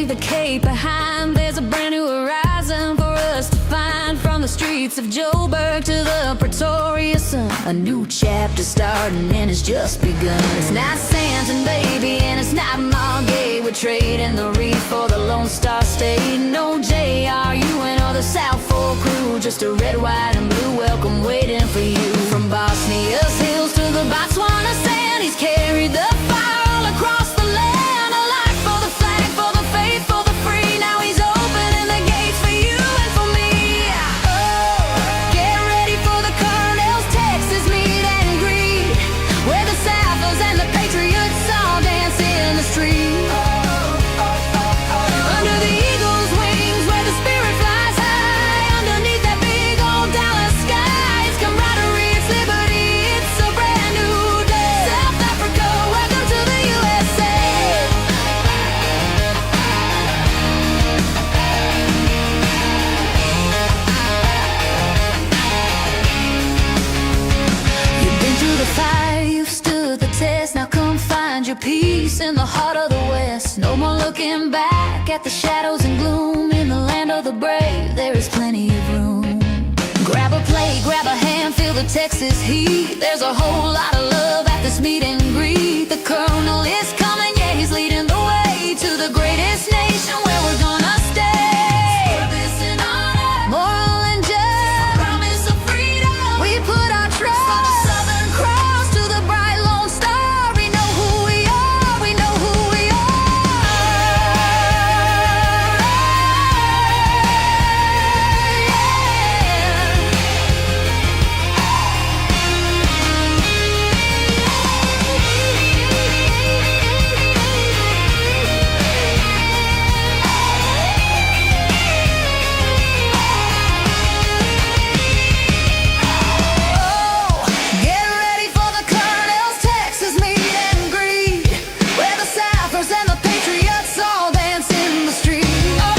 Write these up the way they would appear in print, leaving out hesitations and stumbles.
leave the Cape behind. There's a brand new horizon for us to find. From the streets of Joburg to the Pretoria Sun, a new chapter starting and it's just begun. It's not Santon, baby, and it's not Margate. We're trading the reef for the Lone Star State. No JRUN or the South Fork crew, just a red, white, and blue welcome waiting for you. From Bosnia's hills to the Botswana sand, he's carried the fire all across the land. A life for the flag, for the faith, for the free. Now he's opening the gates for you and for me. Oh, get ready for the Colonel's Texas meet and greet, where the Southers and the Patriots all dance in the street. Under the eagle's wings, where the spirit flies high, underneath that big old Dallas sky, it's camaraderie, it's liberty, it's a brand new day. South Africa, welcome to the USA. You've been through the fire, you've stood the test. Now come find your peace in the heart of the West. No more looking back at the shadows and gloom. In the land of the brave, there is plenty of room. Grab a plate, grab a hand, feel the Texas heat. There's a whole lot of love at this meet and greet. The Colonel is coming, yeah, he's leading the way to the greatest nation where we're gonna stay. Purpose and honor, moral and just, promise of freedom. We put our trust from the Southern Cross to the bright Lone Star. We know who we are, we know who we Get ready for the Colonel's Texas meet and greet, where the Southers and the Patriots all dance in the street. Under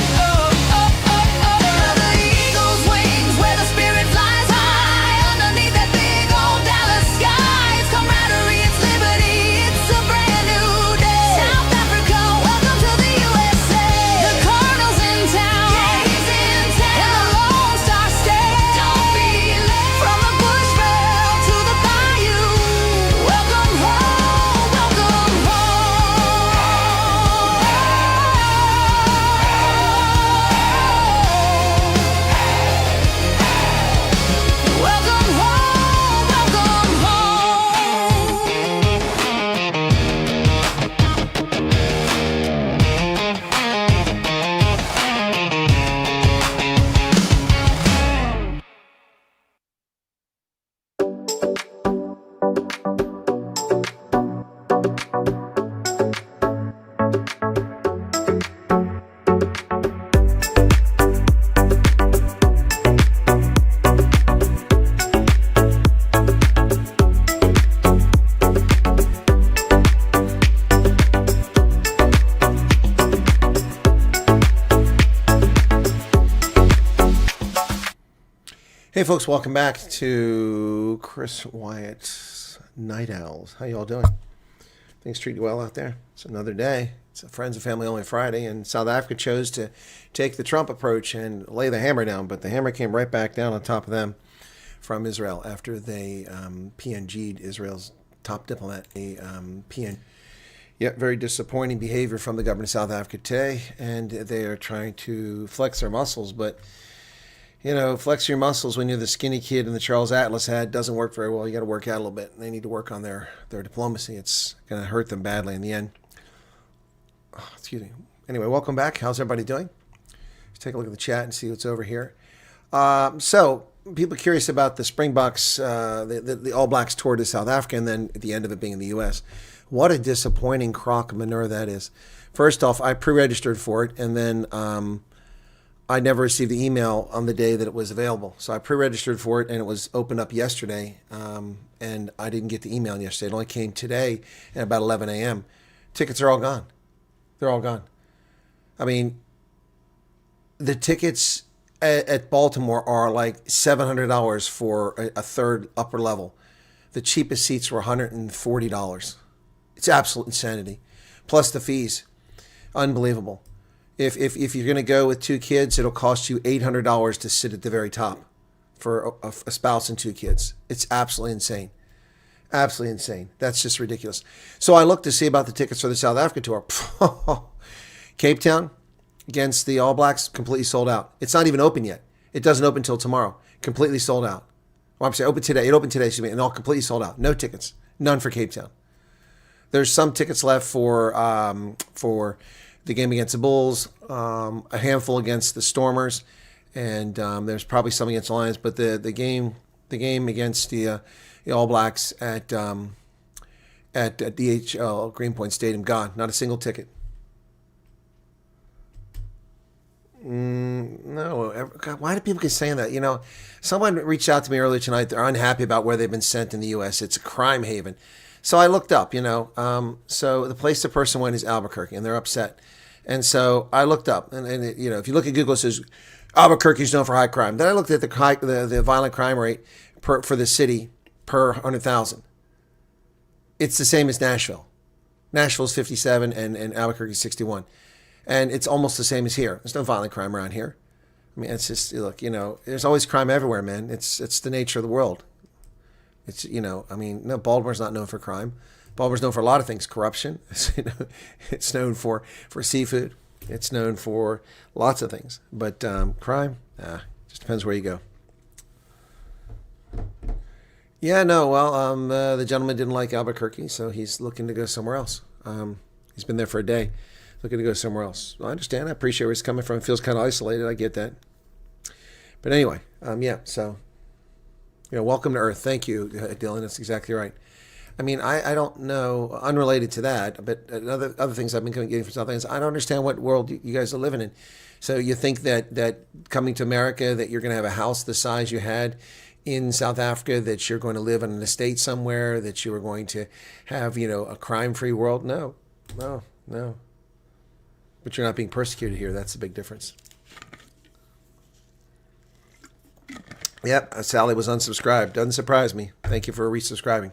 the eagle's wings, where the spirit flies high, underneath that big old Dallas sky, it's camaraderie, it's liberty, it's a brand new day. South Africa, welcome to the USA. The Colonel's in town, yeah, he's in town, in the Lone Star State. Don't be late. From the bushveld to the bayou, welcome home, welcome home. Welcome home, welcome Hey folks, welcome back to Chris Wyatt's Night Owls. How you all doing? Things treat you well out there? It's another day. It's a Friends and Family Only Friday, and South Africa chose to take the Trump approach and lay the hammer down, but the hammer came right back down on top of them from Israel after they PNG'd Israel's top diplomat. Yet very disappointing behavior from the government of South Africa today, and they are trying to flex their muscles, but you know, flex your muscles when you're the skinny kid in the Charles Atlas hat doesn't work very well. You got to work out a little bit. They need to work on their diplomacy. It's going to hurt them badly in the end. Oh, excuse me. Anyway, welcome back. How's everybody doing? Let's take a look at the chat and see what's over here. So, people curious about the Springboks, the All Blacks tour to South Africa, and then at the end of it being in the U.S. What a disappointing crock of manure that is. First off, I pre-registered for it, and then I never received the email on the day that it was available. So I pre-registered for it, and it was opened up yesterday, and I didn't get the email yesterday. It only came today at about 11 a.m. Tickets are all gone. They're all gone. I mean, the tickets at Baltimore are like $700 for a third upper level. The cheapest seats were $140. It's absolute insanity. Plus the fees. Unbelievable. If you're going to go with 2 kids, it'll cost you $800 to sit at the very top for a spouse and 2 kids. It's absolutely insane. Absolutely insane. That's just ridiculous. So I looked to see about the tickets for the South Africa tour. Cape Town against the All Blacks, completely sold out. It's not even open yet. It doesn't open until tomorrow. Completely sold out. Well, I'm saying open today. It opened today, excuse me, and all completely sold out. No tickets. None for Cape Town. There's some tickets left for the game against the Bulls, a handful against the Stormers, and there's probably some against the Lions. But the game against the All Blacks at DHL Greenpoint Stadium, gone. Not a single ticket. No. God, why do people keep saying that? You know, someone reached out to me earlier tonight. They're unhappy about where they've been sent in the U.S. It's a crime haven. So I looked up, so the place the person went is Albuquerque, and they're upset. And so I looked up, and if you look at Google, it says Albuquerque's known for high crime. Then I looked at the violent crime rate for the city per 100,000. It's the same as Nashville. Nashville's 57 and Albuquerque's 61. And it's almost the same as here. There's no violent crime around here. I mean, it's just, look, there's always crime everywhere, man. It's the nature of the world. It's, no, Baltimore's not known for crime. Baltimore's known for a lot of things. Corruption. It's known for seafood. It's known for lots of things. But crime, just depends where you go. Yeah, no, well, the gentleman didn't like Albuquerque, so he's looking to go somewhere else. He's been there for a day, looking to go somewhere else. I understand. I appreciate where he's coming from. It feels kind of isolated. I get that. But anyway, so, welcome to Earth. Thank you, Dylan. That's exactly right. I mean, I don't know, unrelated to that, but other things I've been getting from South Africa, I don't understand what world you guys are living in. So you think that coming to America, that you're going to have a house the size you had in South Africa, that you're going to live on an estate somewhere, that you are going to have, a crime-free world? No. But you're not being persecuted here. That's the big difference. Yep, Sally was unsubscribed. Doesn't surprise me. Thank you for resubscribing.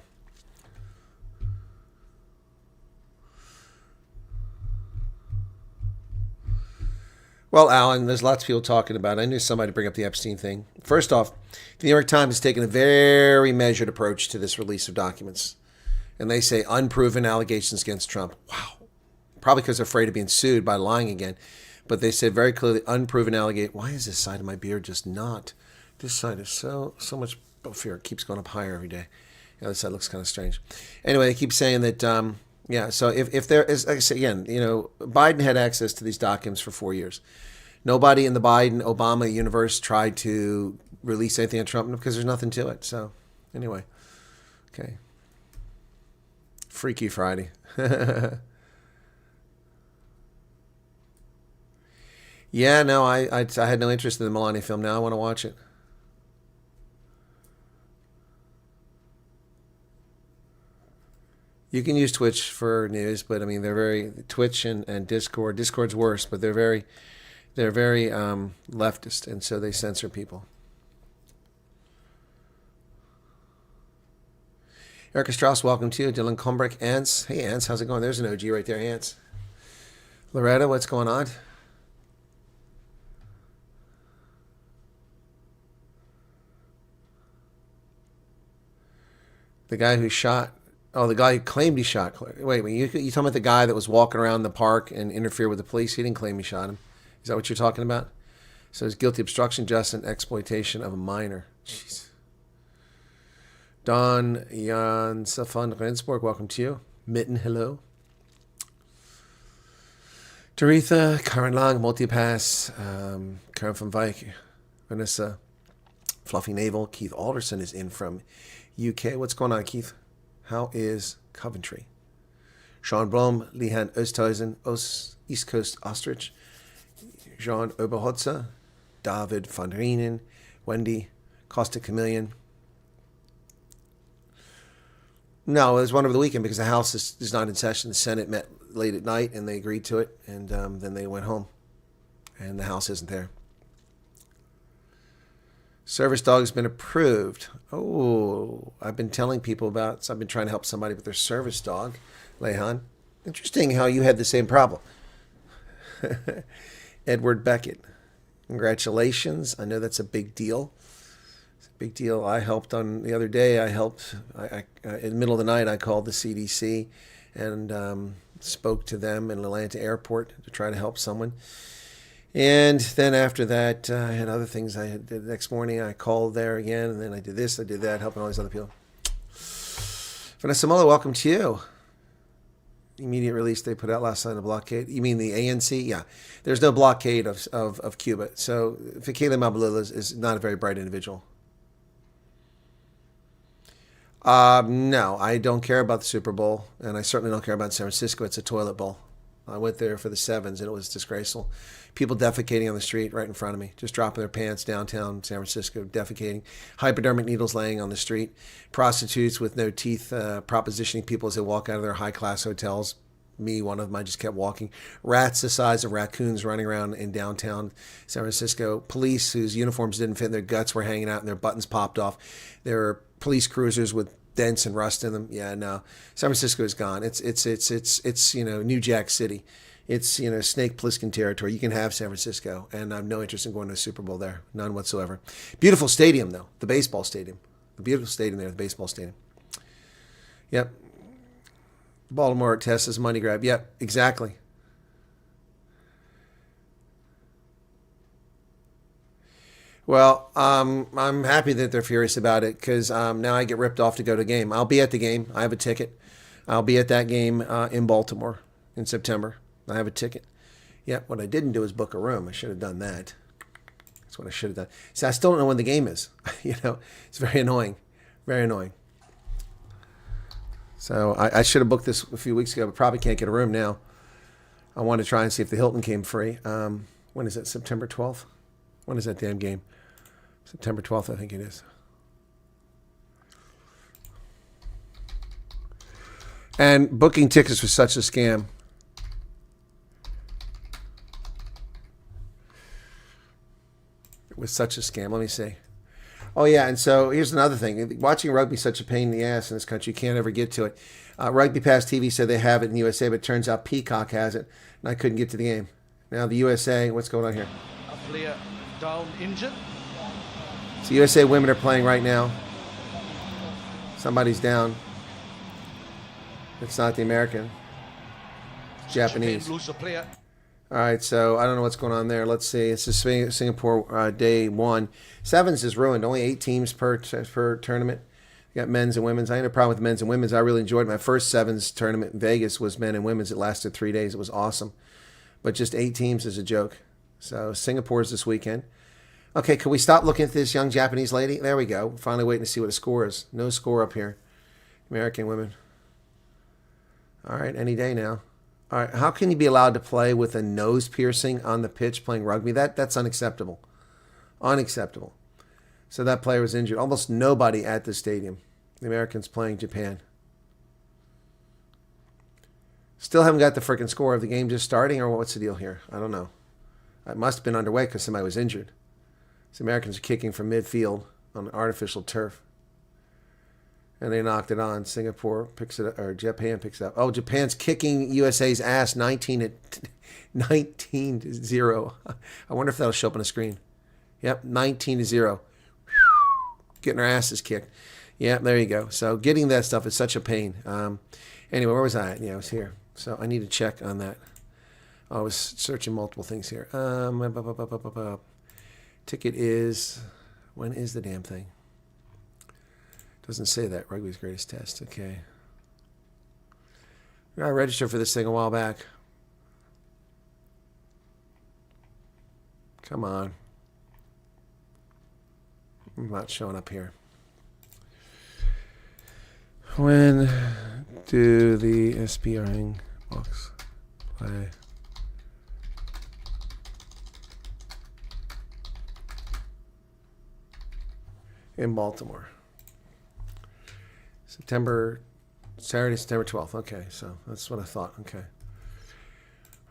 Well, Alan, there's lots of people talking about it. I knew somebody would bring up the Epstein thing. First off, the New York Times has taken a very measured approach to this release of documents. And they say unproven allegations against Trump. Wow. Probably because they're afraid of being sued by lying again. But they said very clearly unproven allegation. Why is this side of my beard just not? This side is so much buffier. It keeps going up higher every day. The other side looks kind of strange. Anyway, they keep saying that, so if there is, like I say again, Biden had access to these documents for 4 years. Nobody in the Biden-Obama universe tried to release anything on Trump because there's nothing to it. So anyway, okay. Freaky Friday. Yeah, no, I had no interest in the Melania film. Now I want to watch it. You can use Twitch for news, but I mean they're very Twitch and Discord. Discord's worse, but they're very leftist, and so they censor people. Erica Strauss, welcome to you. Dylan Combrick, Ants. Hey, Ants, how's it going? There's an OG right there, Ants. Loretta, what's going on? The guy who shot... Oh, the guy who claimed he shot... Wait, you talking about the guy that was walking around the park and interfered with the police? He didn't claim he shot him. Is that what you're talking about? So it's guilty obstruction, just and exploitation of a minor. Jeez. Don Jansa van Rensburg, welcome to you. Mitten, hello. Taritha, Karen Lang, Multipass, Karen van Wyk, Vanessa, Fluffy Navel, Keith Alderson is in from UK. What's going on, Keith? How is Coventry? Sean Blom, Lihan Osthuizen, East Coast Ostrich, Jean Oberhotzer, David van Rienen, Wendy, Costa Chameleon. No, it was one over the weekend because the House is not in session. The Senate met late at night and they agreed to it, and then they went home, and the House isn't there. Service dog has been approved. Oh, I've been telling people about it. So I've been trying to help somebody with their service dog, Lehan. Interesting how you had the same problem. Edward Beckett. Congratulations. I know that's a big deal. It's a big deal. I helped on the other day. In the middle of the night, I called the CDC and spoke to them in Atlanta airport to try to help someone. And then after that, I had other things I did. The next morning, I called there again, and then I did this, I did that, helping all these other people. Vanessa Muller, welcome to you. Immediate release they put out last night, a blockade. You mean the ANC? Yeah. There's no blockade of Cuba. So Fikile Mabalula is not a very bright individual. No, I don't care about the Super Bowl, and I certainly don't care about San Francisco. It's a toilet bowl. I went there for the sevens, and it was disgraceful. People defecating on the street right in front of me, just dropping their pants downtown San Francisco, defecating. Hypodermic needles laying on the street. Prostitutes with no teeth propositioning people as they walk out of their high-class hotels. Me, one of them, I just kept walking. Rats the size of raccoons running around in downtown San Francisco. Police whose uniforms didn't fit, and their guts were hanging out and their buttons popped off. There were police cruisers with dents and rust in them. Yeah, no. San Francisco is gone. It's New Jack City. It's, Snake Plissken territory. You can have San Francisco, and I have no interest in going to a Super Bowl there. None whatsoever. Beautiful stadium, though. The baseball stadium. The beautiful stadium there, the baseball stadium. Yep. Baltimore test is money grab. Yep, exactly. Well, I'm happy that they're furious about it because now I get ripped off to go to a game. I'll be at the game. I have a ticket. I'll be at that game in Baltimore in September. I have a ticket. Yep, what I didn't do is book a room. I should have done that. That's what I should have done. See, I still don't know when the game is. It's very annoying. Very annoying. So I should have booked this a few weeks ago, but probably can't get a room now. I want to try and see if the Hilton came free. When is it? September 12th? When is that damn game? September 12th, I think it is. And booking tickets was such a scam. It was such a scam. Let me see. Oh, yeah, and so here's another thing. Watching rugby is such a pain in the ass in this country. You can't ever get to it. Rugby Pass TV said they have it in the USA, but it turns out Peacock has it, and I couldn't get to the game. Now the USA, what's going on here? A player down injured. So USA women are playing right now. Somebody's down. It's not the American. It's Japanese. Lose a player. All right, so I don't know what's going on there. Let's see. It's the Singapore day one. Sevens is ruined. Only 8 teams per tournament. You got men's and women's. I had a problem with men's and women's. I really enjoyed my first sevens tournament in Vegas was men and women's. It lasted 3 days. It was awesome. But just 8 teams is a joke. So Singapore's this weekend. Okay, can we stop looking at this young Japanese lady? There we go. Finally waiting to see what the score is. No score up here. American women. All right, any day now. All right, how can you be allowed to play with a nose piercing on the pitch playing rugby? That's unacceptable. Unacceptable. So that player was injured. Almost nobody at the stadium. The Americans playing Japan. Still haven't got the freaking score of the game just starting, or what's the deal here? I don't know. It must have been underway because somebody was injured. The Americans are kicking from midfield on artificial turf. And they knocked it on. Singapore picks it up, or Japan picks it up. Oh, Japan's kicking USA's ass 19-0. I wonder if that'll show up on the screen. Yep, 19-0. Getting our asses kicked. Yeah, there you go. So getting that stuff is such a pain. Anyway, where was I at? Yeah, I was here. So I need to check on that. I was searching multiple things here. Ticket is, when is the damn thing? Doesn't say that. Rugby's greatest test. Okay. I registered for this thing a while back. Come on. I'm not showing up here. When do the SPRing books play? In Baltimore. Saturday, September 12th. Okay, so that's what I thought. Okay.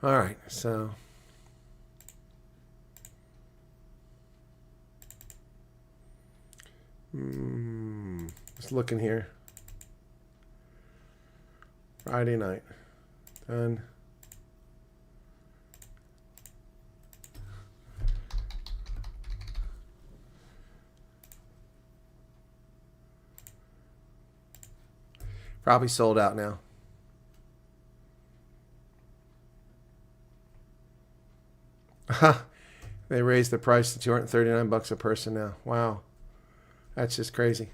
All right, so. Just looking here. Friday night. Done. Probably sold out now. They raised the price to $239 a person now. Wow. That's just crazy.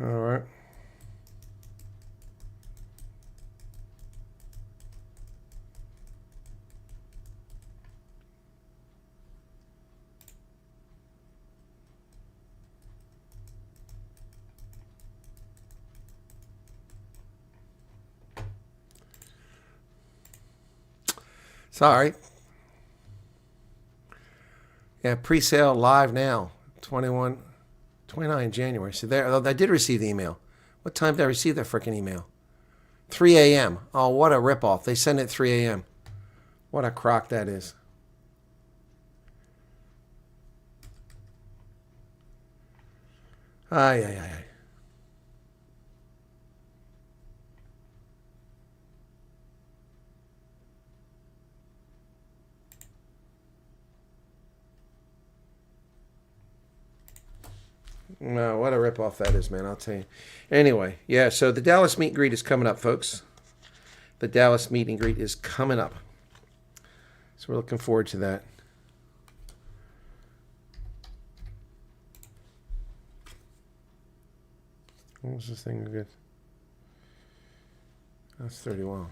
All right. Sorry. Yeah, pre-sale live now. 29 January. So there, I did receive the email. What time did I receive that freaking email? 3 a.m. Oh, what a ripoff. They send it at 3 a.m. What a crock that is. Ay, ay, ay, ay. No, what a ripoff that is, man. I'll tell you. Anyway, yeah, so the Dallas meet and greet is coming up, folks. The Dallas meet and greet is coming up. So we're looking forward to that. What was this thing good? That's 31.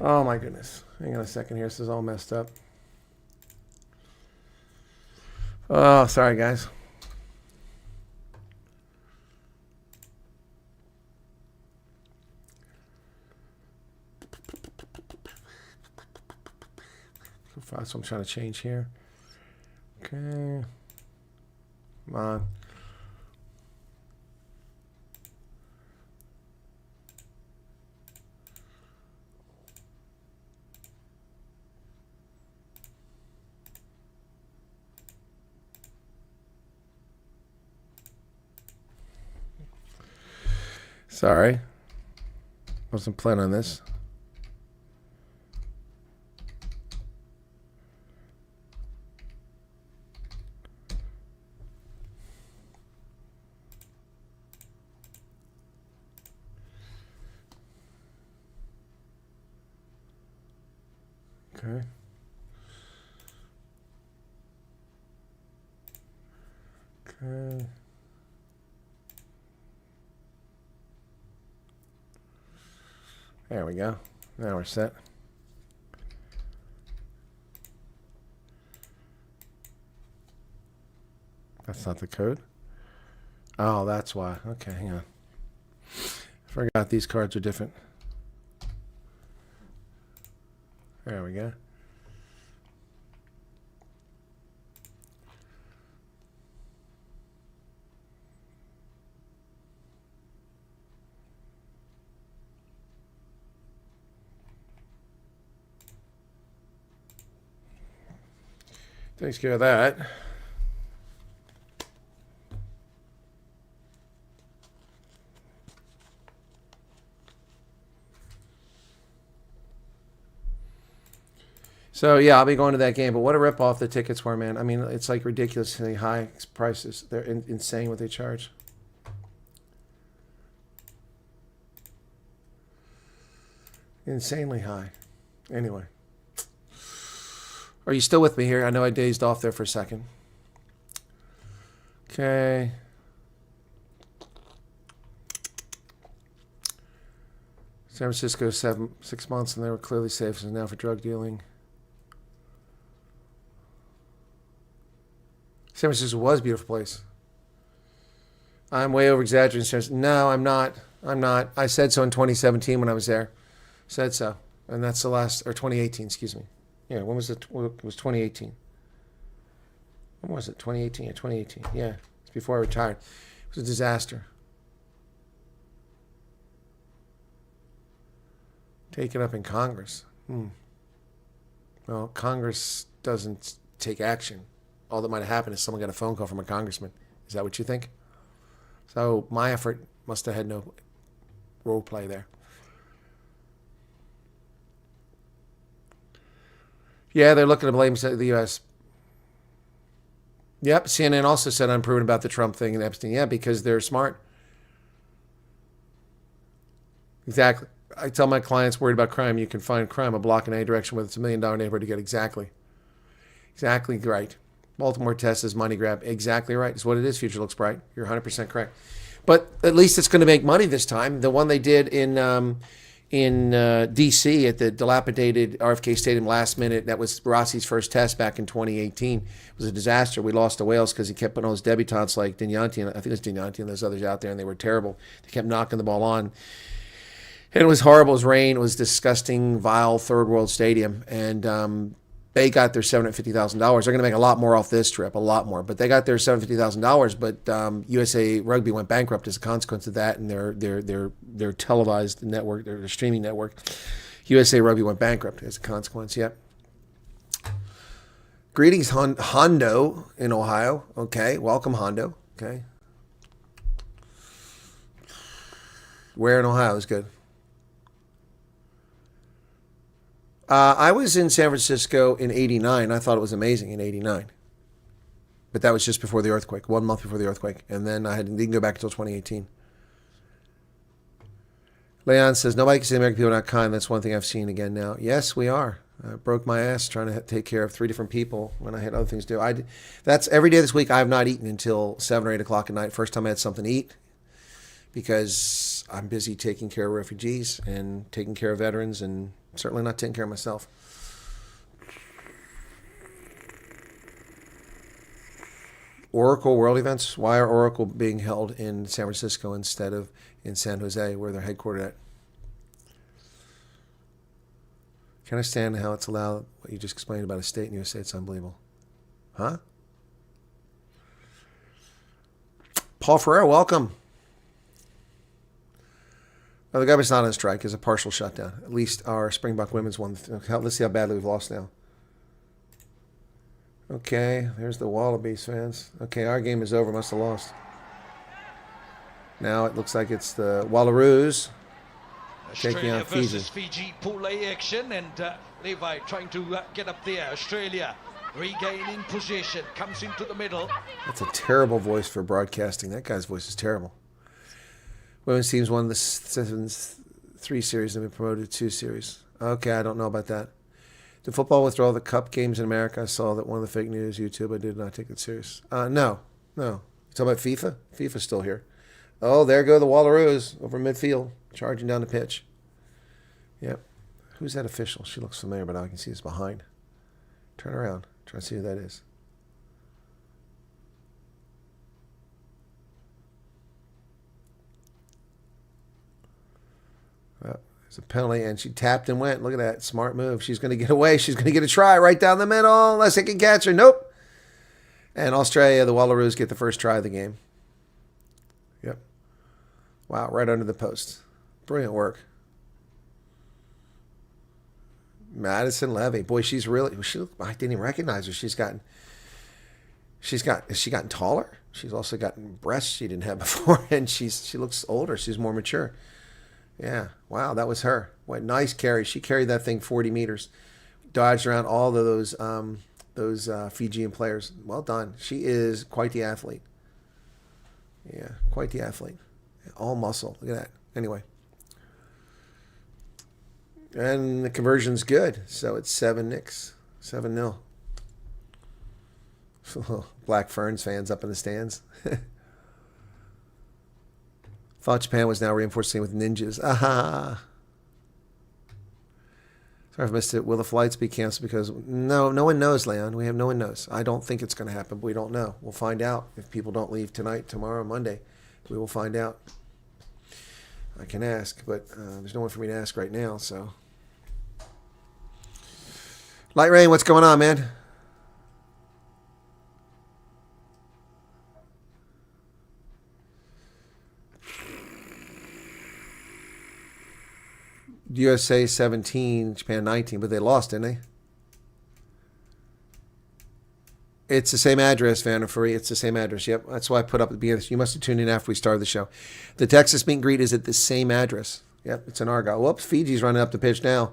Oh my goodness. Hang on a second here. This is all messed up. Oh, sorry guys. That's what I'm trying to change here. Okay. Come on. Sorry. Wasn't planning on this. Okay. Okay. There we go. Now we're set. That's not the code. Oh, that's why. Okay, hang on. Forgot these cards are different. There we go. Takes care of that. So yeah, I'll be going to that game. But what a ripoff the tickets were, man. I mean, it's like ridiculously high prices. They're insane what they charge. Insanely high. Anyway. Are you still with me here? I know I dazed off there for a second. Okay. San Francisco 6 months, and they were clearly safe. So now for drug dealing. San Francisco was a beautiful place. I'm way over exaggerating. No, I'm not. I'm not. I said so in 2017 when I was there. Said so. And that's the last, or 2018, excuse me. Yeah, when was it? It was 2018. When was it? 2018 or 2018. Yeah, it's before I retired. It was a disaster. Take it up in Congress. Well, Congress doesn't take action. All that might have happened is someone got a phone call from a congressman. Is that what you think? So my effort must have had no role play there. Yeah, they're looking to blame the U.S. Yep, CNN also said unproven about the Trump thing and Epstein. Yeah, because they're smart. Exactly. I tell my clients worried about crime, you can find crime a block in any direction, whether it's $1 million neighborhood to get exactly right. Baltimore test is money grab. Exactly right. It's what it is. Future looks bright. You're 100% correct. But at least it's going to make money this time. The one they did in D.C. at the dilapidated RFK Stadium last minute, that was Rossi's first test back in 2018. It was a disaster. We lost to Wales because he kept putting all those debutantes like Dignanti, and I think it was Dignanti and those others out there, and they were terrible. They kept knocking the ball on. And it was horrible. It was rain. It was disgusting, vile, third world stadium. And they got their $750,000. They're going to make a lot more off this trip, a lot more. But they got their $750,000. But USA Rugby went bankrupt as a consequence of that, and their televised network, their streaming network, USA Rugby went bankrupt as a consequence. Yep. Greetings, Hondo in Ohio. Okay, welcome, Hondo. Okay. Where in Ohio is good? I was in San Francisco in 89. I thought it was amazing in 89. But that was just before the earthquake, 1 month before the earthquake. And then I didn't go back until 2018. Leon says, nobody can say American people are not kind. That's one thing I've seen again now. Yes, we are. I broke my ass trying to take care of 3 different people when I had other things to do. That's every day this week I have not eaten until 7 or 8 o'clock at night. First time I had something to eat because I'm busy taking care of refugees and taking care of veterans and certainly not taking care of myself. Oracle World Events. Why are Oracle being held in San Francisco instead of in San Jose, where they're headquartered at? Can I understand how it's allowed, what you just explained about a state in USA? It's unbelievable. Huh? Paul Ferrer, welcome. No, the government's not on strike. It's a partial shutdown. At least our Springbok women's won. Let's see how badly we've lost now. Okay, there's the Wallabies fans. Okay, our game is over. Must have lost. Now it looks like it's the Wallaroos taking on Fiji. Versus Fiji pool A action, and Levi trying to get up there. Australia regaining possession, comes into the middle. That's a terrible voice for broadcasting. That guy's voice is terrible. Women's teams won the 3 series and been promoted to 2 series. Okay, I don't know about that. Did football withdraw the cup games in America? I saw that one of the fake news YouTube. I did not take it serious. No. You talking about FIFA? FIFA's still here. Oh, there go the Wallaroos over midfield, charging down the pitch. Yep. Who's that official? She looks familiar, but I can see it's behind. Turn around. Try to see who that is. Well, there's a penalty, and she tapped and went. Look at that. Smart move. She's going to get away. She's going to get a try right down the middle, unless they can catch her. Nope. And Australia, the Wallaroos, get the first try of the game. Yep. Wow, right under the post. Brilliant work. Madison Levy. Boy, she's really... I didn't even recognize her. Has she gotten taller? She's also gotten breasts she didn't have before, and she looks older. She's more mature. Yeah. Wow, that was her. What nice carry. She carried that thing 40 meters. Dodged around all of those Fijian players. Well done. She is quite the athlete. Yeah, quite the athlete. All muscle. Look at that. Anyway. And the conversion's good. So it's 7-0. 7-0. Black Ferns fans up in the stands. Thought Japan was now reinforcing with ninjas. Aha. Sorry if I missed it. Will the flights be canceled? Because no one knows, Leon. No one knows. I don't think it's going to happen, but we don't know. We'll find out if people don't leave tonight, tomorrow, Monday. We will find out. I can ask, but there's no one for me to ask right now. So, Light Rain, what's going on, man? USA 17, Japan 19, but they lost, didn't they? It's the same address, Vanna Free. It's the same address. Yep, that's why I put up at the beginning. You must have tuned in after we started the show. The Texas meet and greet is at the same address. Yep, it's in Argyle. Whoops, Fiji's running up the pitch now.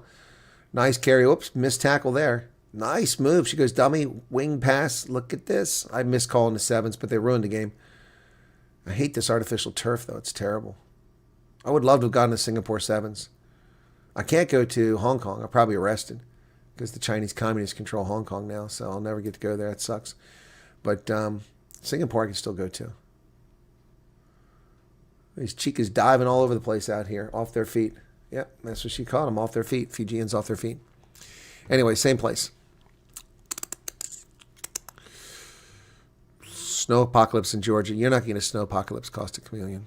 Nice carry. Whoops, missed tackle there. Nice move. She goes dummy, wing pass. Look at this. I missed calling the sevens, but they ruined the game. I hate this artificial turf, though. It's terrible. I would love to have gotten the Singapore sevens. I can't go to Hong Kong. I'll probably be arrested because the Chinese communists control Hong Kong now, so I'll never get to go there. That sucks. But Singapore I can still go to. These chicas diving all over the place out here, off their feet. Yep, that's what she called them, off their feet. Fijians off their feet. Anyway, same place. Snow apocalypse in Georgia. You're not getting a snow apocalypse, Caustic Chameleon.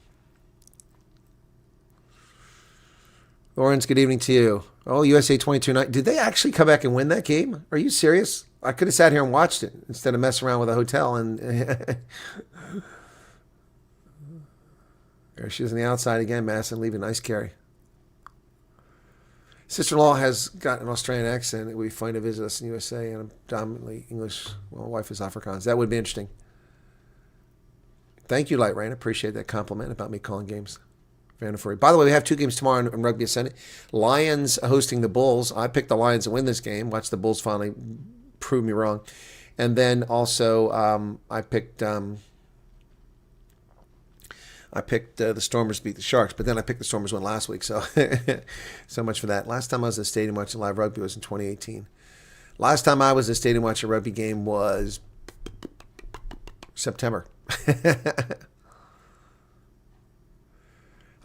Lawrence, good evening to you. Oh, USA 22-9. Did they actually come back and win that game? Are you serious? I could have sat here and watched it instead of messing around with a hotel. And there she is on the outside again, Masson leaving. Nice carry. Sister-in-law has got an Australian accent. It would be fun to visit us in USA, and I'm dominantly English. Well, my wife is Afrikaans. That would be interesting. Thank you, Light Rain. I appreciate that compliment about me calling games. By the way, we have 2 games tomorrow in Rugby Ascendant. Lions hosting the Bulls. I picked the Lions to win this game. Watch the Bulls finally prove me wrong. And then also I picked the Stormers beat the Sharks, but then I picked the Stormers win last week. So so much for that. Last time I was at the stadium watching live rugby was in 2018. Last time I was at the stadium watching a rugby game was September.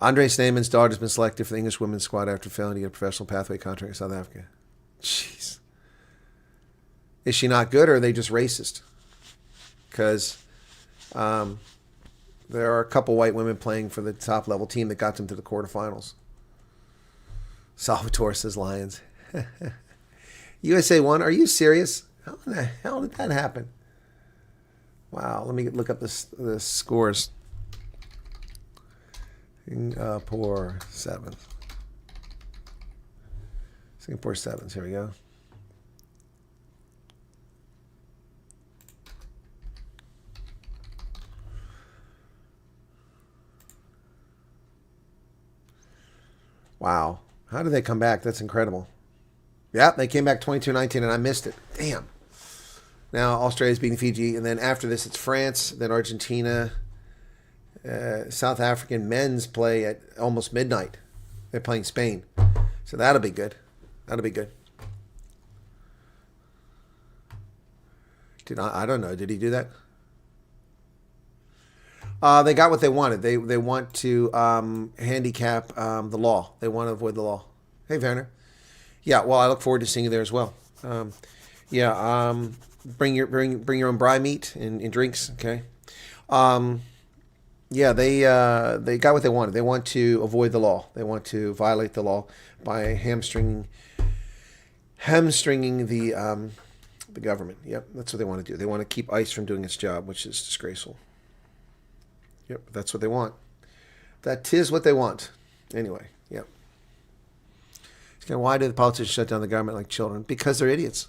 Andre Sneeman's daughter has been selected for the English women's squad after failing to get a professional pathway contract in South Africa. Jeez. Is she not good, or are they just racist? Because there are a couple white women playing for the top-level team that got them to the quarterfinals. Salvatore says Lions. USA won? Are you serious? How in the hell did that happen? Wow, let me look up the scores. Singapore 7. Singapore 7s. Here we go. Wow. How did they come back? That's incredible. Yeah, they came back 22-19, and I missed it. Damn. Now Australia's beating Fiji, and then after this it's France, then Argentina. South African men's play at almost midnight. They're playing Spain. So that'll be good. That'll be good. I don't know. Did he do that? They got what they wanted. They want to handicap the law. They want to avoid the law. Hey, Werner. Yeah, well, I look forward to seeing you there as well. Bring your own braai meat and drinks, okay? Yeah, they got what they wanted. They want to avoid the law. They want to violate the law by hamstringing the government. Yep, that's what they want to do. They want to keep ICE from doing its job, which is disgraceful. Yep, that's what they want. That is what they want. Anyway, yep. Why do the politicians shut down the government like children? Because they're idiots.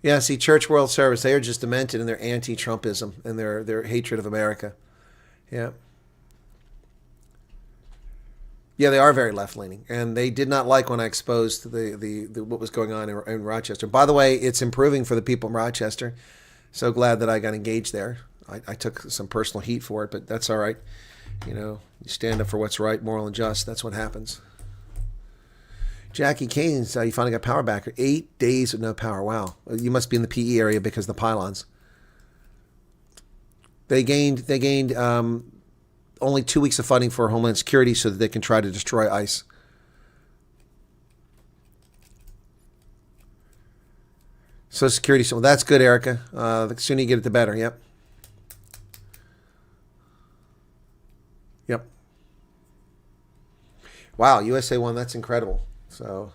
Yeah, see, Church World Service, they are just demented in their anti-Trumpism and their hatred of America. Yeah. Yeah, they are very left-leaning, and they did not like when I exposed the what was going on in Rochester. By the way, it's improving for the people in Rochester. So glad that I got engaged there. I took some personal heat for it, but that's all right. You know, you stand up for what's right, moral, and just. That's what happens. Jackie Keynes, you finally got power back. 8 days with no power. Wow. You must be in the PE area because of the pylons. They gained only 2 weeks of funding for Homeland Security so that they can try to destroy ICE. Social Security. So that's good, Erica. The sooner you get it, the better. Yep. Yep. Wow, USA won. That's incredible. So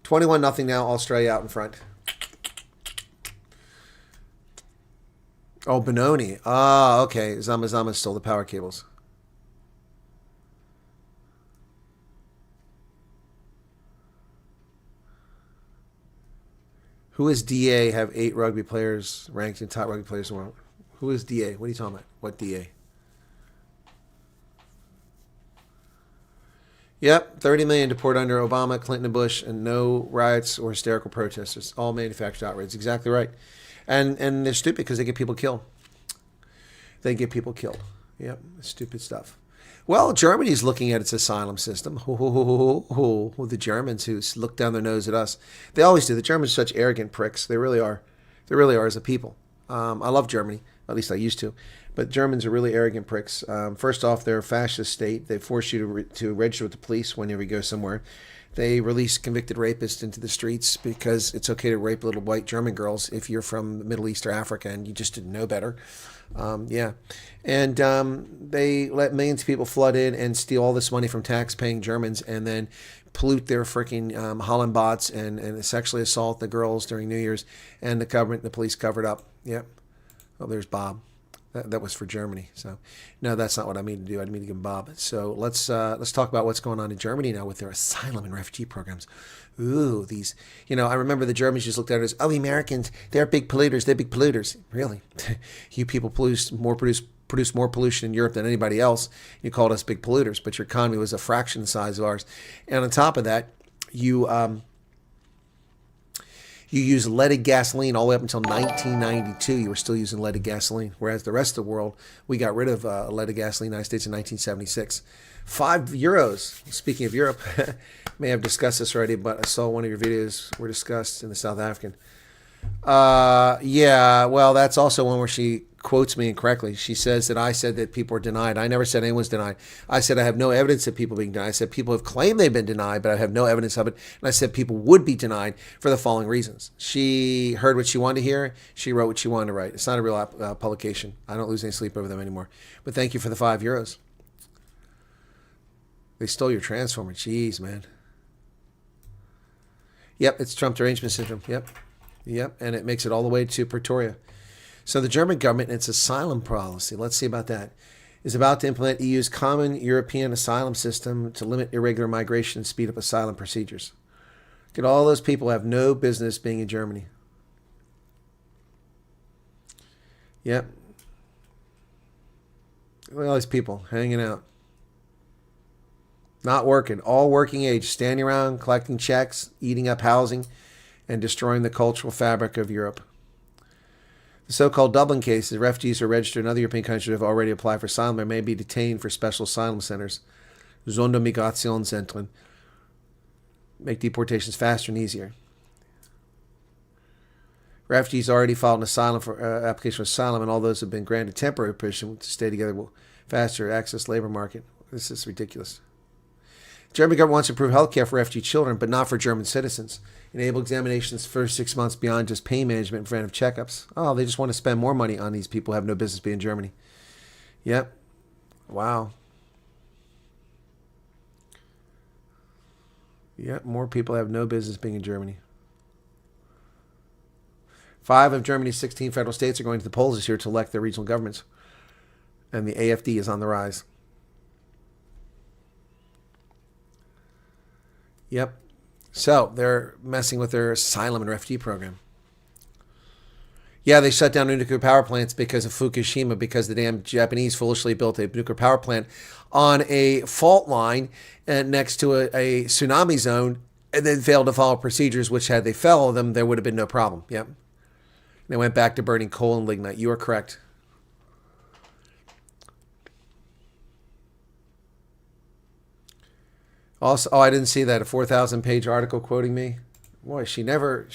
21-0 now. Australia out in front. Oh, Benoni. Ah, okay. Zama stole the power cables. Who is DA have 8 rugby players ranked in top rugby players in the world? Who is DA? What are you talking about? What DA? Yep, 30 million deport under Obama, Clinton, and Bush, and no riots or hysterical protesters. All manufactured outrage. Exactly right. And they're stupid because they get people killed. They get people killed. Yep, stupid stuff. Well, Germany's looking at its asylum system. The Germans who look down their nose at us. They always do. The Germans are such arrogant pricks. They really are. They really are as a people. I love Germany. At least I used to. But Germans are really arrogant pricks. First off, they're a fascist state. They force you to register with the police whenever you go somewhere. They release convicted rapists into the streets because it's okay to rape little white German girls if you're from the Middle East or Africa and you just didn't know better. Yeah. And they let millions of people flood in and steal all this money from tax-paying Germans and then pollute their freaking Hollandbots and sexually assault the girls during New Year's. And the police covered up. Yep. Oh, there's Bob. That was for Germany. So, no, that's not what I mean to do. I mean to give Bob. So let's talk about what's going on in Germany now with their asylum and refugee programs. Ooh, these, I remember the Germans just looked at it as, oh, the Americans, they're big polluters. They're big polluters. Really? You people produce more pollution in Europe than anybody else. You called us big polluters, but your economy was a fraction the size of ours. And on top of that, you use leaded gasoline all the way up until 1992. You were still using leaded gasoline, whereas the rest of the world, we got rid of leaded gasoline in the United States in 1976. €5. Speaking of Europe, may have discussed this already, but I saw one of your videos were discussed in the South African. Yeah, well, that's also one where she quotes me incorrectly. She says that I said that people are denied. I never said anyone's denied. I said I have no evidence of people being denied. I said people have claimed they've been denied, but I have no evidence of it. And I said people would be denied for the following reasons. She heard what she wanted to hear. She wrote what she wanted to write. It's not a real publication. I don't lose any sleep over them anymore. But thank you for the €5. They stole your transformer. Jeez, man. Yep, it's Trump derangement syndrome. Yep, and it makes it all the way to Pretoria. So the German government and its asylum policy, let's see about that, is about to implement EU's common European asylum system to limit irregular migration and speed up asylum procedures. Look at all those people who have no business being in Germany. Yep. Look at all these people hanging out. Not working. All working age, standing around, collecting checks, eating up housing, and destroying the cultural fabric of Europe. The so-called Dublin cases, refugees who are registered in other European countries have already applied for asylum or may be detained for special asylum centers. Sondermigrationszentren. Make deportations faster and easier. Refugees already filed an asylum application for asylum, and all those who have been granted temporary permission to stay together will faster access labor market. This is ridiculous. The German government wants to improve health care for refugee children, but not for German citizens. Enable examinations for 6 months beyond just pain management and preventive checkups. Oh, they just want to spend more money on these people who have no business being in Germany. Yep. Wow. Yep, more people have no business being in Germany. 5 of Germany's 16 federal states are going to the polls this year to elect their regional governments. And the AfD is on the rise. Yep. So they're messing with their asylum and refugee program. Yeah, they shut down nuclear power plants because of Fukushima, because the damn Japanese foolishly built a nuclear power plant on a fault line next to a tsunami zone and then failed to follow procedures, which had they followed them, there would have been no problem. Yep. They went back to burning coal and lignite. You are correct. Also, I didn't see that, a 4,000-page article quoting me. Boy, she never,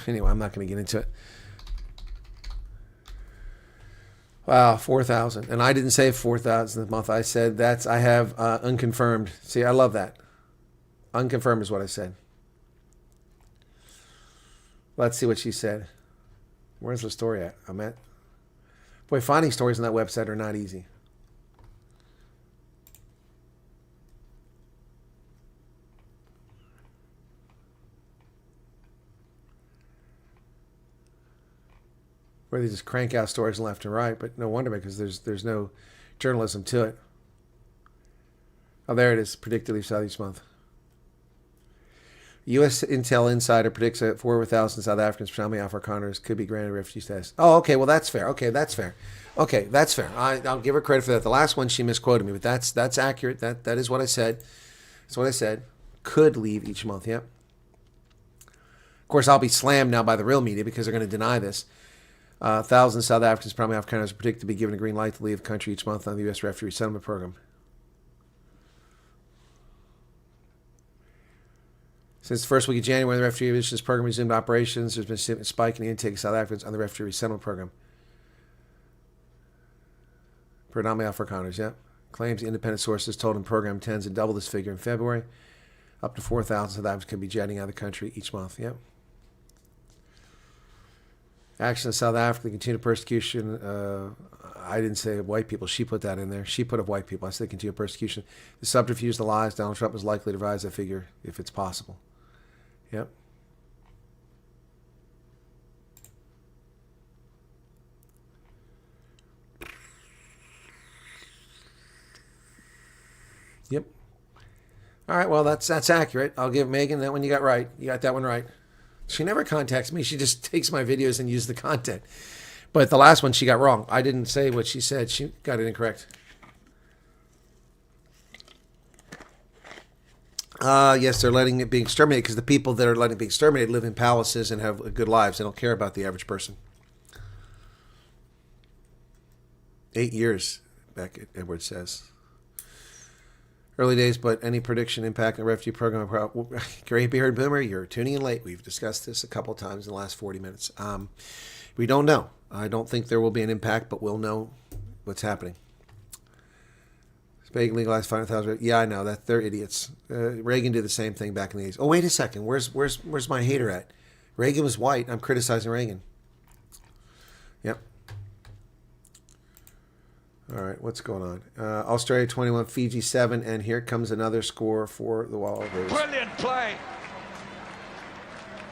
anyway, I'm not going to get into it. Wow, 4,000. And I didn't say 4,000 this month. I said I have unconfirmed. See, I love that. Unconfirmed is what I said. Let's see what she said. Where's the story at? I'm at. Boy, finding stories on that website are not easy. Where they just crank out stories left and right, but no wonder because there's no journalism to it. Oh, there it is. Predicted leave each month. U.S. Intel insider predicts that 4,000 South Africans, predominantly Afrikaners, could be granted refugee status. Oh, okay. Well, that's fair. Okay, that's fair. Okay, that's fair. I'll give her credit for that. The last one she misquoted me, but that's accurate. That is what I said. That's what I said. Could leave each month. Yep. Of course, I'll be slammed now by the real media because they're going to deny this. Thousands of South Africans, primarily Afrikaners, are predicted to be given a green light to leave the country each month on the U.S. refugee resettlement program. Since the first week of January, the refugee admissions program resumed operations. There's been a spike in the intake of South Africans on the refugee resettlement program. Predominantly Afrikaners, yep. Claims independent sources told him the program tends to double this figure in February. Up to 4,000 South Africans could be jetting out of the country each month, yep. Action in South Africa, continued persecution. I didn't say white people. She put that in there. She put of white people. I said continued persecution. The subterfuge, the lies. Donald Trump is likely to revise that figure if it's possible. Yep. Yep. All right. Well, that's accurate. I'll give Megan that one. You got right. You got that one right. She never contacts me. She just takes my videos and uses the content. But the last one she got wrong. I didn't say what she said. She got it incorrect. Yes, they're letting it be exterminated because the people that are letting it be exterminated live in palaces and have good lives. They don't care about the average person. 8 years, back Edward says. Early days, but any prediction impact on the refugee program? Great Beard Boomer, you're tuning in late. We've discussed this a couple of times in the last 40 minutes. We don't know. I don't think there will be an impact, but we'll know what's happening. Reagan legalized 500,000. Yeah, I know that they're idiots. Reagan did the same thing back in the 80s. Oh, wait a second. Where's my hater at? Reagan was white. I'm criticizing Reagan. Yep. All right, what's going on? Australia 21, Fiji 7, and here comes another score for the Wallabies. Brilliant play.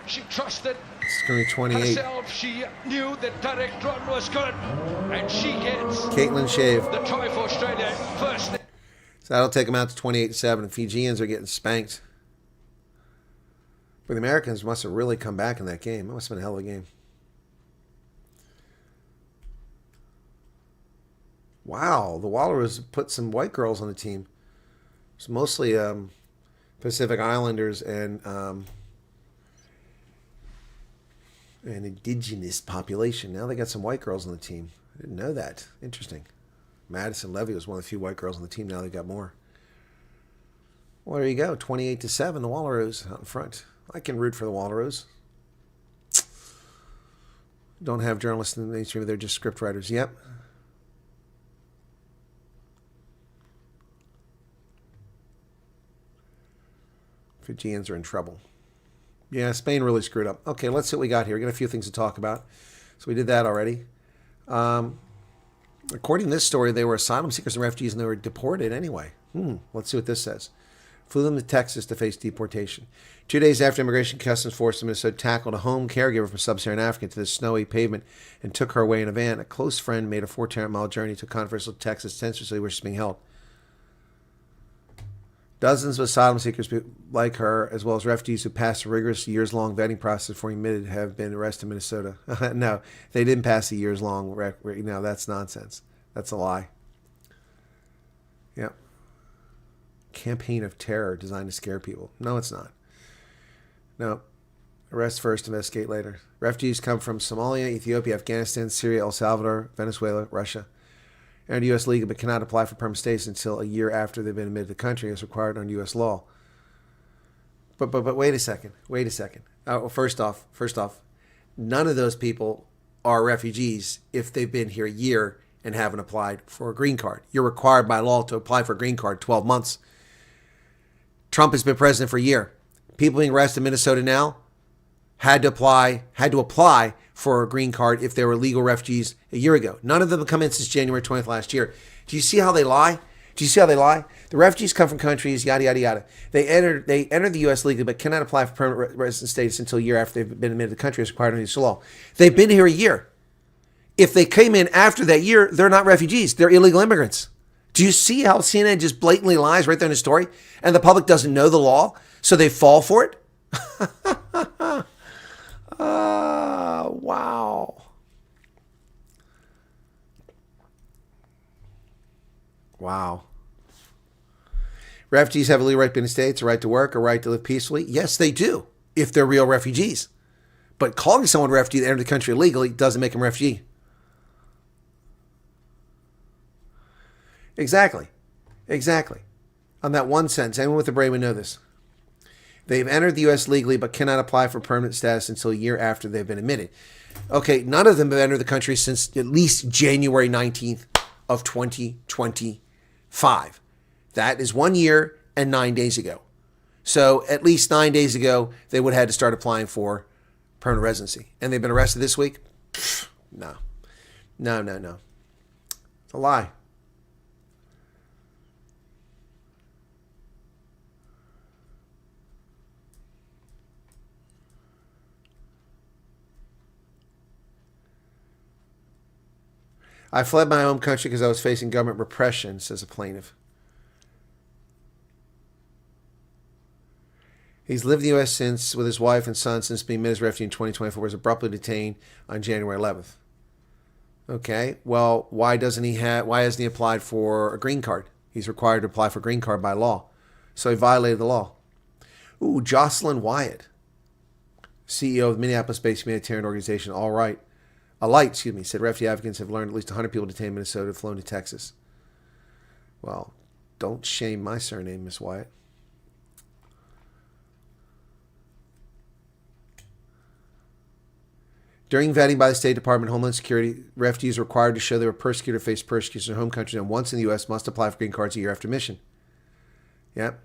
She trusted It's going to be 28. herself. She knew that direct run was good, and she gets Caitlin Shave. the try for Australia first. So that'll take them out to 28-7. Fijians are getting spanked. But the Americans must have really come back in that game. It must have been a hell of a game. Wow, the Wallaroos put some white girls on the team. It's mostly Pacific Islanders and an indigenous population. Now they got some white girls on the team. I didn't know that. Interesting. Madison Levy was one of the few white girls on the team. Now they got more. Well, there you go. 28-7, the Wallaroos out in front. I can root for the Wallaroos. Don't have journalists in the mainstream. They're just script writers. Yep. Fijians are in trouble. Yeah, Spain really screwed up. Okay, let's see what we got here. We got a few things to talk about. So we did that already. According to this story, they were asylum seekers and refugees, and they were deported anyway. Let's see what this says. Flew them to Texas to face deportation. 2 days after Immigration Customs Force in Minnesota tackled a home caregiver from sub-Saharan Africa to the snowy pavement and took her away in a van, a close friend made a 400-mile journey to controversial Texas senselessly where she's being held. Dozens of asylum seekers like her, as well as refugees who passed a rigorous years-long vetting process before admitted, have been arrested in Minnesota. No, they didn't pass a years-long. No, that's nonsense. That's a lie. Yep. Campaign of terror designed to scare people. No, it's not. No. Arrest first, investigate later. Refugees come from Somalia, Ethiopia, Afghanistan, Syria, El Salvador, Venezuela, Russia. And U.S. legal, but cannot apply for permanent status until a year after they've been admitted to the country as required under U.S. law. But wait a second. Wait a second. First off, none of those people are refugees if they've been here a year and haven't applied for a green card. You're required by law to apply for a green card 12 months. Trump has been president for a year. People being arrested in Minnesota now had to apply for a green card if they were legal refugees a year ago. None of them have come in since January 20th last year. Do you see how they lie? Do you see how they lie? The refugees come from countries, yada, yada, yada. They enter the U.S. legally, but cannot apply for permanent resident status until a year after they've been admitted to the country as required under the law. They've been here a year. If they came in after that year, they're not refugees. They're illegal immigrants. Do you see how CNN just blatantly lies right there in the story? And the public doesn't know the law, so they fall for it? Wow. Wow. Refugees have a legal right to be in the States, a right to work, a right to live peacefully. Yes, they do, if they're real refugees. But calling someone a refugee that entered the country illegally doesn't make them a refugee. Exactly. On that one sentence, anyone with a brain would know this. They've entered the U.S. legally but cannot apply for permanent status until a year after they've been admitted. Okay, none of them have entered the country since at least January 19th of 2025. That is 1 year and 9 days ago. So at least 9 days ago, they would have had to start applying for permanent residency. And they've been arrested this week? No. It's a lie. I fled my home country because I was facing government repression, says a plaintiff. He's lived in the U.S. with his wife and son since being admitted as a refugee in 2024, was abruptly detained on January 11th. Okay, well, why hasn't he applied for a green card? He's required to apply for a green card by law. So he violated the law. Ooh, Jocelyn Wyatt, CEO of the Minneapolis-based humanitarian organization, Alight, said refugee advocates have learned at least 100 people detained in Minnesota have flown to Texas. Well, don't shame my surname, Miss Wyatt. During vetting by the State Department of Homeland Security, refugees are required to show they were persecuted or faced persecution in their home country and once in the U.S. must apply for green cards a year after mission. Yep.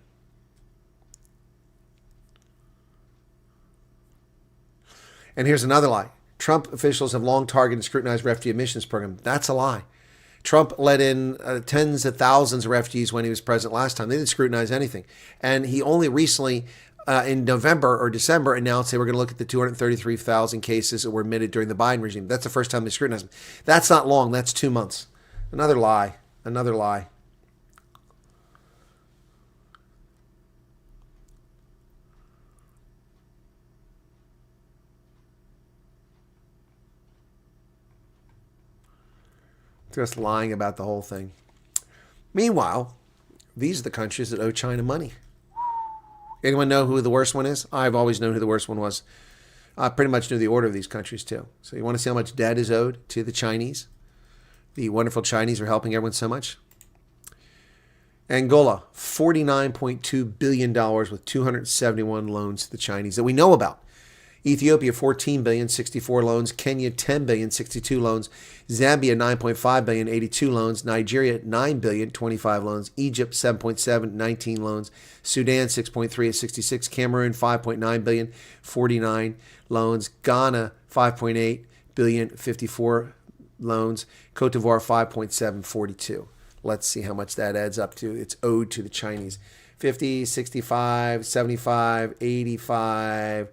And here's another lie. Trump officials have long targeted and scrutinized refugee admissions program. That's a lie. Trump let in tens of thousands of refugees when he was president last time. They didn't scrutinize anything. And he only recently, in November or December, announced they were going to look at the 233,000 cases that were admitted during the Biden regime. That's the first time they scrutinized them. That's not long. That's 2 months. Another lie. Another lie. Just lying about the whole thing. Meanwhile, these are the countries that owe China money. Anyone know who the worst one is? I've always known who the worst one was. I pretty much knew the order of these countries too. So you want to see how much debt is owed to the Chinese? The wonderful Chinese are helping everyone so much. Angola, $49.2 billion with 271 loans to the Chinese that we know about. Ethiopia, $14 billion, 64 loans. Kenya, $10 billion, 62 loans. Zambia, $9.5 billion, 82 loans. Nigeria, $9 billion, 25 loans. Egypt, $7.7, 19 loans. Sudan, $6.3 at 66. Cameroon, $5.9 billion, 49 loans. Ghana, $5.8 billion, 54 loans. Cote d'Ivoire, $5.7, 42. Let's see how much that adds up to. It's owed to the Chinese. 50, 65, 75, 85,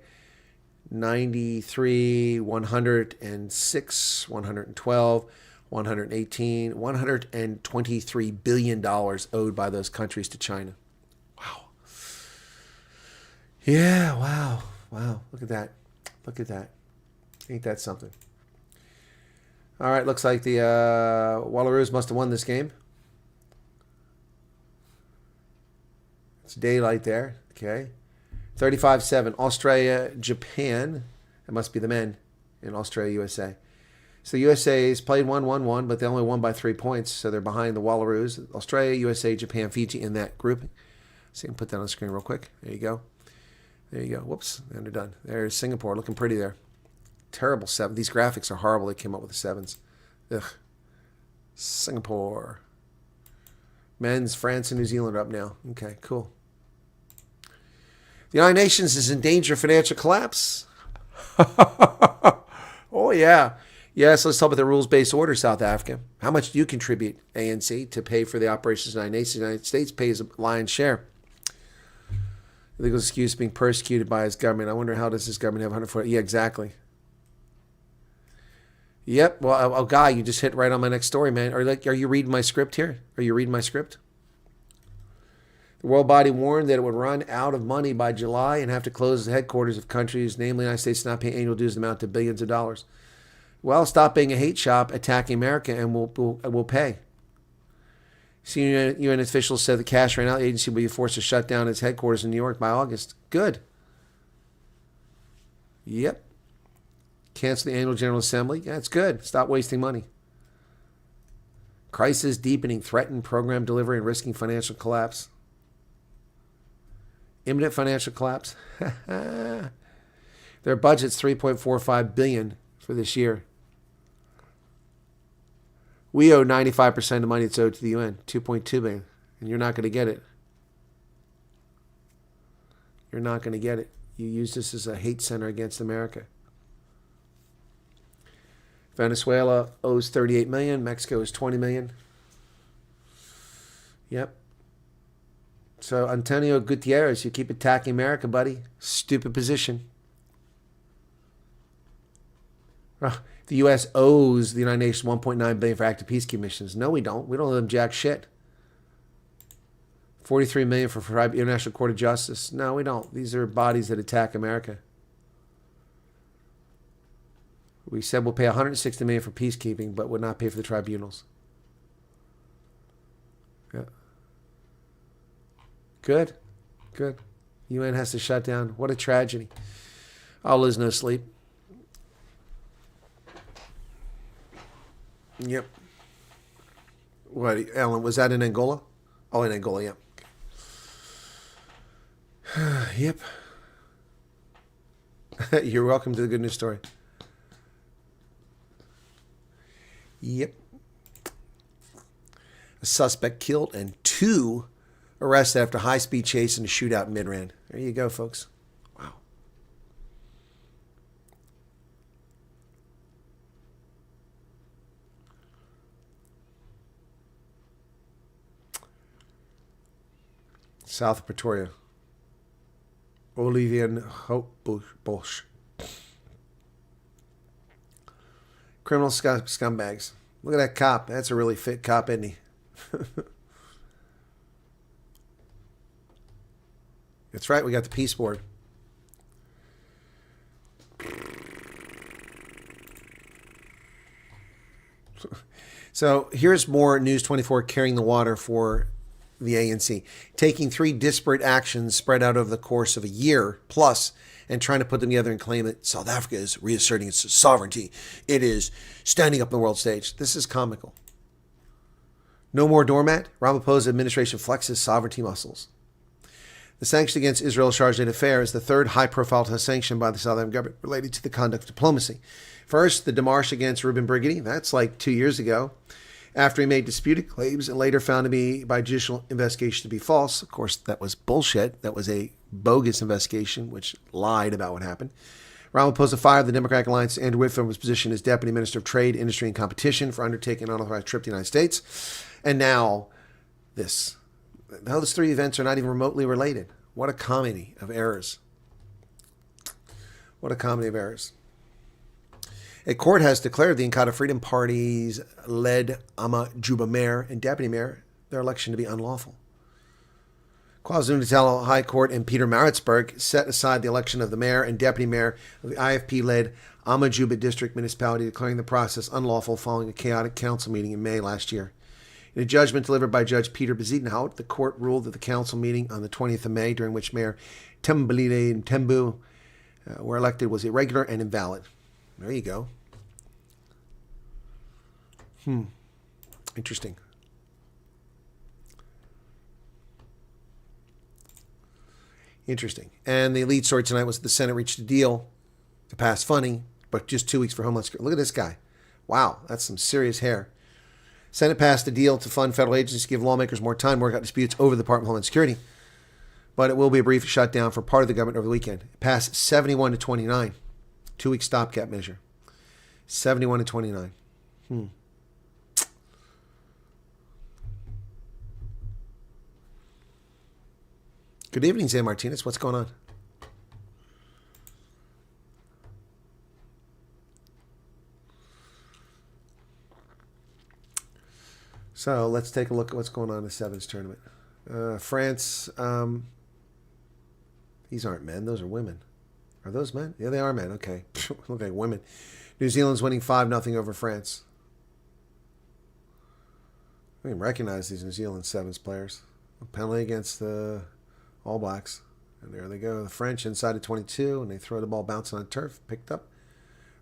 93, 106, 112, 118, $123 billion owed by those countries to China. Wow. Yeah, wow. Wow. Look at that. Look at that. Ain't that something? All right, looks like the Wallaroos must have won this game. It's daylight there. Okay. 35-7, Australia, Japan. It must be the men in Australia, USA. So the USA's played 1-1-1, but they only won by 3 points, so they're behind the Wallaroos. Australia, USA, Japan, Fiji in that grouping. So you can put that on the screen real quick. There you go. There you go. Whoops, and they're done. There's Singapore, looking pretty there. Terrible 7. These graphics are horrible. They came up with the 7s. Ugh. Singapore. Men's, France, and New Zealand are up now. Okay, cool. The United Nations is in danger of financial collapse. Oh, yeah. Yes, let's talk about the rules-based order, South Africa. How much do you contribute, ANC, to pay for the operations of the United Nations? The United States pays a lion's share. Illegal excuse being persecuted by his government. I wonder how does this government have 140? Yeah, exactly. Yep. Well, Guy, you just hit right on my next story, man. Are you reading my script here? Are you reading my script? The world body warned that it would run out of money by July and have to close the headquarters of countries, namely the United States, not pay annual dues amount to billions of dollars. Well, stop being a hate shop, attacking America, and we'll pay. Senior UN officials said the cash ran out. The agency will be forced to shut down its headquarters in New York by August. Good. Yep. Cancel the annual General Assembly. Yeah, it's good. Stop wasting money. Crisis deepening, threatened program delivery, and risking financial collapse. Imminent financial collapse. Their budget's $3.45 billion for this year. We owe 95% of money that's owed to the UN, $2.2 billion, and you're not going to get it. You're not going to get it. You use this as a hate center against America. Venezuela owes $38 million. Mexico is $20 million. Yep. So, Antonio Gutierrez, you keep attacking America, buddy. Stupid position. The U.S. owes the United Nations $1.9 billion for active peacekeeping missions. No, we don't. We don't owe them jack shit. $43 million for International Court of Justice. No, we don't. These are bodies that attack America. We said we'll pay $160 million for peacekeeping, but would not pay for the tribunals. Yeah. Good. Good. UN has to shut down. What a tragedy. I'll lose no sleep. Yep. What, Alan, was that in Angola? Oh, in Angola, yeah. Yep. You're welcome to the good news story. Yep. A suspect killed and 2 arrested after high-speed chase and a shootout in Midrand. There you go, folks. Wow. South of Pretoria. Olivier Bosch. Criminal scumbags. Look at that cop. That's a really fit cop, isn't he? That's right. We got the peace board. So here's more News 24 carrying the water for the ANC. Taking 3 disparate actions spread out over the course of a year plus and trying to put them together and claim that South Africa is reasserting its sovereignty. It is standing up on the world stage. This is comical. No more doormat. Ramaphosa administration flexes sovereignty muscles. The sanction against Israel chargé d'affaires is the 3rd high-profile sanction by the South African government related to the conduct of diplomacy. First, the démarche against Ruben Brigidi. That's like 2 years ago, after he made disputed claims and later found to be, by judicial investigation, to be false. Of course, that was bullshit. That was a bogus investigation, which lied about what happened. Ramaphosa fired the Democratic Alliance Andrew Whitfield from his position as Deputy Minister of Trade, Industry, and Competition for undertaking an unauthorized trip to the United States. And now, this. Those 3 events are not even remotely related. What a comedy of errors. What a comedy of errors. A court has declared the Inkatha Freedom Party's led Amajuba mayor and deputy mayor their election to be unlawful. KwaZulu-Natal High Court in Peter Maritzburg set aside the election of the mayor and deputy mayor of the IFP-led Amajuba District Municipality, declaring the process unlawful following a chaotic council meeting in May last year. In a judgment delivered by Judge Peter Bezuidenhout, the court ruled that the council meeting on the 20th of May, during which Mayor Tembelile and Tembu were elected, was irregular and invalid. There you go. Interesting. Interesting. And the lead story tonight was that the Senate reached a deal to pass funding, but just 2 weeks for homeless. Look at this guy. Wow, that's some serious hair. Senate passed a deal to fund federal agencies to give lawmakers more time to work out disputes over the Department of Homeland Security. But it will be a brief shutdown for part of the government over the weekend. It passed 71 to 29. 2-week stopgap measure. 71 to 29. Good evening, Zay Martinez. What's going on? So let's take a look at what's going on in the Sevens tournament. France, these aren't men, those are women. Are those men? Yeah, they are men. Okay. Look like women. New Zealand's winning 5-0 over France. I didn't recognize these New Zealand Sevens players. A penalty against the All Blacks. And there they go. The French inside of 22, and they throw the ball bouncing on turf. Picked up.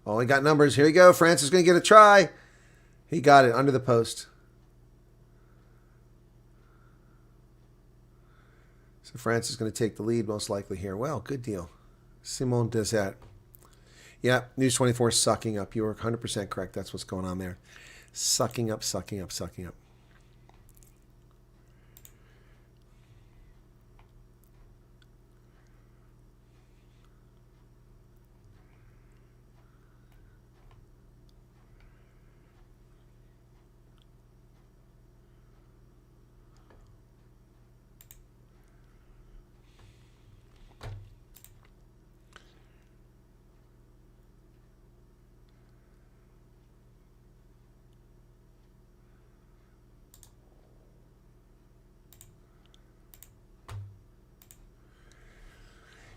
Oh, he got numbers. Here we go. France is going to get a try. He got it under the post. So France is going to take the lead most likely here. Well, good deal. Simone does that. Yeah, News 24 sucking up. You are 100% correct. That's what's going on there. Sucking up, sucking up, sucking up.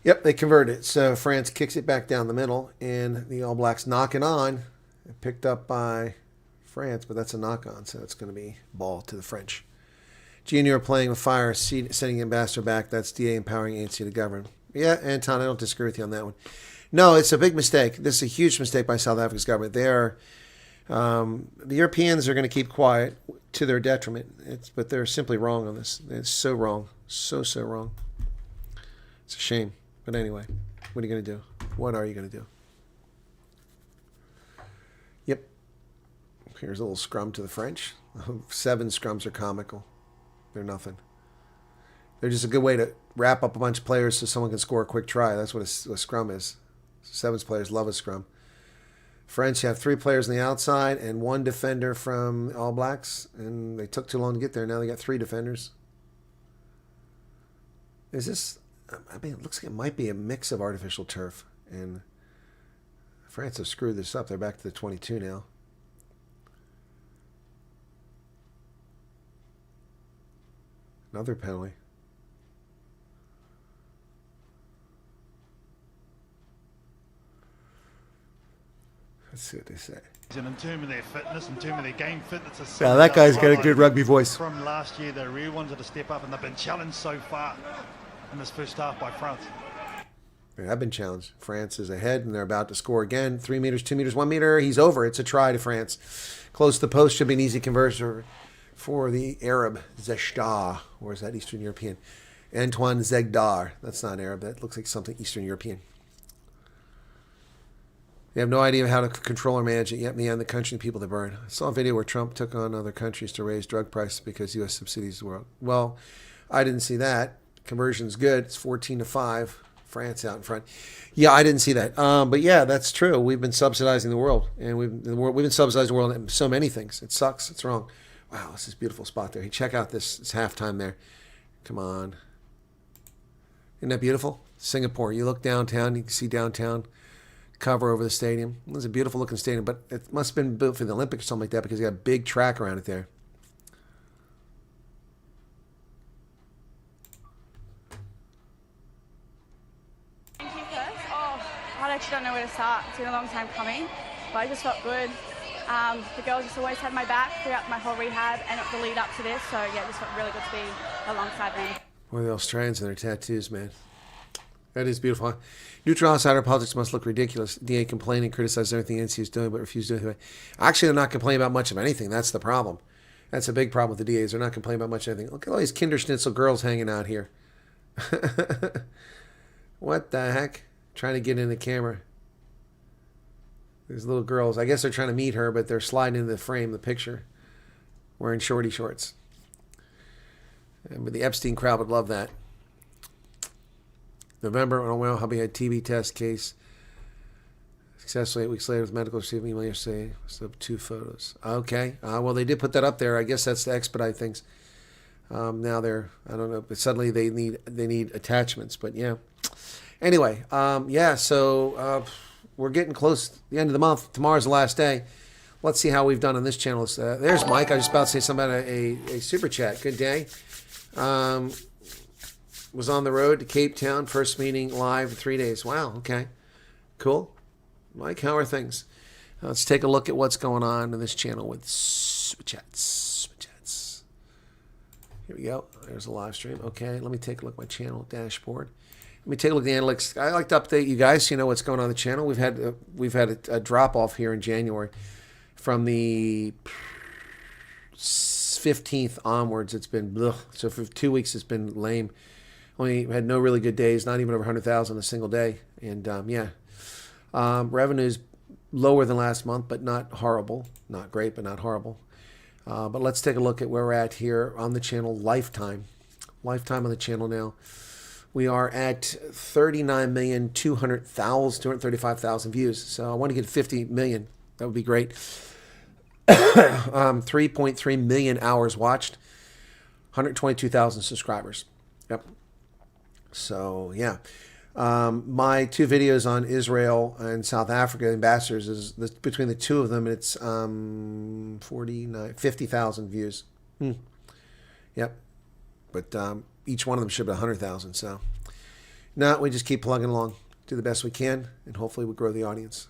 Yep, they converted. So France kicks it back down the middle, and the All Blacks knock it on. Picked up by France, but that's a knock-on, so it's going to be ball to the French. Junior playing with fire, sending ambassador back. That's DA empowering ANC to govern. Yeah, Anton, I don't disagree with you on that one. No, it's a big mistake. This is a huge mistake by South Africa's government. They are, the Europeans are going to keep quiet to their detriment, but they're simply wrong on this. It's so wrong. So wrong. It's a shame. But anyway, what are you going to do? What are you going to do? Yep. Here's a little scrum to the French. 7 scrums are comical. They're nothing. They're just a good way to wrap up a bunch of players so someone can score a quick try. That's what a scrum is. Sevens players love a scrum. French have 3 players on the outside and 1 defender from All Blacks. And they took too long to get there. Now they got 3 defenders. Is this... I mean, it looks like it might be a mix of artificial turf. And France have screwed this up. They're back to the 22 now. Another penalty. Let's see what they say. And in terms of their fitness, in terms of their game fit, it's a yeah, that guy's got a good rugby voice. From last year, they really wanted to step up, and they've been challenged so far in this first half by France. They have been challenged. France is ahead, and they're about to score again. 3 meters, 2 meters, 1 meter. He's over. It's a try to France. Close to the post should be an easy conversion for the Arab Zeshtar, or is that Eastern European? Antoine Zegdar. That's not Arab. That looks like something Eastern European. They have no idea how to control or manage it yet. In the end, the country and people they burn. I saw a video where Trump took on other countries to raise drug prices because U.S. subsidies the world. Well, I didn't see that. Conversion's good. It's 14-5. France out in front. Yeah, I didn't see that. But yeah, that's true. We've been subsidizing the world, and we've been subsidizing the world in so many things. It sucks. It's wrong. Wow, this is a beautiful spot there. Hey, check out this. It's halftime there. Come on. Isn't that beautiful? Singapore. You look downtown. You can see downtown. Cover over the stadium. It's a beautiful looking stadium, but it must have been built for the Olympics or something like that because you got a big track around it there. I actually don't know where to start. It's been a long time coming, but I just felt good. The girls just always had my back throughout my whole rehab and the lead up to this, so yeah, it just felt really good to be alongside them. Boy, the Australians and their tattoos, man. That is beautiful. Neutral outsider politics must look ridiculous. DA complaining, criticizes everything NC is doing, but refuse to do it. Actually, they're not complaining about much of anything. That's the problem. That's a big problem with the DAs. They're not complaining about much of anything. Look at all these Kinderschnitzel girls hanging out here. What the heck? Trying to get in the camera. These little girls. I guess they're trying to meet her, but they're sliding into the frame, the picture. wearing shorty shorts. But the Epstein crowd would love that. November, oh well, hubby had TB test case. Successfully 8 weeks later with medical receiving email yesterday. So 2 photos. Okay. Well, they did put that up there. I guess that's to expedite things. Now they're, I don't know, but suddenly they need attachments. But yeah. Anyway, yeah. So we're getting close to the end of the month. Tomorrow's the last day. Let's see how we've done on this channel. There's Mike. I was just about to say something about a super chat. Good day. Was on the road to Cape Town. First meeting live 3 days. Wow. Okay. Cool. Mike, how are things? Let's take a look at what's going on in this channel with super chats. Here we go. There's a live stream. Okay, let me take a look at my channel dashboard. Let me take a look at the analytics. I like to update you guys so you know what's going on in the channel. We've had a drop off here in January from the 15th onwards. It's been blech. So for 2 weeks it's been lame. Only had no really good days. Not even over 100,000 a single day. And yeah. Revenue's lower than last month, but not horrible. Not great, but not horrible. But let's take a look at where we're at here on the channel. Lifetime on the channel now. We are at 39,235,000 views. So I want to get 50 million. That would be great. 3.3 million hours watched. 122,000 subscribers. Yep. So yeah. My 2 videos on Israel and South Africa ambassadors is between the 2 of them, it's 50,000 views. Yep. But each one of them should be 100,000. So no, we just keep plugging along, do the best we can, and hopefully we grow the audience.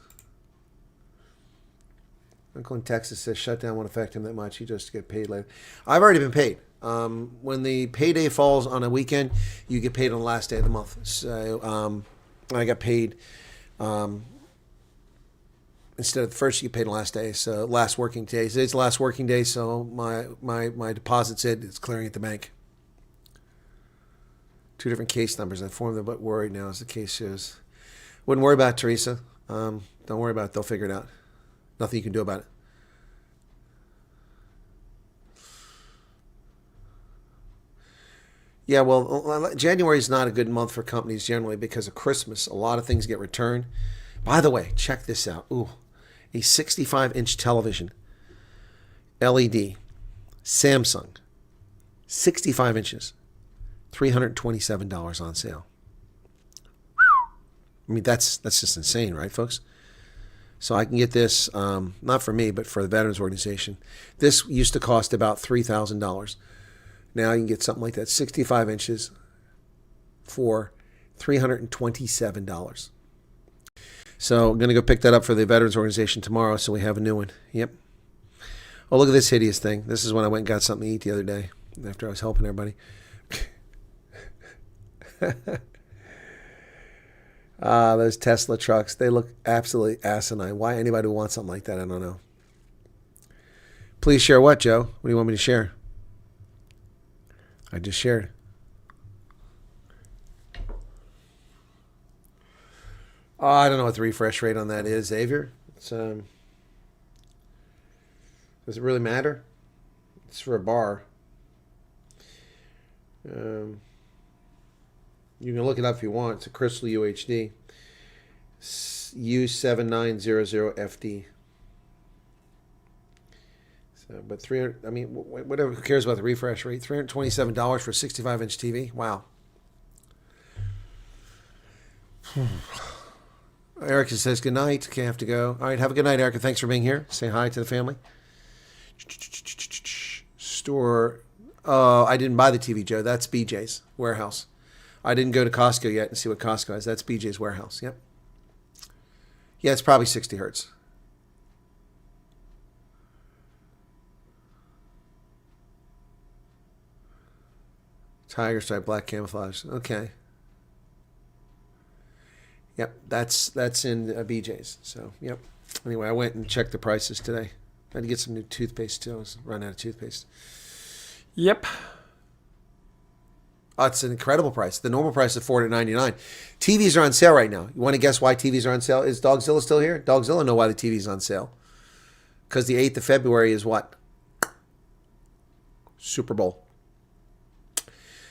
Uncle in Texas says shutdown won't affect him that much. He just get paid later. I've already been paid. When the payday falls on a weekend, you get paid on the last day of the month. So I got paid instead of the first, you get paid on the last day. So last working day. Today's the last working day, so my deposit's in. It's clearing at the bank. 2 different case numbers. I informed them, but worried now as the case shows. Wouldn't worry about it, Teresa. Don't worry about it. They'll figure it out. Nothing you can do about it. Yeah, well, January is not a good month for companies generally because of Christmas. A lot of things get returned. By the way, check this out. Ooh, a 65-inch television, LED, Samsung, 65 inches, $327 on sale. I mean, that's just insane, right, folks? So I can get this, not for me, but for the Veterans Organization. This used to cost about $3,000. Now you can get something like that, 65 inches for $327. So I'm going to go pick that up for the Veterans Organization tomorrow so we have a new one. Yep. Oh, look at this hideous thing. This is when I went and got something to eat the other day after I was helping everybody. Those Tesla trucks, they look absolutely asinine. Why anybody would want something like that, I don't know. Please share what, Joe? What do you want me to share? I just shared. Oh, I don't know what the refresh rate on that is, Xavier. It's, does it really matter? It's for a bar. You can look it up if you want. It's a Crystal UHD. U7900FD. So, but 300. I mean, whatever. Who cares about the refresh rate? $327 for a 65-inch TV. Wow. Erica says good night. Okay, I have to go. All right, have a good night, Erica. Thanks for being here. Say hi to the family. Store. Oh, I didn't buy the TV, Joe. That's BJ's warehouse. I didn't go to Costco yet and see what Costco has. That's BJ's warehouse. Yep. Yeah, it's probably 60 hertz. Tiger stripe, black camouflage. Okay. Yep, that's in BJ's. So, yep. Anyway, I went and checked the prices today. I had to get some new toothpaste, too. I was running out of toothpaste. Yep. Oh, it's an incredible price. The normal price is $499. TVs are on sale right now. You want to guess why TVs are on sale? Is Dogzilla still here? Dogzilla know why the TV's on sale. Because the 8th of February is what? Super Bowl.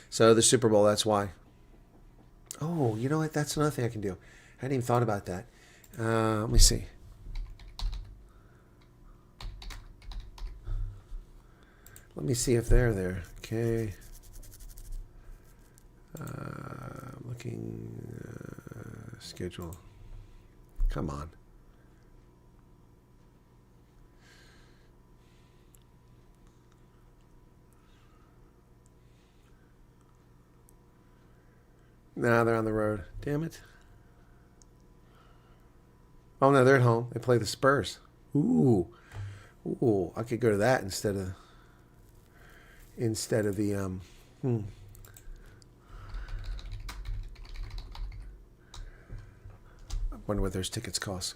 So the Super Bowl, that's why. Oh, you know what? That's another thing I can do. I hadn't even thought about that. Let me see. Let me see if they're there. Okay. Looking schedule. Come on. Nah, they're on the road. Damn it. Oh no, they're at home. They play the Spurs. Ooh. Ooh, I could go to that instead of the I wonder what those tickets cost.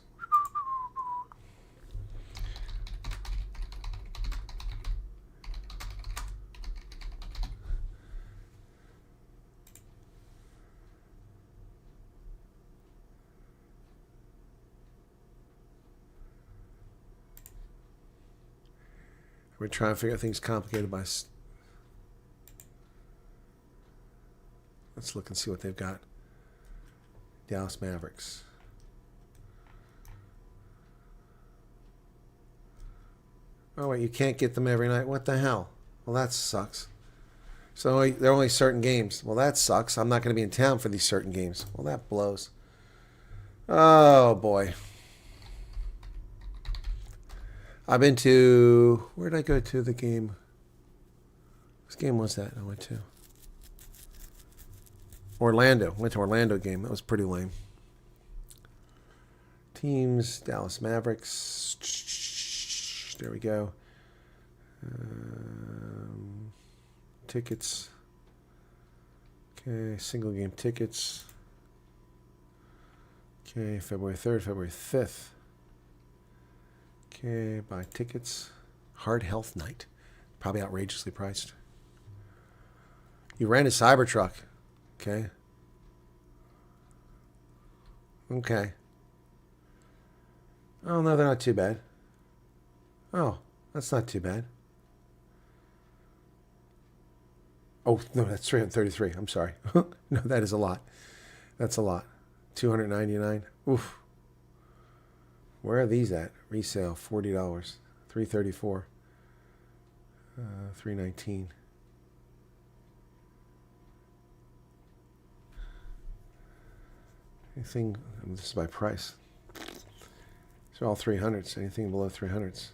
We're trying to figure out things complicated by. Let's look and see what they've got. Dallas Mavericks. Oh wait, you can't get them every night. What the hell? Well, that sucks. So there are only certain games. Well, that sucks. I'm not going to be in town for these certain games. Well, that blows. Oh boy. I've been to, where did I go to the game? What game was that I went to? Orlando. Went to Orlando game. That was pretty lame. Teams, Dallas Mavericks. There we go. Tickets. Okay, single game tickets. Okay, February 3rd, February 5th. Okay, buy tickets. Hard Health Night. Probably outrageously priced. You rent a Cybertruck. Okay. Okay. Oh, no, they're not too bad. Oh, that's not too bad. Oh, no, that's 333. I'm sorry. No, that is a lot. That's a lot. 299. Oof. Where are these at? Resale, $40. $334. $319. Anything, this is by price. These are all 300s. Anything below 300s.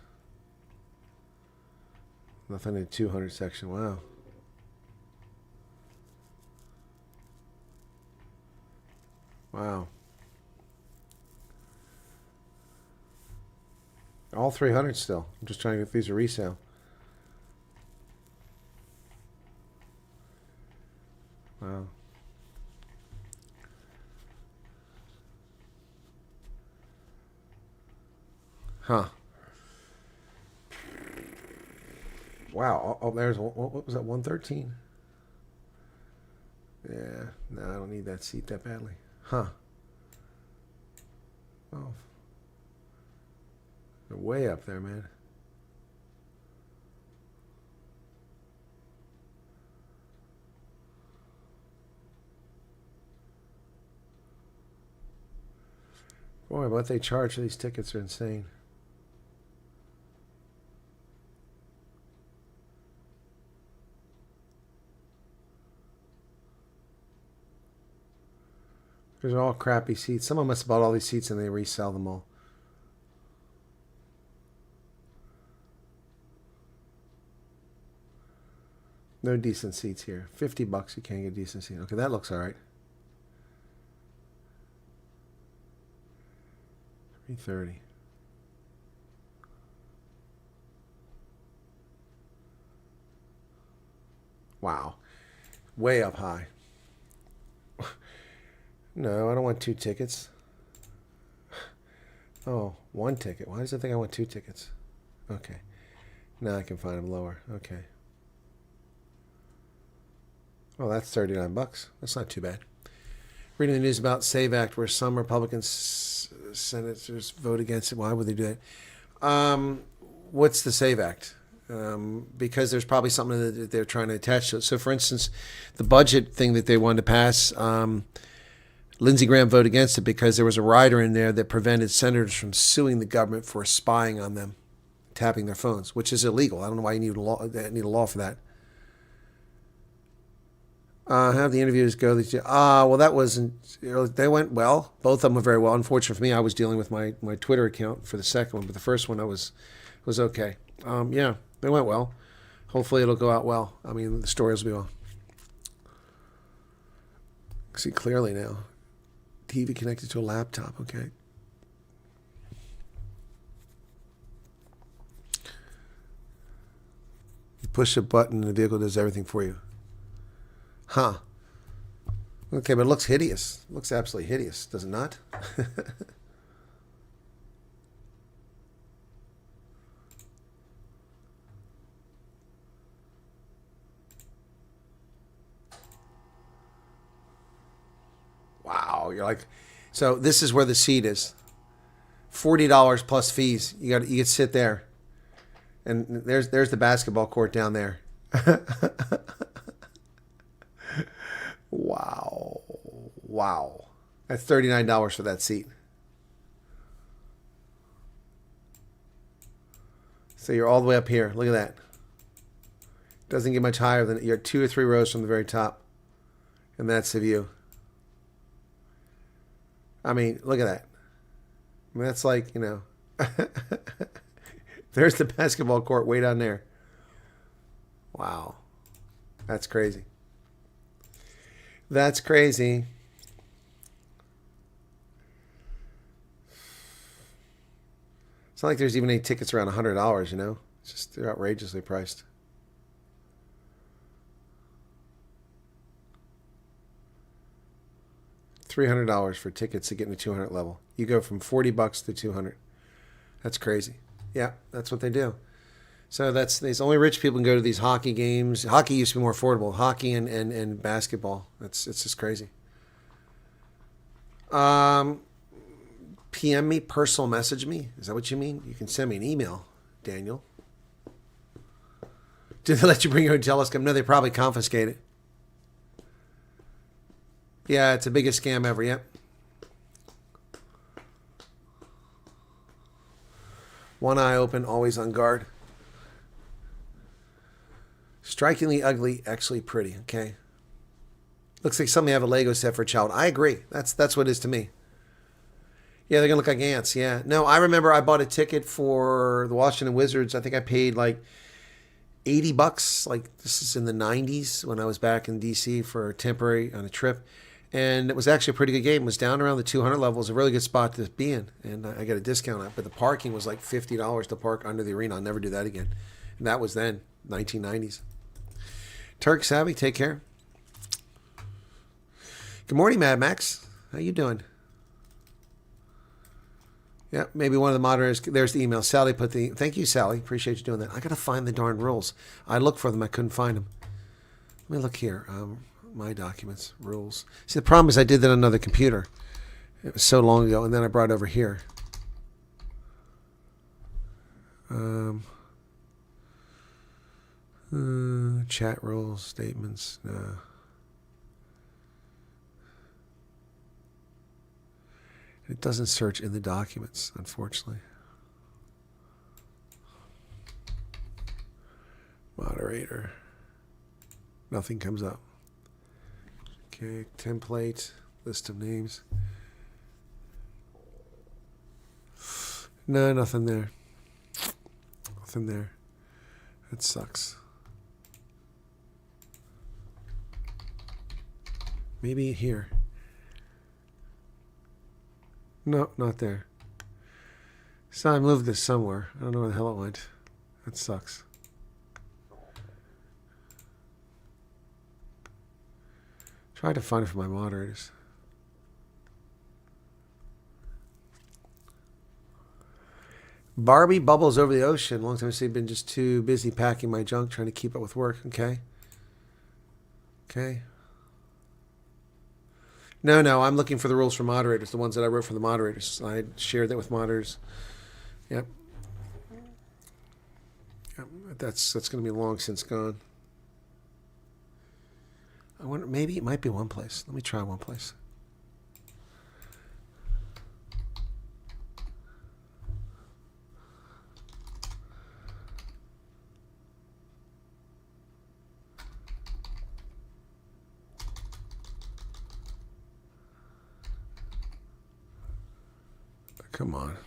Nothing in the 200 section. Wow. Wow. All 300 still. I'm just trying to get these a resale. Wow. Huh. Wow. Oh, there's what was that? 113. Yeah. No, I don't need that seat that badly. Huh. Oh. They're way up there, man. Boy, what they charge for these tickets are insane. These are all crappy seats. Someone must have bought all these seats and they resell them all. No decent seats here. $50 you can't get a decent seat. Okay, that looks all right. $330. Wow. Way up high. No, I don't want 2 tickets. Oh, 1 ticket. Why does it think I want 2 tickets? Okay. Now I can find them lower. Okay. Well, that's $39. That's not too bad. Reading the news about SAVE Act, where some Republican senators vote against it. Why would they do that? What's the SAVE Act? because there's probably something that they're trying to attach to it. So, for instance, the budget thing that they wanted to pass, Lindsey Graham voted against it because there was a rider in there that prevented senators from suing the government for spying on them, tapping their phones, which is illegal. I don't know why you need a law for that. How the interviews go? Well, that wasn't. They went well. Both of them were very well. Unfortunately for me, I was dealing with my Twitter account for the second one, but the first one was okay. Yeah, they went well. Hopefully, it'll go out well. I mean, the stories will be well. See clearly now. TV connected to a laptop. Okay. You push a button, and the vehicle does everything for you. Huh. Okay, but it looks hideous. It looks absolutely hideous, does it not? Wow, you're like, so this is where the seat is. $40 plus fees. You get to sit there. And there's the basketball court down there. Wow. That's $39 for that seat. So you're all the way up here. Look at that. Doesn't get much higher than you're 2 or 3 rows from the very top. And that's the view. I mean, look at that. I mean, that's like, you know. There's the basketball court way down there. Wow. That's crazy. That's crazy. It's not like there's even any tickets around $100, you know? It's just they're outrageously priced. $300 for tickets to get in the 200 level. You go from $40 to 200. That's crazy. Yeah, that's what they do. So these only rich people can go to these hockey games. Hockey used to be more affordable. Hockey and basketball. It's just crazy. PM me, personal message me. Is that what you mean? You can send me an email, Daniel. Did they let you bring your own telescope? No, they probably confiscate it. Yeah, it's the biggest scam ever. Yep. One eye open, always on guard. Strikingly ugly, actually pretty. Okay. Looks like somebody have a Lego set for a child. I agree. That's what it is to me. Yeah, they're gonna look like ants. Yeah. No, I remember I bought a ticket for the Washington Wizards. I think I paid like $80. Like this is in the 90s when I was back in DC for temporary on a trip. And it was actually a pretty good game. It was down around the 200 level. It was a really good spot to be in. And I got a discount on it. But the parking was like $50 to park under the arena. I'll never do that again. And that was then, 1990s. Turk Savvy, take care. Good morning, Mad Max. How you doing? Yeah, maybe one of the moderators. There's the email. Sally put the... Thank you, Sally. Appreciate you doing that. I got to find the darn rules. I looked for them. I couldn't find them. Let me look here. My documents, rules. See, the problem is I did that on another computer. It was so long ago, and then I brought it over here. Chat rules, statements. No. It doesn't search in the documents, unfortunately. Moderator. Nothing comes up. Okay, template, list of names. No, nothing there. Nothing there. That sucks. Maybe here. No, not there. So I moved this somewhere. I don't know where the hell it went. That sucks. Try to find it for my moderators. Barbie bubbles over the ocean. Long time I've been just too busy packing my junk, trying to keep up with work. Okay. Okay. No, I'm looking for the rules for moderators, the ones that I wrote for the moderators. I shared that with moderators. Yep. That's going to be long since gone. I wonder, maybe it might be one place. Let me try one place. Come on.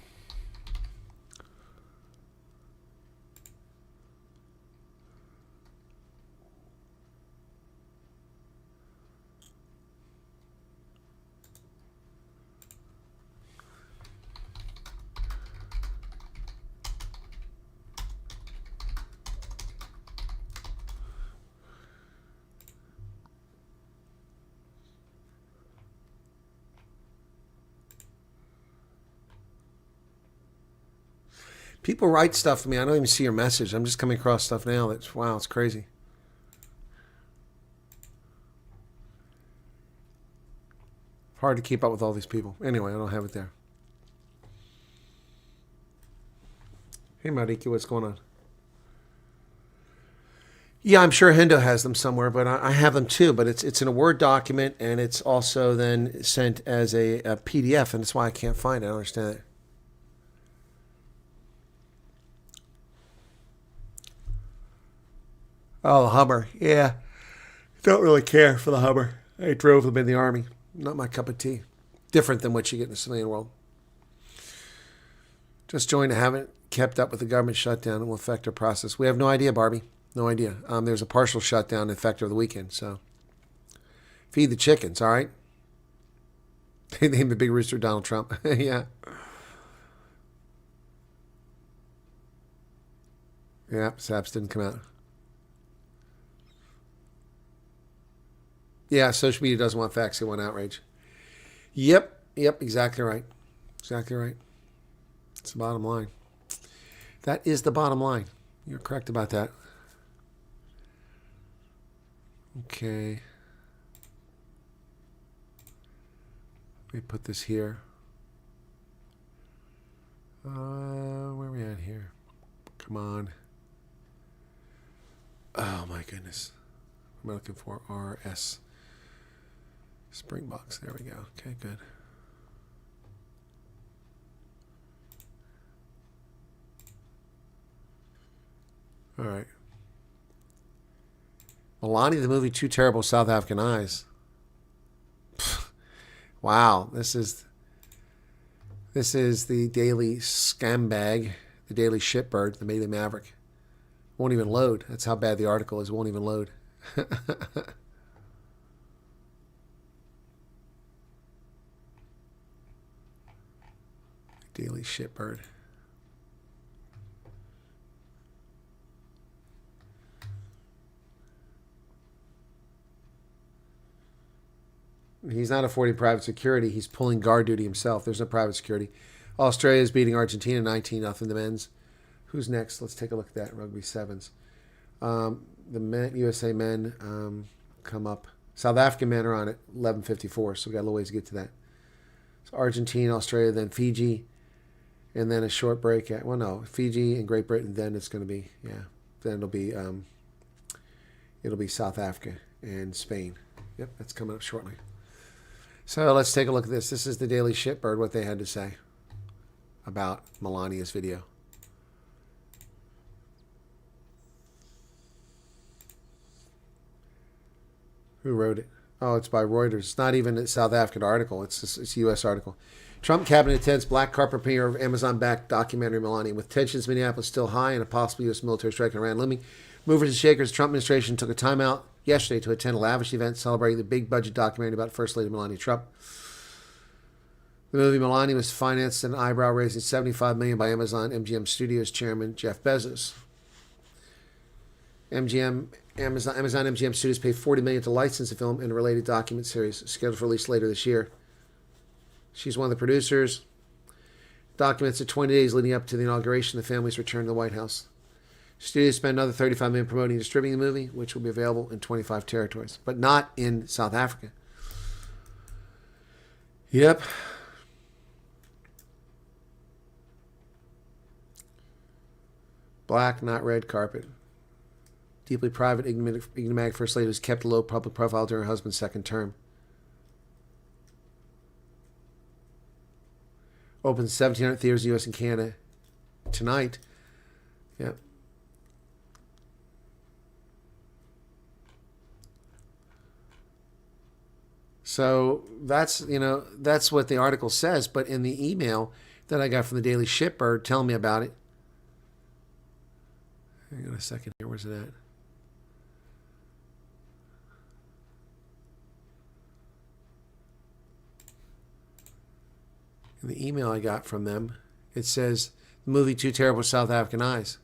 People write stuff to me. I don't even see your message. I'm just coming across stuff now that's, wow, it's crazy. Hard to keep up with all these people. Anyway, I don't have it there. Hey, Mariki, what's going on? Yeah, I'm sure Hendo has them somewhere, but I have them too. But it's in a Word document, and it's also then sent as a PDF, and that's why I can't find it. I don't understand it. Oh, the Hummer. Yeah. Don't really care for the Hummer. I drove them in the Army. Not my cup of tea. Different than what you get in the civilian world. Just joined. I haven't kept up with the government shutdown. It will affect our process. We have no idea, Barbie. No idea. There's a partial shutdown in effect over the weekend. So feed the chickens, all right? They named the big rooster Donald Trump. Yeah. Yeah, Saps didn't come out. Yeah, social media doesn't want facts, they want outrage. Yep, exactly right. Exactly right. It's the bottom line. That is the bottom line. You're correct about that. Okay. Let me put this here. Where are we at here? Come on. Oh my goodness. What am I looking for? RS. Springboks. There we go. Okay, good. All right. Milani, the movie Two Terrible South African Eyes. Wow. This is the Daily Scambag, the Daily Shitbird, the Melee Maverick. Won't even load. That's how bad the article is. It won't even load. Daily Shitbird. He's not affording private security. He's pulling guard duty himself. There's no private security. Australia is beating Argentina 19-0 the men's. Who's next? Let's take a look at that. Rugby sevens. The men, USA men come up. South African men are on it, 11:54. So we got a little ways to get to that. So Argentina, Australia, then Fiji, and then a short break at, well, no, Fiji and Great Britain. Then it's going to be, yeah, then it'll be South Africa and Spain. Yep, that's coming up shortly. So let's take a look at this. This is the Daily Shitbird, what they had to say about Melania's video. Who wrote it? Oh, it's by Reuters. It's not even a South African article. It's a U.S. article. Trump cabinet attends black carpet premiere of Amazon-backed documentary Melania. With tensions in Minneapolis still high and a possible U.S. military strike in Iran looming, movers and shakers, the Trump administration took a timeout yesterday to attend a lavish event celebrating the big-budget documentary about First Lady Melania Trump. The movie Melania was financed at an eyebrow-raising $75 million by Amazon MGM Studios chairman Jeff Bezos. Amazon MGM Studios paid $40 million to license the film and a related document series scheduled for release later this year. She's one of the producers. Documents the 20 days leading up to the inauguration of the family's return to the White House. Studios spent another $35 million promoting and distributing the movie, which will be available in 25 territories, but not in South Africa. Yep. Black, not red carpet. Deeply private, enigmatic first lady who's kept a low public profile during her husband's second term. Opens 1,700 theaters in the U.S. and Canada tonight. Yep. So that's, that's what the article says. But in the email that I got from the Daily Shipper telling me about it. Hang on a second here. Where's it at? In the email I got from them, it says, the movie Two Terrible South African Eyes.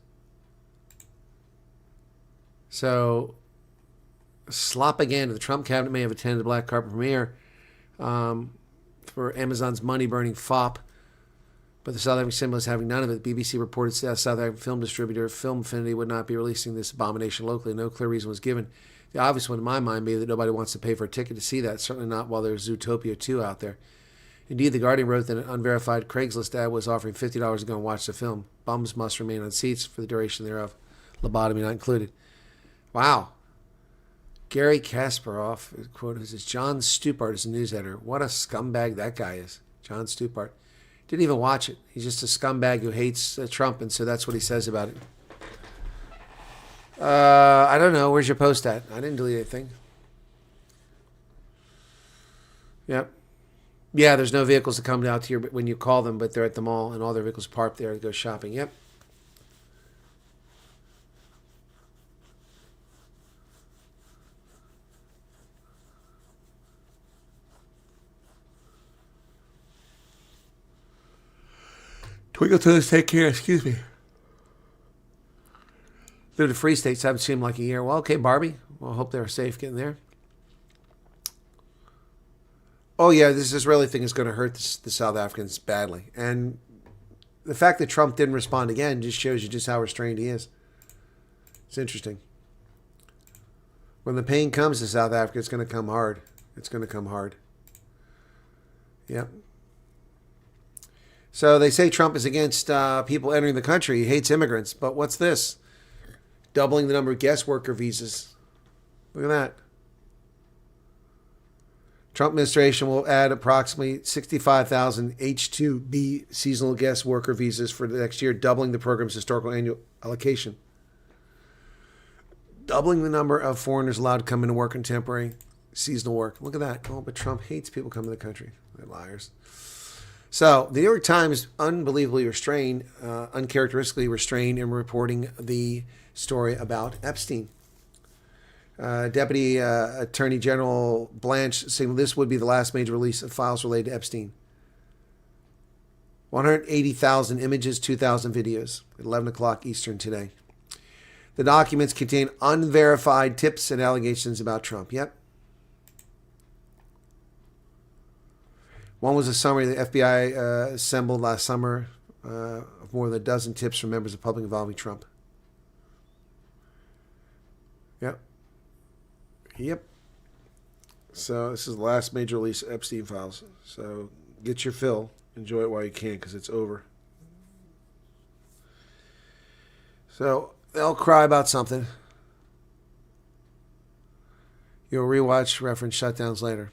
So, slop again. The Trump cabinet may have attended the black carpet premiere for Amazon's money-burning fop, but the South African symbol is having none of it. BBC reported South African film distributor Film Affinity would not be releasing this abomination locally. No clear reason was given. The obvious one in my mind being that nobody wants to pay for a ticket to see that. Certainly not while there's Zootopia 2 out there. Indeed, The Guardian wrote that an unverified Craigslist ad was offering $50 to go and watch the film. Bums must remain on seats for the duration thereof. Lobotomy not included. Wow. Gary Kasparov, quote, is John Stupart is a news editor. What a scumbag that guy is. John Stupart. Didn't even watch it. He's just a scumbag who hates Trump, and so that's what he says about it. I don't know. Where's your post at? I didn't delete anything. Yep. Yeah, there's no vehicles that come out to you when you call them, but they're at the mall, and all their vehicles parked there to go shopping. Yep. Twinkle toes take care, excuse me. Lived in Free States, haven't seen them like a year. Well, okay, Barbie. Well, I hope they're safe getting there. Oh, yeah, this Israeli thing is going to hurt the South Africans badly. And the fact that Trump didn't respond again just shows you just how restrained he is. It's interesting. When the pain comes to South Africa, it's going to come hard. It's going to come hard. Yep. So they say Trump is against people entering the country. He hates immigrants. But what's this? Doubling the number of guest worker visas. Look at that. Trump administration will add approximately 65,000 H-2B seasonal guest worker visas for the next year, doubling the program's historical annual allocation. Doubling the number of foreigners allowed to come into work in temporary seasonal work. Look at that. Oh, but Trump hates people coming to the country. They're liars. So, the New York Times unbelievably restrained, uncharacteristically restrained in reporting the story about Epstein. Deputy Attorney General Blanche saying this would be the last major release of files related to Epstein. 180,000 images, 2,000 videos at 11 o'clock Eastern today. The documents contain unverified tips and allegations about Trump. Yep. One was a summary the FBI assembled last summer of more than a dozen tips from members of the public involving Trump. Yep. Yep. So this is the last major release of Epstein files. So get your fill. Enjoy it while you can because it's over. So they'll cry about something. You'll rewatch reference shutdowns later.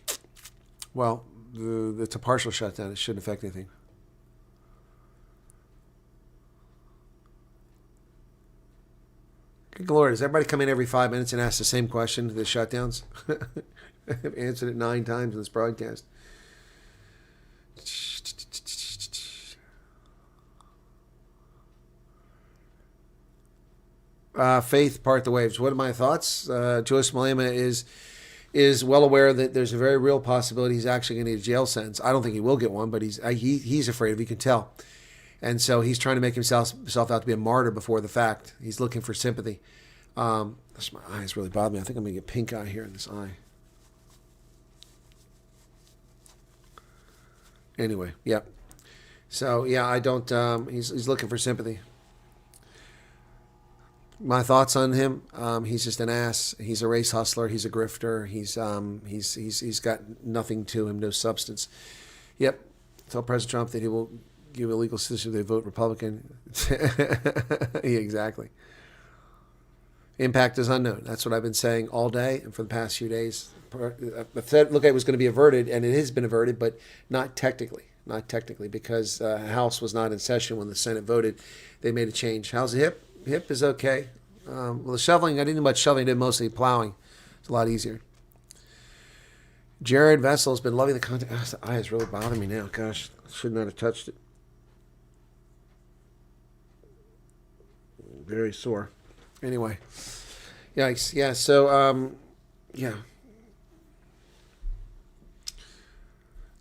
Well, it's a partial shutdown. It shouldn't affect anything. Good Lord, does everybody come in every 5 minutes and ask the same question to the shutdowns? I've answered it 9 times in this broadcast. Faith, part the waves. What are my thoughts? Joyce Malema is well aware that there's a very real possibility he's actually going to need a jail sentence. I don't think he will get one, but he's afraid of it. You can tell. And so he's trying to make himself out to be a martyr before the fact. He's looking for sympathy. My eyes really bother me. I think I'm going to get pink eye here in this eye. Anyway, yep. So, yeah, I don't... he's looking for sympathy. My thoughts on him, he's just an ass. He's a race hustler. He's a grifter. He's got nothing to him, no substance. Yep. Tell President Trump that he will give illegal citizenship, they vote Republican. Yeah, exactly. Impact is unknown. That's what I've been saying all day and for the past few days. I said, look, it was going to be averted, and it has been averted, but not technically. Not technically, because the House was not in session when the Senate voted. They made a change. How's the hip? Hip is okay. Well, the shoveling, I didn't do much shoveling. I did mostly plowing. It's a lot easier. Jared Vessel's been loving the content. Oh, the eye is really bothering me now. Gosh, I should not have touched it. Very sore. Anyway, yikes. Yeah, so, yeah.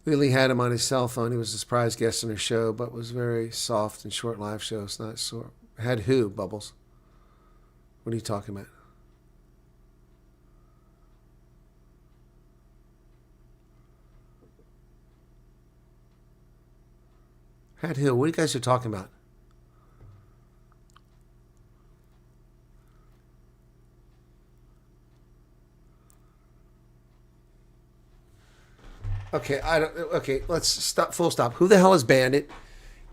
Lily had him on his cell phone. He was a surprise guest on her show, but was very soft and short live shows. Not sore. Had who, Bubbles? What are you talking about? Had who? What are you guys are talking about? Okay, let's stop. Full stop. Who the hell is Bandit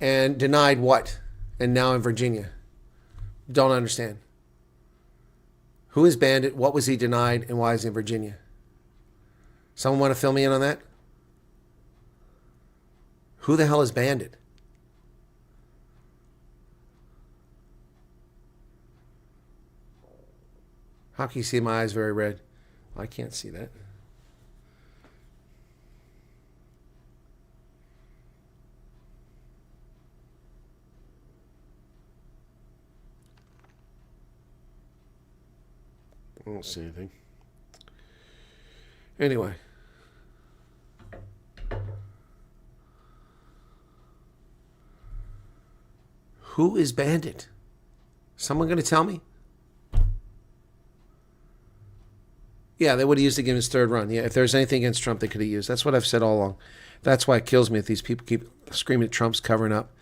and denied what? And now in Virginia? Don't understand. Who is Bandit? What was he denied? And why is he in Virginia? Someone want to fill me in on that? Who the hell is Bandit? How can you see my eyes very red? I can't see that. I don't see anything. Anyway. Who is Bandit? Someone going to tell me? Yeah, they would have used it again his third run. Yeah, if there's anything against Trump, they could have used. That's what I've said all along. That's why it kills me if these people keep screaming that Trump's covering up.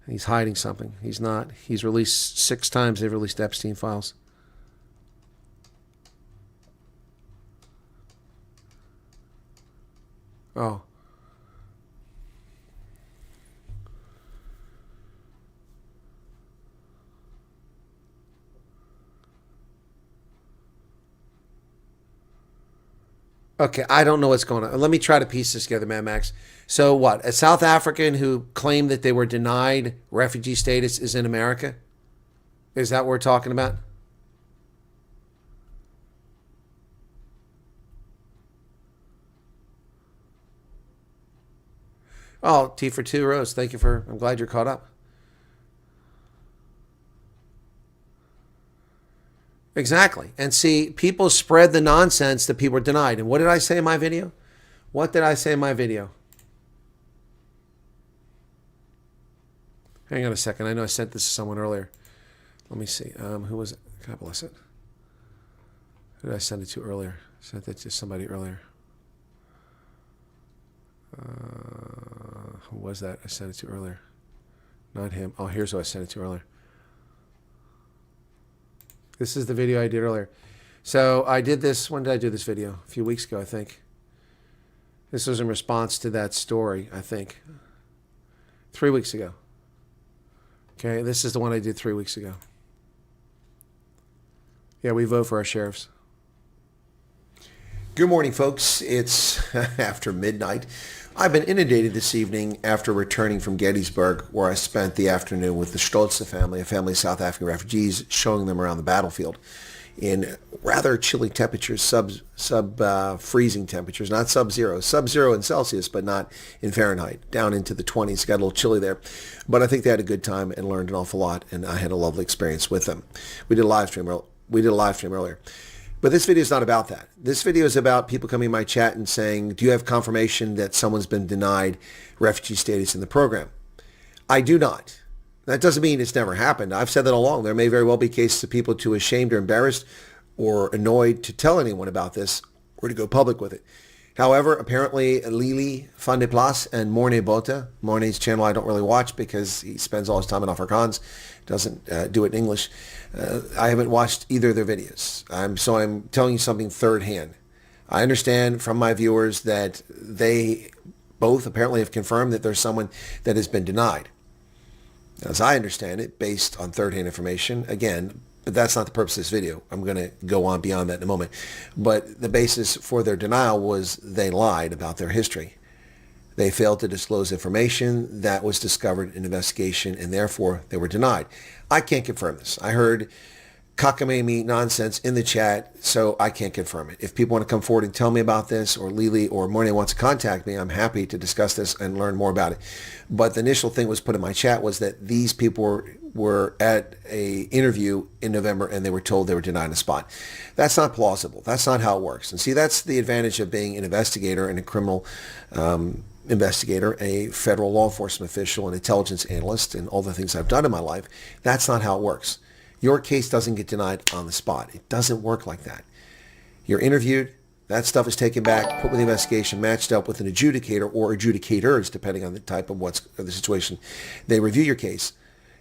He's hiding something. He's not. He's released 6 times. They've released Epstein files. Oh. Okay, I don't know what's going on. Let me try to piece this together, Mad Max. So what? A South African who claimed that they were denied refugee status is in America? Is that what we're talking about? Oh, T for 2, Rose. Thank you for... I'm glad you're caught up. Exactly. And see, people spread the nonsense that people are denied. And what did I say in my video? What did I say in my video? Hang on a second. I know I sent this to someone earlier. Let me see. Who was it? God bless it. Who did I send it to earlier? I sent it to somebody earlier. Who was that I sent it to earlier? Not him. Oh, here's who I sent it to earlier. This is the video I did earlier. So I did this, when did I do this video? A few weeks ago, I think. This was in response to that story, I think. 3 weeks ago. Okay, this is the one I did 3 weeks ago. Yeah, we vote for our sheriffs. Good morning, folks. It's after midnight. I've been inundated this evening after returning from Gettysburg, where I spent the afternoon with the Stolze family, a family of South African refugees, showing them around the battlefield in rather chilly temperatures, sub-freezing temperatures, not sub-zero in Celsius, but not in Fahrenheit, down into the 20s. Got a little chilly there. But I think they had a good time and learned an awful lot, and I had a lovely experience with them. We did a live stream earlier. But this video is not about that. This video is about people coming in my chat and saying, do you have confirmation that someone's been denied refugee status in the program? I do not. That doesn't mean it's never happened. I've said that all along. There may very well be cases of people too ashamed or embarrassed or annoyed to tell anyone about this or to go public with it. However, apparently Lili Van de Plas and Morne Bota, Morne's channel I don't really watch because he spends all his time in Afrikaans, doesn't do it in English. I haven't watched either of their videos. So I'm telling you something third hand. I understand from my viewers that they both apparently have confirmed that there's someone that has been denied. As I understand it, based on third-hand information, again, but that's not the purpose of this video. I'm going to go on beyond that in a moment. But the basis for their denial was they lied about their history. They failed to disclose information that was discovered in investigation, and therefore they were denied. I can't confirm this. I heard cockamamie nonsense in the chat, so I can't confirm it. If people want to come forward and tell me about this, or Lily or Mornay wants to contact me, I'm happy to discuss this and learn more about it. But the initial thing was put in my chat was that these people were at a interview in November and they were told they were denied a spot. That's not plausible. That's not how it works. And see, that's the advantage of being an investigator and a criminal investigator, a federal law enforcement official, an intelligence analyst, and all the things I've done in my life. That's not how it works. Your case doesn't get denied on the spot. It doesn't work like that. You're interviewed. That stuff is taken back, put with the investigation, matched up with an adjudicator or adjudicators, depending on the type of what's the situation. They review your case,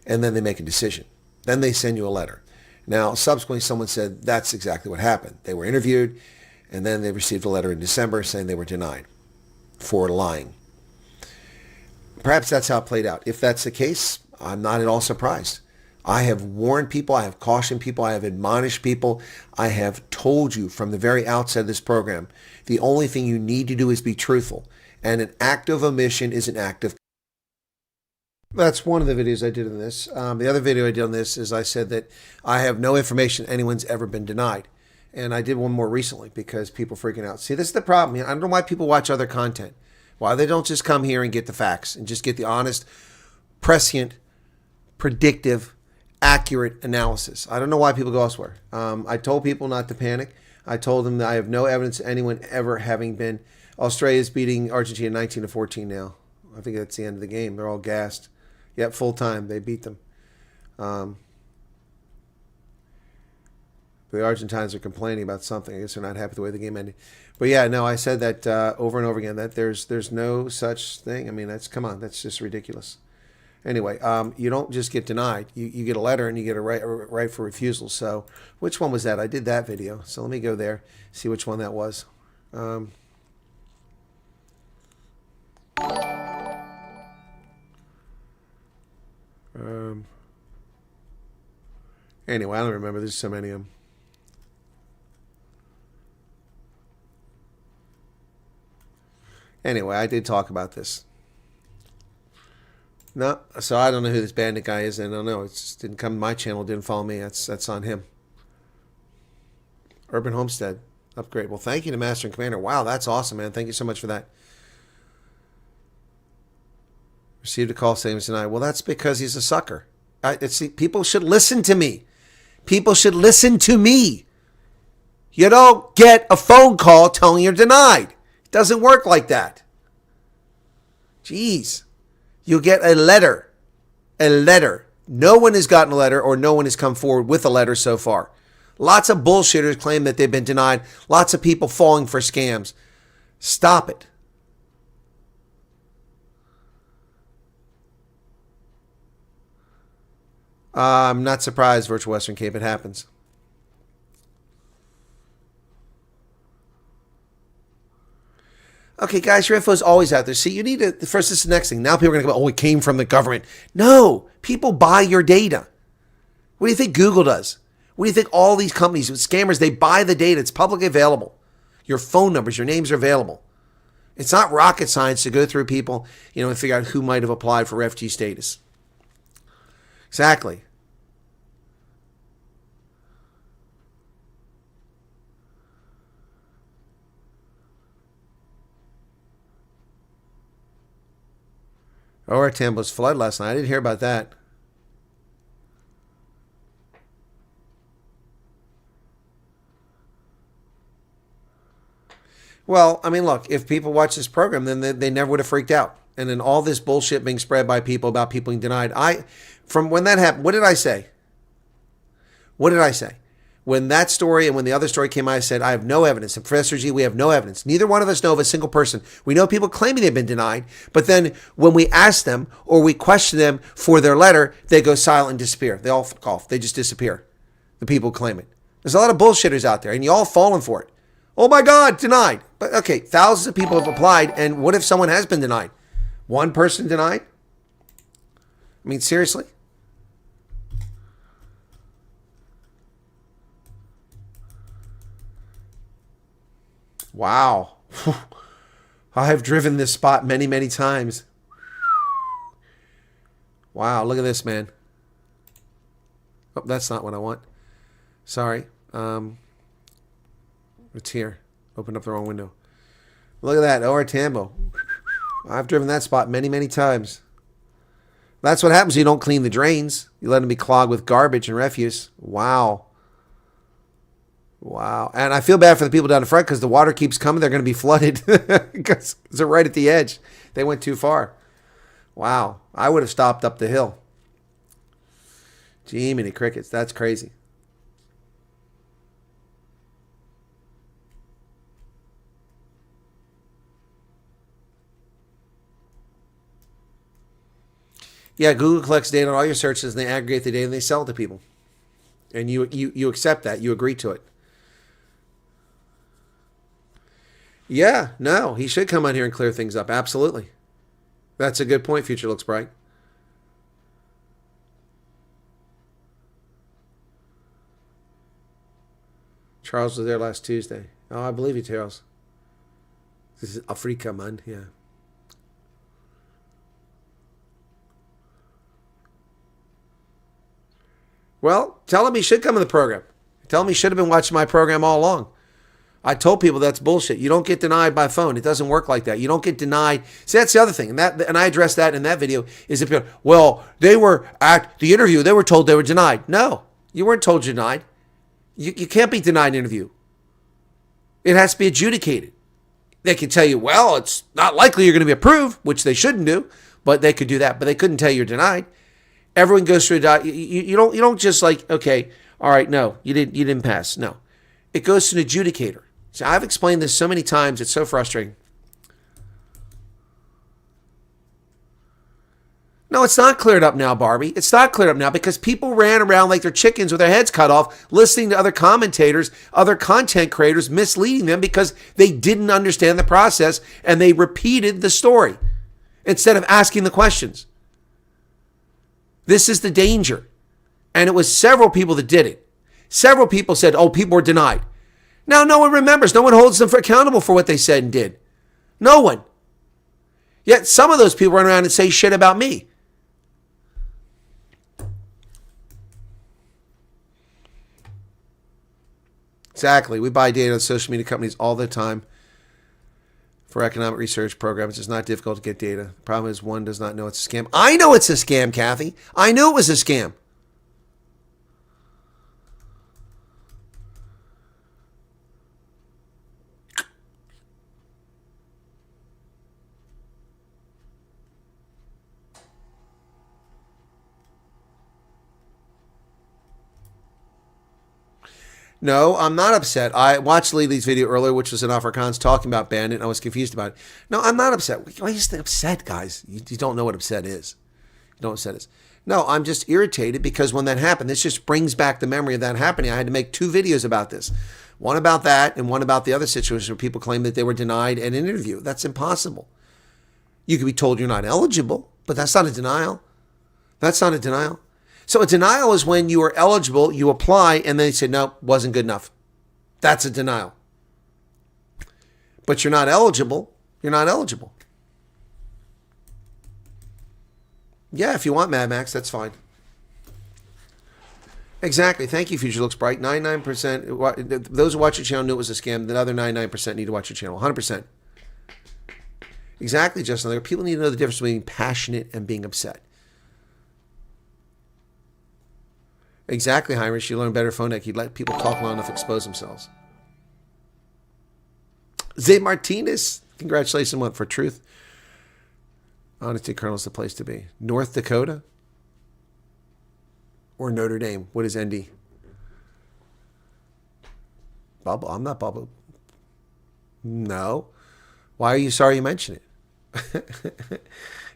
and then they make a decision. Then they send you a letter. Now, subsequently, someone said that's exactly what happened. They were interviewed, and then they received a letter in December saying they were denied for lying. Perhaps that's how it played out. If that's the case, I'm not at all surprised. I have warned people, I have cautioned people, I have admonished people, I have told you from the very outset of this program, the only thing you need to do is be truthful. And an act of omission is an act of... That's one of the videos I did on this. The other video I did on this is I said that I have no information anyone's ever been denied. And I did one more recently because people are freaking out. See, this is the problem. I don't know why people watch other content. Why they don't just come here and get the facts and just get the honest, prescient, predictive, accurate analysis. I don't know why people go elsewhere. I told people not to panic. I told them that I have no evidence of anyone ever having been... Australia's beating Argentina 19-14 now. I think that's the end of the game. They're all gassed. Yep, full time. They beat them. The Argentines are complaining about something. I guess they're not happy with the way the game ended. But yeah, no, I said that over and over again, that there's no such thing. I mean, come on, that's just ridiculous. Anyway, you don't just get denied. You get a letter and you get a right for refusal. So which one was that? I did that video. So let me go there, see which one that was. Anyway, I don't remember. There's so many of them. Anyway, I did talk about this. No, so I don't know who this bandit guy is. I don't know. It just didn't come to my channel. Didn't follow me. That's on him. Urban Homestead upgrade. Well, thank you to Master and Commander. Wow, that's awesome, man. Thank you so much for that. Received a call saying he's denied. Well, that's because he's a sucker. See, people should listen to me. People should listen to me. You don't get a phone call telling you're denied. It doesn't work like that. Jeez. You'll get a letter. A letter. No one has gotten a letter, or no one has come forward with a letter so far. Lots of bullshitters claim that they've been denied. Lots of people falling for scams. Stop it. I'm not surprised, Virtual Western Cape. It happens. Okay, guys, your info is always out there. See, you need to... First, this is the next thing. Now people are going to go, oh, it came from the government. No, people buy your data. What do you think Google does? What do you think all these companies, scammers, they buy the data. It's publicly available. Your phone numbers, your names are available. It's not rocket science to go through people, and figure out who might have applied for refugee status. Exactly. Oretam was flooded last night. I didn't hear about that. Well, I mean, look, if people watch this program, then they never would have freaked out. And then all this bullshit being spread by people about people being denied. From when that happened, what did I say? What did I say? When that story and when the other story came out, I said, I have no evidence. And Professor G, we have no evidence. Neither one of us know of a single person. We know people claiming they've been denied, but then when we ask them or we question them for their letter, they go silent and disappear. They all fuck off. They just disappear. The people who claim it. There's a lot of bullshitters out there, and you all falling for it. Oh my God, denied. But okay, thousands of people have applied, and what if someone has been denied? One person denied? I mean, seriously? Wow. I have driven this spot many, many times. Wow, look at this, man. Oh, that's not what I want. Sorry. It's here. Opened up the wrong window. Look at that, O.R. Tambo. I've driven that spot many, many times. That's what happens when you don't clean the drains. You let them be clogged with garbage and refuse. Wow. Wow. And I feel bad for the people down the front because the water keeps coming. They're going to be flooded because they're right at the edge. They went too far. Wow. I would have stopped up the hill. Gee, many crickets. That's crazy. Yeah, Google collects data on all your searches and they aggregate the data and they sell it to people. And you accept that. You agree to it. Yeah, no, he should come on here and clear things up. Absolutely. That's a good point. Future looks bright. Charles was there last Tuesday. Oh, I believe you, Charles. This is Africa, man. Yeah. Well, tell him he should come in the program. Tell him he should have been watching my program all along. I told people that's bullshit. You don't get denied by phone. It doesn't work like that. You don't get denied. See, that's the other thing. And I addressed that in that video. Is that people, well, they were at the interview. They were told they were denied. No, you weren't told you're denied. You can't be denied an interview. It has to be adjudicated. They can tell you, well, it's not likely you're going to be approved, which they shouldn't do, but they could do that. But they couldn't tell you you're denied. Everyone goes through a you don't just like, okay, all right, no, you didn't pass. No. It goes to an adjudicator. So I've explained this so many times, it's so frustrating. No, it's not cleared up now, Barbie. It's not cleared up now because people ran around like they're chickens with their heads cut off, listening to other commentators, other content creators, misleading them because they didn't understand the process and they repeated the story instead of asking the questions. This is the danger. And it was several people that did it. Several people said, oh, people were denied. Now, no one remembers. No one holds them accountable for what they said and did. No one. Yet some of those people run around and say shit about me. Exactly. We buy data on social media companies all the time for economic research programs. It's not difficult to get data. The problem is one does not know it's a scam. I know it's a scam, Kathy. I knew it was a scam. No, I'm not upset. I watched Lily's video earlier, which was in Afrikaans talking about Bandit, and I was confused about it. No, I'm not upset. Why are you upset, guys? You don't know what upset is. You don't know what upset is. No, I'm just irritated because when that happened, this just brings back the memory of that happening. I had to make 2 videos about this. One about that and one about the other situation where people claim that they were denied an interview. That's impossible. You could be told you're not eligible, but that's not a denial. That's not a denial. So a denial is when you are eligible, you apply, and they say, no, wasn't good enough. That's a denial. But you're not eligible. You're not eligible. Yeah, if you want Mad Max, that's fine. Exactly. Thank you, Future Looks Bright. 99%. Those who watch your channel knew it was a scam. The other 99% need to watch your channel. 100%. Exactly, Justin. People need to know the difference between being passionate and being upset. Exactly, Heinrich. You learn better phone deck. You'd let people talk long enough to expose themselves. Zay Martinez. Congratulations on For Truth. Honesty Colonel is the place to be. North Dakota? Or Notre Dame? What is ND? Bubble? I'm not Bubble. No. Why are you sorry you mentioned it?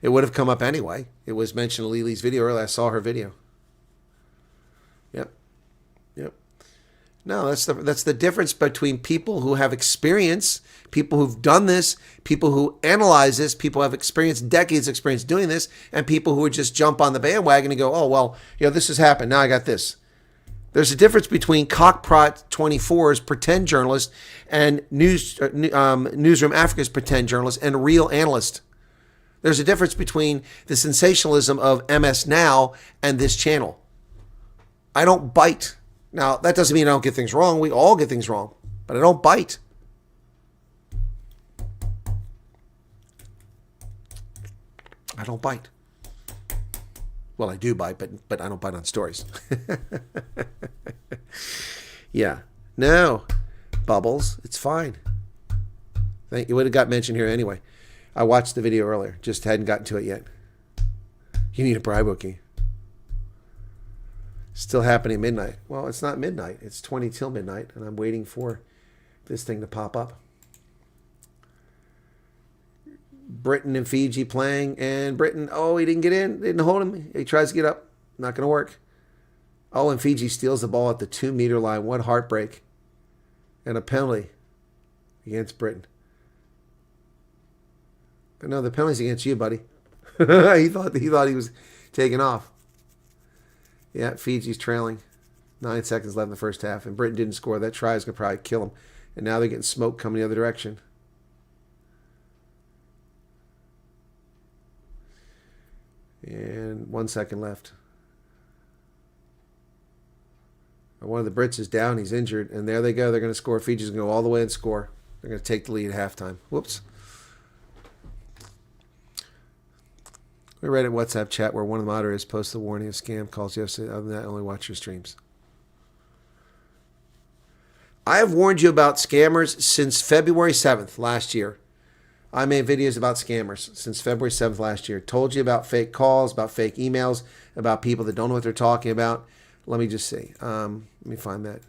It would have come up anyway. It was mentioned in Lily's video earlier. I saw her video. Yep. No, that's the difference between people who have experience, people who've done this, people who analyze this, people who have experience, decades of experience doing this, and people who would just jump on the bandwagon and go, oh, well, this has happened. Now I got this. There's a difference between Cockprot 24's pretend journalist and Newsroom Africa's pretend journalist and real analyst. There's a difference between the sensationalism of MS Now and this channel. I don't bite. Now, that doesn't mean I don't get things wrong. We all get things wrong. But I don't bite. I don't bite. Well, I do bite, but I don't bite on stories. Yeah. No. Bubbles. It's fine. It would have got mentioned here anyway. I watched the video earlier. Just hadn't gotten to it yet. You need a bribe bookie. Still happening midnight. Well, it's not midnight. It's 20 till midnight, and I'm waiting for this thing to pop up. Britain and Fiji playing, and Britain, he didn't get in. Didn't hold him. He tries to get up. Not going to work. And Fiji steals the ball at the 2-meter line. What heartbreak. And a penalty against Britain. No, the penalty's against you, buddy. he thought he was taking off. Yeah, Fiji's trailing. 9 seconds left in the first half, and Britain didn't score. That try is going to probably kill them. And now they're getting smoke coming the other direction. And 1 second left. One of the Brits is down. He's injured. And there they go. They're going to score. Fiji's going to go all the way and score. They're going to take the lead at halftime. Whoops. We read a WhatsApp chat where one of the moderators posted a warning of scam calls yesterday. Other than that, only watch your streams. I have warned you about scammers since February 7th last year. I made videos about scammers since February 7th last year. Told you about fake calls, about fake emails, about people that don't know what they're talking about. Let me just see. Let me find that.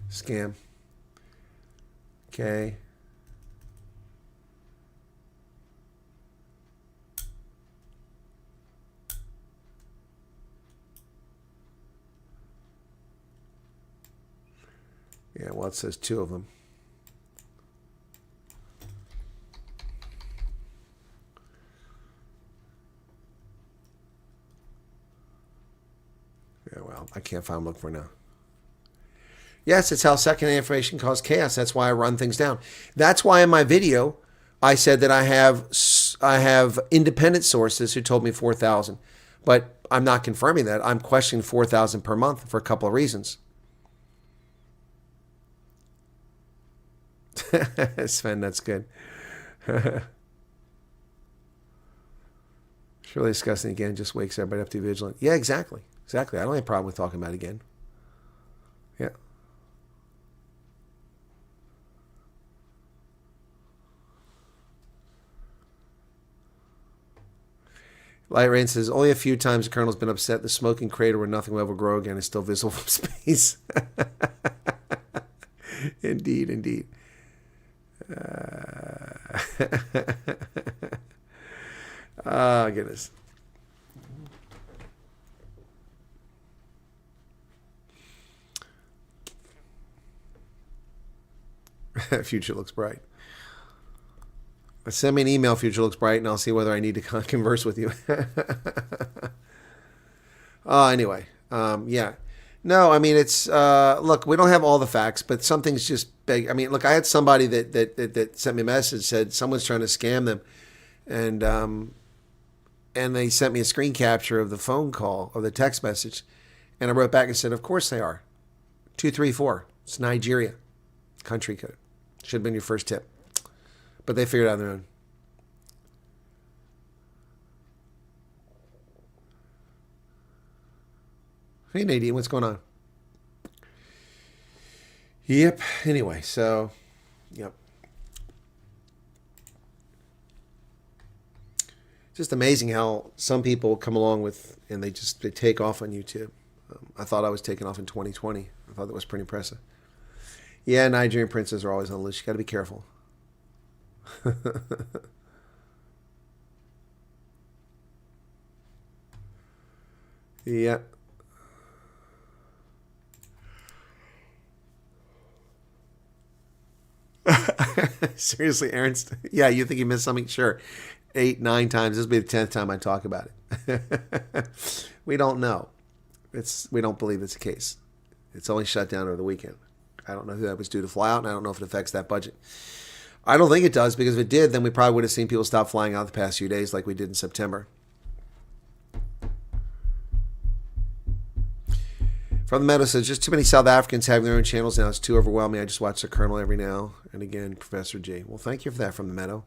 Scam. Okay. Yeah, well, it says 2 of them. Yeah, well, I can't find them. Look for now. Yes, it's how secondhand information causes chaos. That's why I run things down. That's why in my video I said that I have independent sources who told me 4,000, but I'm not confirming that. I'm questioning 4,000 per month for a couple of reasons. Sven, that's good. It's really disgusting again. Just wakes everybody up to be vigilant. Yeah, exactly. Exactly. I don't have a problem with talking about it again. Yeah. Light Rain says, only a few times the Colonel's been upset. The smoking crater where nothing will ever grow again is still visible from space. Indeed, indeed. Oh, goodness. Future looks bright. Send me an email, Future looks bright, and I'll see whether I need to converse with you. Anyway, yeah. No, I mean, it's, look, we don't have all the facts, but something's just big. I mean, look, I had somebody that sent me a message, said someone's trying to scam them. And they sent me a screen capture of the phone call or the text message. And I wrote back and said, of course they are. 234. It's Nigeria. Country code. Should have been your first tip. But they figured it out on their own. Hey, Nadine, what's going on? Yep. Anyway, so, yep. Just amazing how some people come along with, and they take off on YouTube. I thought I was taking off in 2020. I thought that was pretty impressive. Yeah, Nigerian princes are always on the list. You got to be careful. Yeah. Seriously, Aaron. Yeah, you think you missed something? Sure. 8, 9 times. This will be the 10th time I talk about it. We don't know. We don't believe it's the case. It's only shut down over the weekend. I don't know who that was due to fly out, and I don't know if it affects that budget. I don't think it does, because if it did, then we probably would have seen people stop flying out the past few days like we did in September. From the Meadow says, just too many South Africans having their own channels now. It's too overwhelming. I just watch the Colonel every now and again, Professor G. Well, thank you for that, From the Meadow.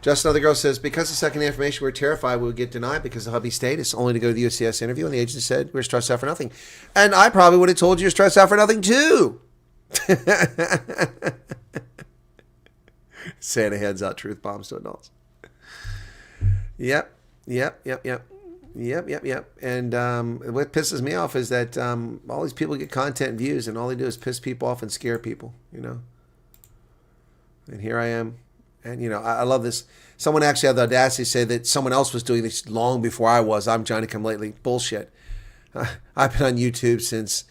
Just Another Girl says, because of second information, we're terrified we would get denied because of hubby status, only to go to the UCS interview, and the agent said we're stressed out for nothing. And I probably would have told you you're stressed out for nothing too. Santa hands out truth bombs to adults. Yep. And what pisses me off is that all these people get content and views, and all they do is piss people off and scare people, you know. And here I am. And, you know, I love this. Someone actually had the audacity to say that someone else was doing this long before I was. I'm Johnny Come Lately. Bullshit. I've been on YouTube since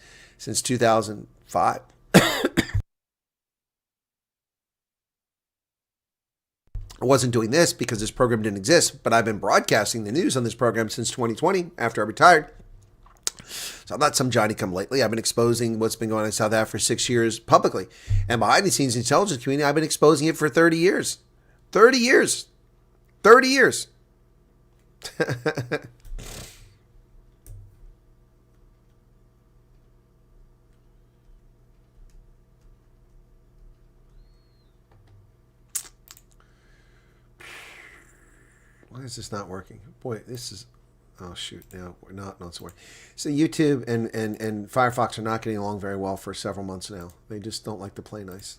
2005. I wasn't doing this because this program didn't exist, but I've been broadcasting the news on this program since 2020 after I retired. So I'm not some Johnny Come Lately. I've been exposing what's been going on in South Africa for 6 years publicly. And behind the scenes intelligence community, I've been exposing it for 30 years. 30 years. 30 years. Why is this not working? Boy, this is... Oh, shoot. No, we're not. It's working. So YouTube and Firefox are not getting along very well for several months now. They just don't like to play nice.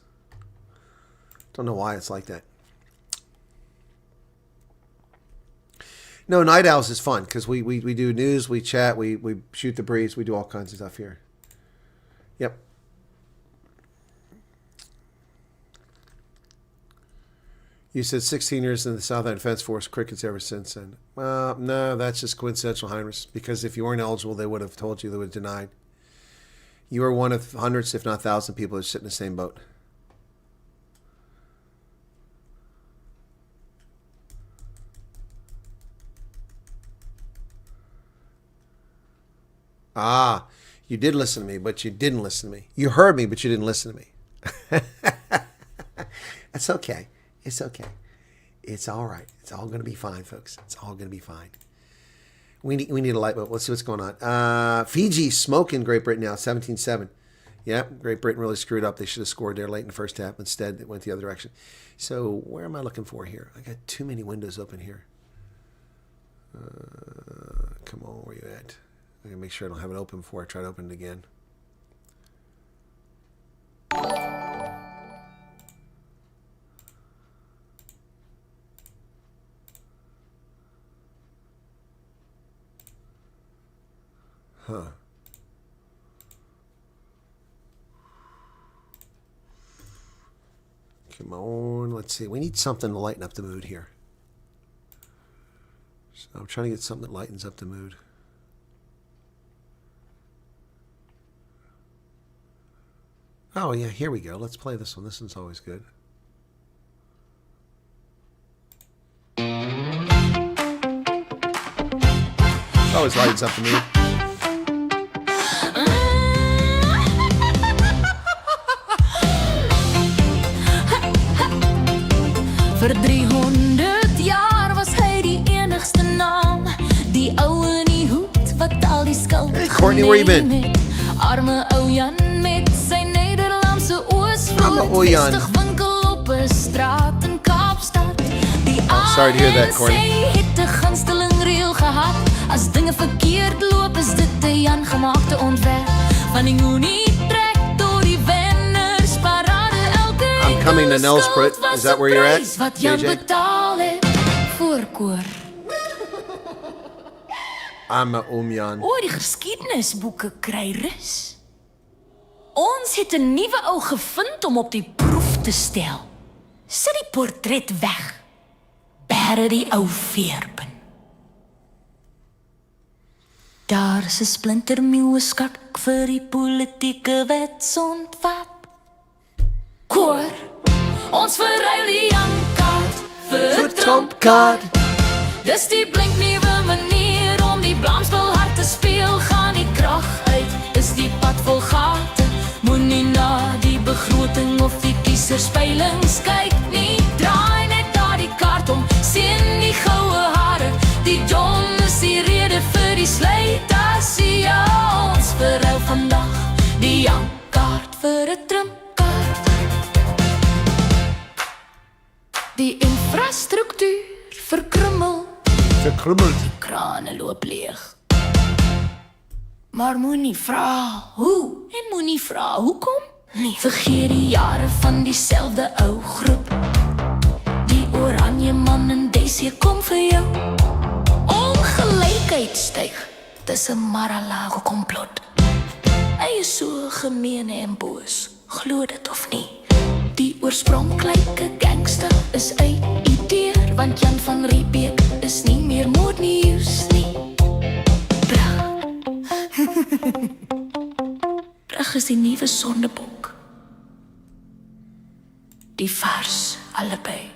Don't know why it's like that. No, Night Owls is fun because we do news, we chat, we shoot the breeze, we do all kinds of stuff here. Yep. You said 16 years in the South End Defense Force, crickets ever since then. Well, no, that's just coincidental, Heinrich, because if you weren't eligible, they would have told you, they would have denied. You are one of hundreds, if not thousands, of people that sit in the same boat. Ah, you did listen to me, but you didn't listen to me. You heard me, but you didn't listen to me. That's okay. It's okay. It's all right. It's all going to be fine, folks. It's all going to be fine. We need a light bulb. Let's see what's going on. Fiji smoking Great Britain now, 17-7. Yep, Great Britain really screwed up. They should have scored there late in the first half. Instead, it went the other direction. So where am I looking for here? I got too many windows open here. Come on, where you at? I got to make sure I don't have it open before I try to open it again. Huh. Come on, let's see. We need something to lighten up the mood here. So I'm trying to get something that lightens up the mood. Oh, yeah, here we go. Let's play this one. This one's always good. Always lightens up the mood. Vir 300 jaar was hy die enigste naam. Die ou in die hoed wat al die skuld Hey, Courtney, where you been? Arme ou Jan met sy Nederlandse Arme ou Jan. Vestig winkel op 'n straat in Kaapstad. Die sorry to hear that, Courtney. ANC het 'n gunsteling reël gehad. As dinge verkeerd loop, is dit 'n Jan gemaakte ontwerp. Van die moenie trek door die wenners parade elke. I'm coming to Nelspruit. Is that where you're at, Wat Jan JJ? betaal het voor koor. I'm a Jan. O, die geskiedenisboeke kry rus. Ons het 'n nuwe ou gevind om op die proef te stel. Sit die portret weg. Bære die ou veerpin. Daar is 'n splinternuwe skak vir die politieke wetsontwerp. Koor, ons verruil die jankkaart vir 'n trompkaart. Dis die blinknuwe manier om die blamspel hard te speel. Gaan die krag uit, is die pad vol gate. Moenie na die begroting of die kieserspeilings kyk nie. Draai net daar die kaart om, sien die goue hare. Die dom is die rede vir die slytasie. Ja, ons verruil vandag die jankkaart vir 'n trompkaart. Die infrastruktuur verkrummel. Die krane loop leeg. Maar moenie vra hoe en moenie vra hoekom nie. Vergeet die jare van dieselfde ou groep. Die oranje man en Daisy kom vir jou. Ongelykheid styg, dis 'n Mar-a-Lago komplot. Hy is so gemeen en boos, glo dit of nie. Die oorspronklike gangster is uit-ideer, want Jan van Riebeeck is nie meer moordnieuws nie. Brug is die nuwe sondebok. Die vars allebei.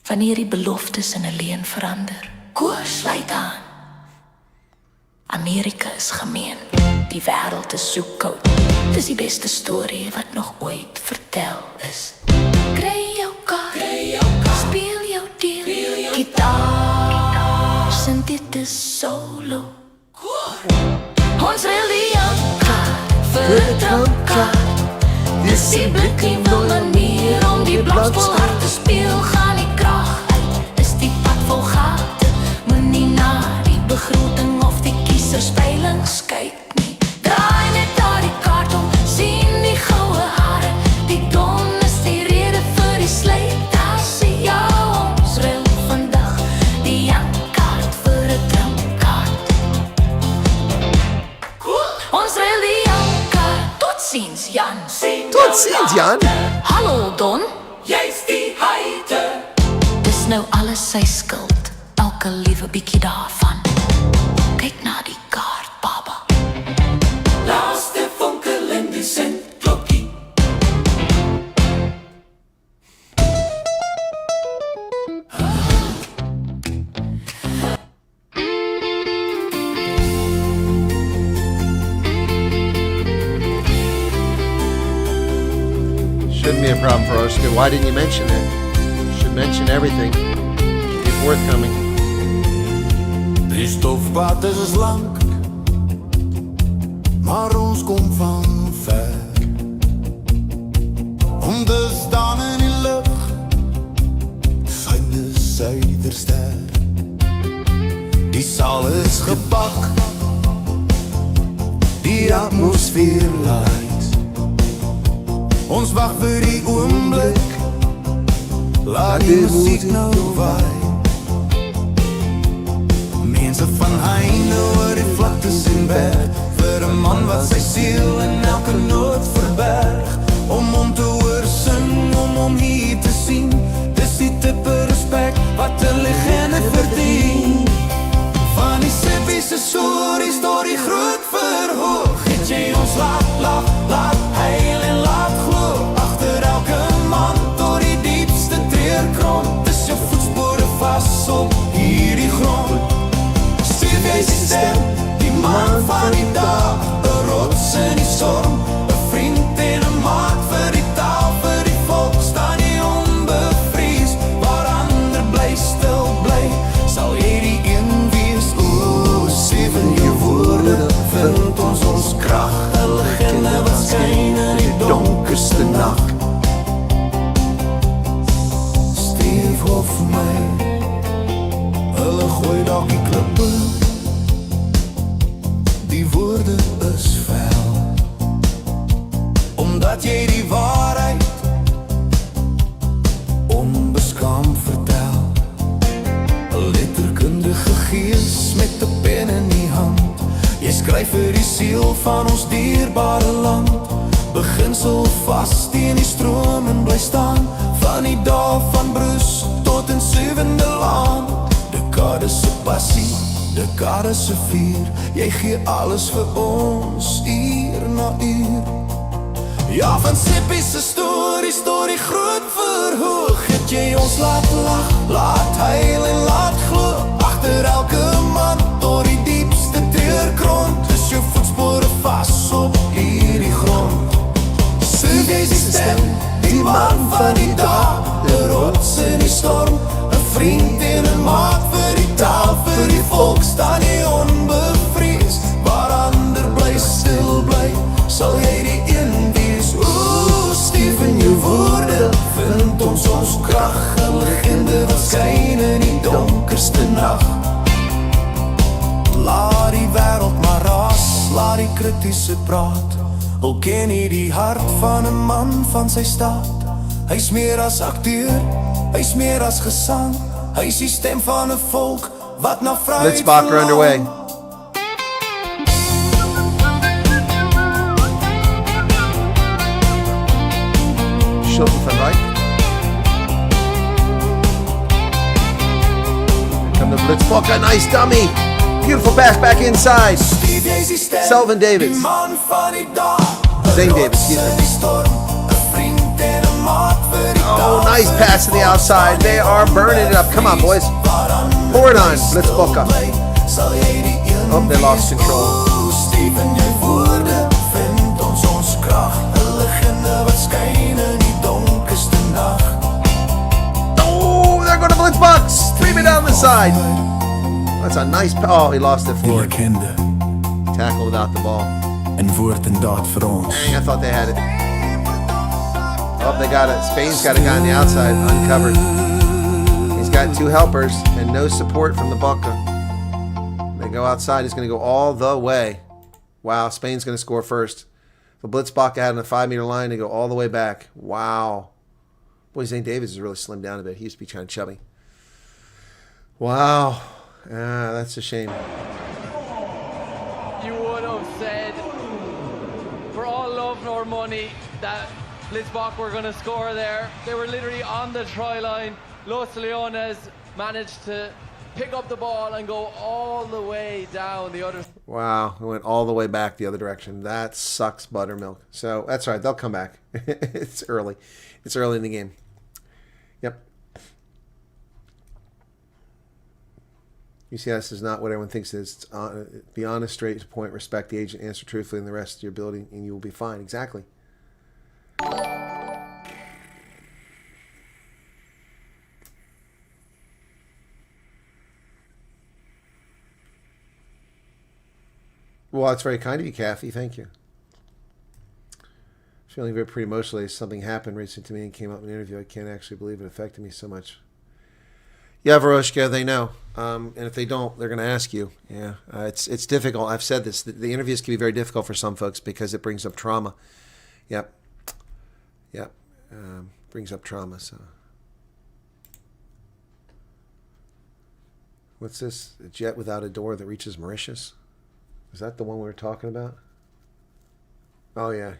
Wanneer die beloftes in 'n leuen verander, koers sluit aan. Amerika is gemeen, die wêreld is so koud. Dis die beste storie wat nog ooit vertel is. Kry jou kaart, speel jou deel, gitaar, sing dit is solo. Ons ruil die jankkaart vir 'n trompkaart. Dis die blinknuwe manier om die blamspel hard te speel. Gaan die krag uit, is die pad vol gate. Moenie na die begroting of die kieserspeilings kyk nie. Draai net daar die kaart om, sien die goue hare. Die dom is die rede vir die slytasie. Ja, ons ruil vandag die jankkaart vir 'n trompkaart. Ons ruil die jankkaart. Tot ziens, Jan. Tot ziens, Jan. Hallo, Don. Jy's die heide. Dis nou alles sy skuld, elke liewe bietjie daarvan. Kyk na die kaart, baba. Laaste vonkel in die sentklokkie. Shouldn't be a problem for us. Why didn't you mention it? You should mention everything. Keep it forthcoming. Die stofpad is lank, maar ons kom van ver. Onder staan in die lug, syne suiderster. Die saal is gepak, die atmosfeer light. Ons wag vir die oomblik, laat die musiek nou waai. Mense van heine oor die vlaktes en berg, vir 'n man wat sy siel in elke noot verberg. Om te hoor sing, om hier te sien, dis die tipe respek wat 'n legende verdien. Van die seppiese stories tot die groot verhoog, het jy ons laat lach, laat huil en laat glo. Agter elke man tot die diepste treurkront, dis jou voetspore vas op hierdie grond. Stuur jy die stem, die man van die dag, 'n rots in die storm, 'n vriend en 'n maat vir die taal, vir die volk, staan jy onbevrees, waar ander bly stil bly, sal jy die een wees. O, 7 woorde, vind ons krag, 'n legende wat skyn in die donkerste nag. Stief of my, hulle gooi dalk die klippe, die woorde is vuil, omdat jy die waarheid onbeskaamd vertel. 'n letterkundige gees met 'n pen in die hand, jy skryf vir die siel van ons dierbare land. Beginsel vas teen die stroom en bly staan, van die dae van Bruce tot in 7de laan. Dekades dekade se vier. Jy gee alles vir ons, uur na uur. Ja, van Sippie se stories tot die groot verhoog, het jy ons laat lag, laat huil en laat glo. Agter elke man tot die diepste treurgrond, is jou voetspore vas op hierdie grond. Soek jy die stem, die man van die dag, die rots in die storm, 'n vriend en 'n maat vir die taal, vir die volk staan jy onbevrees. Waar ander bly stil bly, sal jy die een wees. Oeh, Steven, jou woorde vind ons krag, 'n legende wat skyn in die donkerste nag. Laat die wêreld maar raas, laat die kritiese praat. Al ken jy die hart van 'n man van sy staat. Hy's meer as akteur, hy's meer as gesang. Hy's die stem van 'n volk wat na vryheid Blitzbacher underway. Schulten van Rijk. Here come the Blitzbacher, nice dummy. Beautiful pass back inside. Selvin Davids. Zane Davids, excuse me. Oh, nice pass to the outside. They are burning it up. Come on, boys. Pour it on. Blitzbacher. Oh, they lost control. Oh, they're going to Blitzbacher. Stream it down the side. That's a nice. Oh, he lost it for tackle without the ball. En woord en daad vir ons. Dang, I thought they had it. Oh, they got it. Spain's got a guy on the outside, uncovered. He's got two helpers and no support from the Baca. They go outside. He's going to go all the way. Wow, Spain's going to score first. The Blitzbacher had on the 5-meter line to go all the way back. Wow. Boy, Zane Davids is really slimmed down a bit. He used to be kind of chubby. Wow. Ah, that's a shame. You would have said, for all love nor money, that Blitzbacher were going to score there. They were literally on the try line. Los Leones managed to pick up the ball and go all the way down the other. Wow, it went all the way back the other direction. That sucks, buttermilk. So that's all right. They'll come back. It's early. It's early in the game. Yep. UCS is not what everyone thinks it is. Be honest, straight to point, respect the agent, answer truthfully in the rest of your ability, and you will be fine. Exactly. Well, that's very kind of you, Kathy. Thank you. Feeling very pretty emotionally. Something happened recently to me and came up in an interview. I can't actually believe it affected me so much. Yeah, Veroshka, they know. And if they don't, they're going to ask you. Yeah, it's difficult. I've said this. The interviews can be very difficult for some folks because it brings up trauma. Yep. Yep. Brings up trauma. So, what's this? A jet without a door that reaches Mauritius? Is that the one we were talking about? Oh, yeah.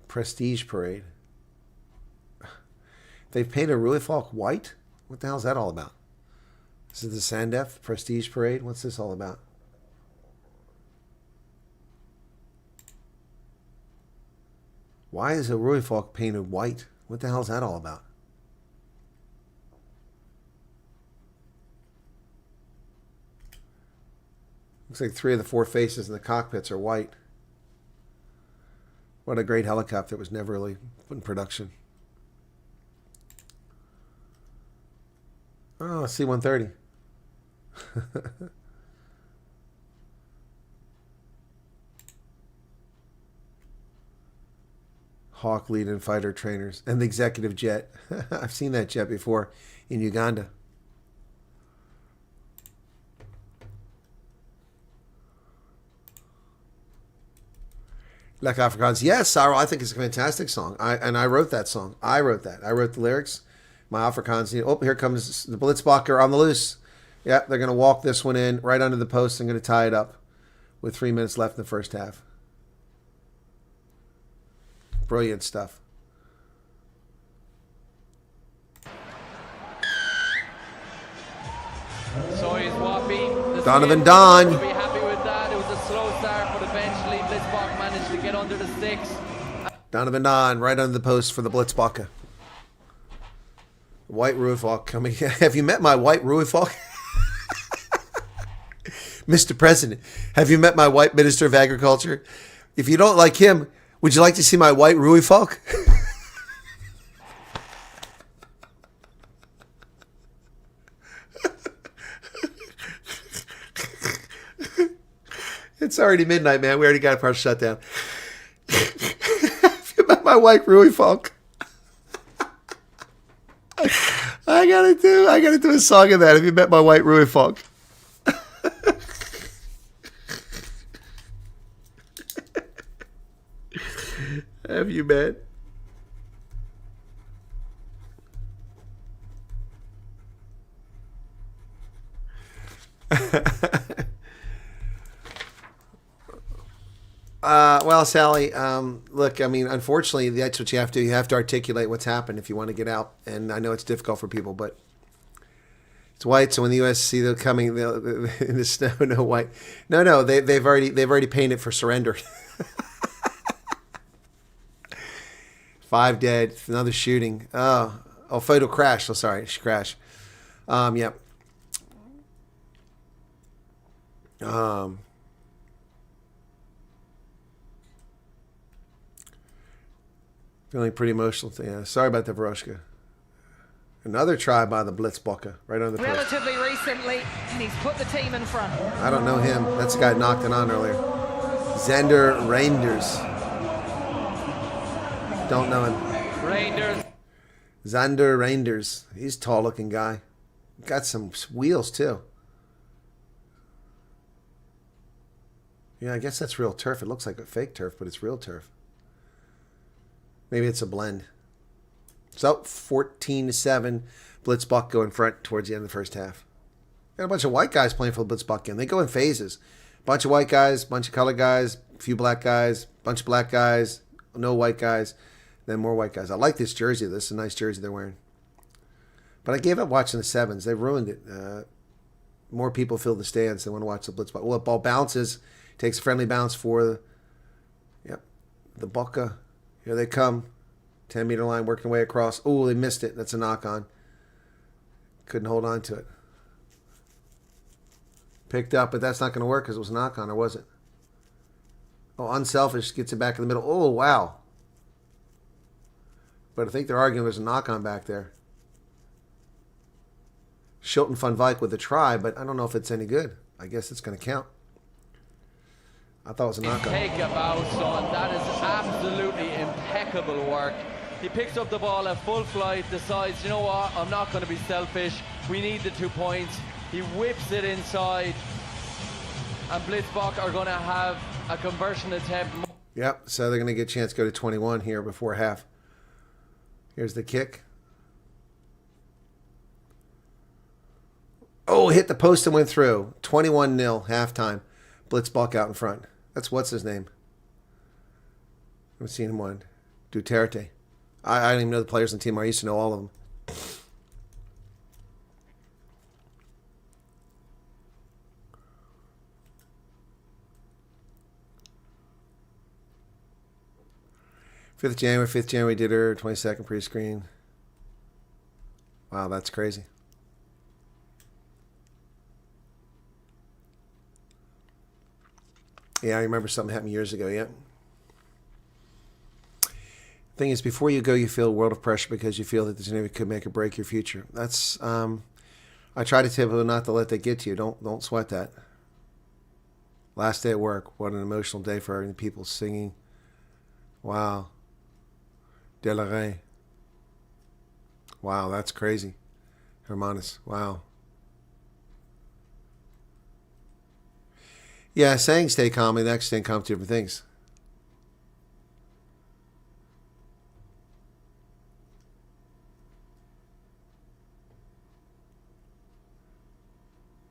Prestige Parade. They've painted Ruy Falk white? What the hell is that all about? This is the Sandef Prestige Parade? What's this all about? Why is a Ruy Falk painted white? What the hell is that all about? Looks like 3 of the 4 faces in the cockpits are white. What a great helicopter. It was never really put in production. Oh, C-130. Hawk lead and fighter trainers. And the executive jet. I've seen that jet before in Uganda. Like Afrikaans. Yes, Cyril, I think it's a fantastic song. I wrote that song. I wrote that. I wrote the lyrics. My Afrikaans. Oh, here comes the Blitzbacher on the loose. Yep, they're going to walk this one in right under the post and going to tie it up with 3 minutes left in the first half. Brilliant stuff. Donovan Don. Be happy with that. It was a slow start, but eventually Blitzbach managed to get under the sticks. Donovan Don, right under the post for the Blitzbach. White Ruifolk coming. Have you met my white Ruifolk? Mr. President, have you met my white Minister of Agriculture? If you don't like him, would you like to see my white Ruifolk? It's already midnight, man. We already got a partial shutdown. Have you met my white Ruifolk? I gotta do a song of that. Have you met my white Ruifolk? Have you met? Well, Sally, look, I mean, unfortunately, that's what you have to do. You have to articulate what's happened if you want to get out. And I know it's difficult for people, but it's white. So when the U.S. see them coming in the snow, no white. No, they've already painted for surrender. 5 dead. Another shooting. Oh, fatal crash. Oh, sorry, she crashed. Yep. Feeling pretty emotional. Yeah, sorry about the Varoshka. Another try by the Blitzbach, right on the post. Relatively recently, and he's put the team in front. I don't know him. That's the guy knocked it on earlier. Xander Reinders. Don't know him. Rangers. Xander Reinders. He's a tall-looking guy. Got some wheels, too. Yeah, I guess that's real turf. It looks like a fake turf, but it's real turf. Maybe it's a blend. So, 14-7. Blitzbach go in front towards the end of the first half. Got a bunch of white guys playing for the Blitzbach game. They go in phases. Bunch of white guys, bunch of colored guys, a few black guys, bunch of black guys, no white guys, then more white guys. I like this jersey. This is a nice jersey they're wearing. But I gave up watching the sevens. They ruined it. More people fill the stands. They want to watch the Blitzbach. Well, the ball bounces. Takes a friendly bounce for the Boca. Here they come. 10-meter line working way across. Oh, they missed it. That's a knock-on. Couldn't hold on to it. Picked up, but that's not going to work because it was a knock-on, or was it? Oh, Unselfish gets it back in the middle. Oh, wow. But I think they're arguing there's a knock-on back there. Shilton van Wyk with a try, but I don't know if it's any good. I guess it's going to count. I thought it was a knock-on. Take a bow, son. That is absolutely impeccable work. He picks up the ball at full flight, decides, you know what, I'm not going to be selfish. We need the 2 points. He whips it inside. And Blitzbach are going to have a conversion attempt. Yep, so they're going to get a chance to go to 21 here before half. Here's the kick. Oh, hit the post and went through. 21-0, halftime. Blitzbach out in front. That's what's his name. I haven't seen him one. Duterte. I don't even know the players on the team. I used to know all of them. Fifth January did her 22nd pre-screen. Wow, that's crazy. Yeah, I remember something happened years ago, yeah. Thing is, before you go, you feel a world of pressure because you feel that this interview could make or break your future. That's, I try to tell people not to let that get to you. Don't sweat that. Last day at work, what an emotional day for the people singing. Wow. Delaray. Wow, that's crazy. Hermanus, wow. Yeah, saying stay calm and actually staying calm are two different things.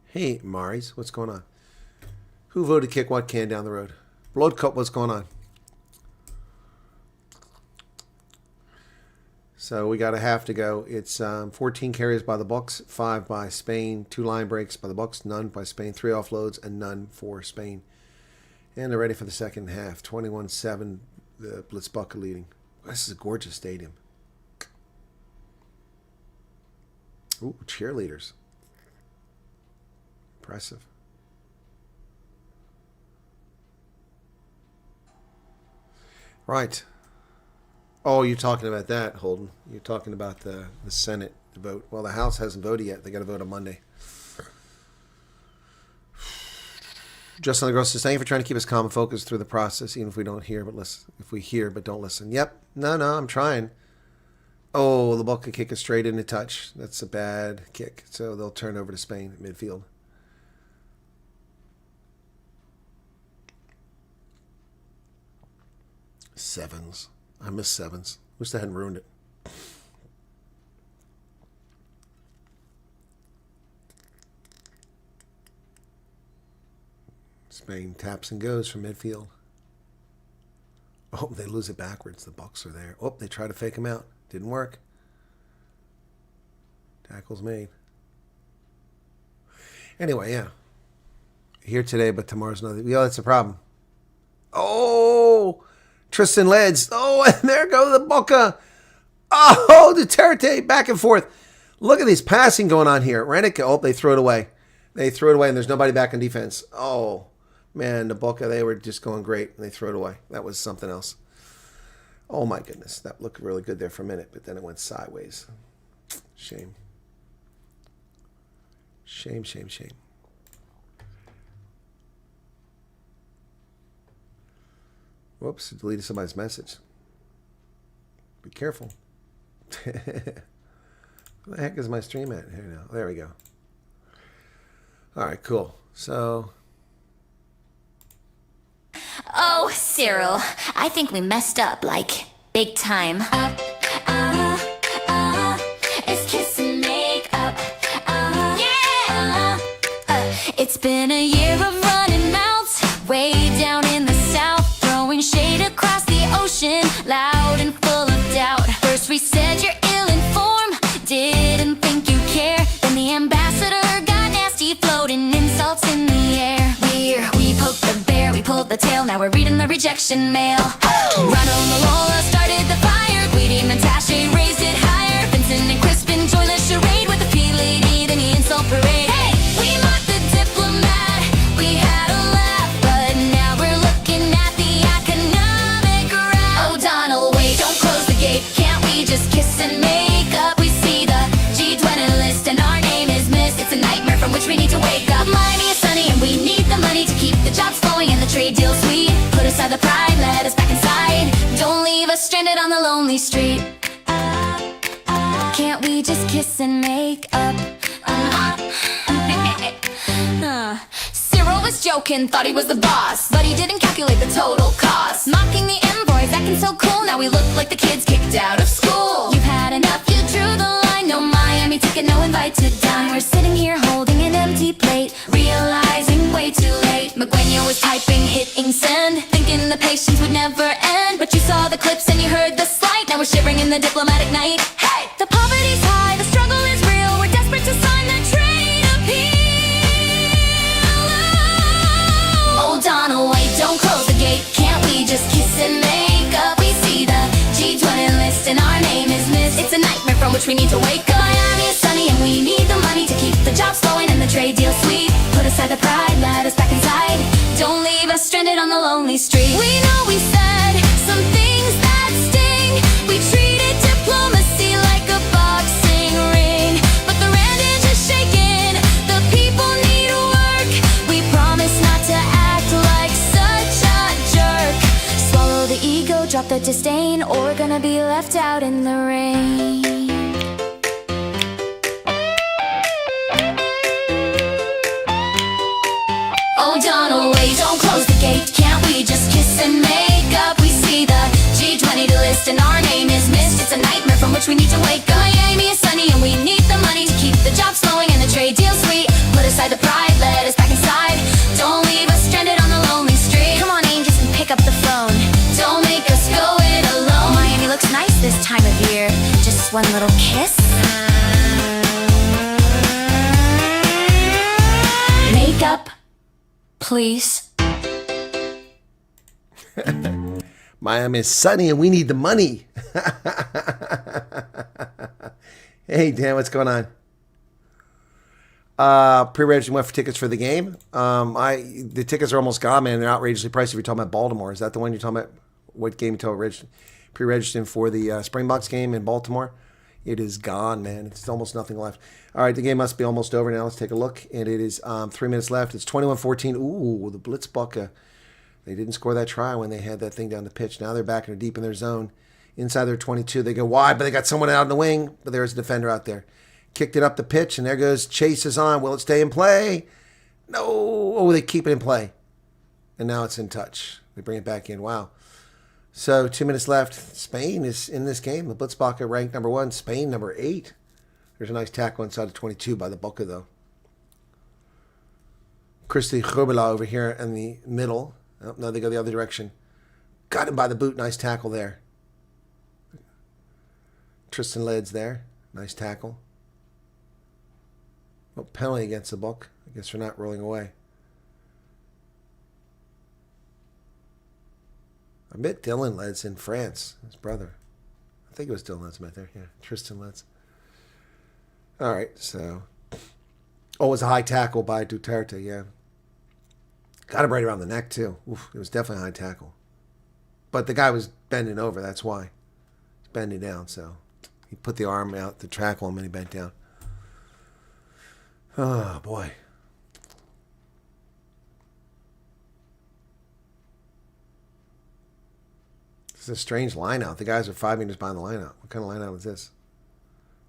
Hey, Maris, what's going on? Who voted kick what can down the road? Blood Cup, what's going on? So we got a half to go. It's 14 carries by the Bucks, 5 by Spain, 2 line breaks by the Bucks, none by Spain, 3 offloads, and none for Spain. And they're ready for the second half. 21-7, the Blitzbuck leading. This is a gorgeous stadium. Ooh, cheerleaders. Impressive. Right. Oh, you're talking about that, Holden. You're talking about the Senate vote. Well, the House hasn't voted yet. They got to vote on Monday. Justin LaGrosse says, thank you for trying to keep us calm and focused through the process, even if we don't hear but listen. If we hear but don't listen. Yep. No, I'm trying. Oh, the Buck could kick it straight into touch. That's a bad kick. So they'll turn over to Spain at midfield. Sevens. I miss sevens. Wish they hadn't ruined it. Spain taps and goes from midfield. Oh, they lose it backwards. The Bucks are there. Oh, they try to fake him out. Didn't work. Tackle's made. Anyway, yeah. Here today, but tomorrow's another. Yeah, that's a problem. Oh, Tristan Leds. Oh, and there go the Boca. Oh, Duterte back and forth. Look at these passing going on here. Rennick. Oh, they throw it away. They threw it away, and there's nobody back in defense. Oh, man, the Boca, they were just going great, and they threw it away. That was something else. Oh, my goodness. That looked really good there for a minute, but then it went sideways. Shame. Shame, shame, shame. Whoops, deleted somebody's message. Be careful. Where the heck is my stream at? Here now. There we go. All right, cool. So... Oh, Cyril, I think we messed up, like, big time. It's kiss and make up. Yeah! It's been a year of running mouths, way down in the south, throwing shade across the ocean, loud and full of doubt. First we said you're ill-informed, didn't think you care. Then the ambassador got nasty, floating insults in the air. We poked the bear, we pulled the tail, now we're reading the rejection mail. Ronald Malola started the fire, Guidi Montache raised it higher. Vincent and Crispin joined the charade with the P-Lady, then the insult parade. Hey, we mocked the diplomat, we had a laugh, but now we're looking at the economic route. Oh, Donald, wait, don't close the gate, can't we just kiss and make up? We see the G20 list and our name is missed. It's a nightmare from which we need to wake up. Miami is sunny and we need the money to keep the jobs flowing and the trade deal sweet. Put aside the pride, let us back inside. Don't leave us stranded on the lonely street. Can't we just kiss and make up? Cyril was joking, thought he was the boss, but he didn't calculate the total cost. Mocking the envoys, acting so cool, now we look like the kids kicked out of school. You've had enough, you drew the line, no Miami ticket, no invite to dine. We're sitting here holding an empty plate, realizing way too late. McGuenio was typing, hitting send, thinking the patience would never end. But you saw the clips and you heard the slight, now we're shivering in the diplomatic night. Hey! The poverty's high, the struggle is real, we're desperate to sign that trade appeal. Oh, Donald, wait, don't close the gate, can't we just kiss and make up? We see the G20 list and our name is missed. It's a nightmare from which we need to wake up. Miami is sunny and we need the money to keep the jobs flowing and the trade deal sweet. Put aside the pride, let us back inside. Don't leave us stranded on the lonely street. We know we said some things that sting. We treated diplomacy like a boxing ring, but the rand is just shaking. The people need work. We promise not to act like such a jerk. Swallow the ego, drop the disdain, or we're gonna be left out in the rain. Oh, Donald, wait, don't close the gate, can't we just kiss and make up? We see the G20 list and our name is missed. It's a nightmare from which we need to wake up. Miami is sunny and we need the money to keep the jobs flowing and the trade deal sweet. Put aside the pride, let us back inside. Don't leave us stranded on the lonely street. Come on, angels, and pick up the phone. Don't make us go it alone. Miami looks nice this time of year. Just Just one little kiss. Makeup, please. Miami is sunny and we need the money. Hey, Dan, what's going on? Pre-registering went for tickets for the game. The tickets are almost gone, man. They're outrageously priced if you're talking about Baltimore. Is that the one you're talking about? What game you talking about pre-registering for the Springboks game in Baltimore? It is gone, man. It's almost nothing left. All right, the game must be almost over now. Let's take a look. And it is 3 minutes left. It's 21-14. Ooh, the Blitzbuck. They didn't score that try when they had that thing down the pitch. Now they're back and deep in their zone. Inside their 22. They go wide, but they got someone out in the wing. But there's a defender out there. Kicked it up the pitch, and there goes Chase is on. Will it stay in play? No. Oh, they keep it in play. And now it's in touch. They bring it back in. Wow. So 2 minutes left. Spain is in this game. The Blitzbaka ranked number 1. Spain number 8. There's a nice tackle inside of 22 by the Boca, though. Christy Rubela over here in the middle. Oh, no, they go the other direction. Got him by the boot. Nice tackle there. Tristan Led's there. Nice tackle. Oh, penalty against the Buck. I guess for not rolling away. I bet Dylan Led's in France. His brother. I think it was Dylan Led's met there. Yeah, Tristan Led's. All right, so. Oh, it was a high tackle by Duterte, yeah. Got him right around the neck, too. Oof, it was definitely a high tackle. But the guy was bending over, that's why. He's bending down, so. He put the arm out to tackle him and he bent down. Oh, boy. This is a strange line out. The guys are 5 meters behind the line out. What kind of line out is this?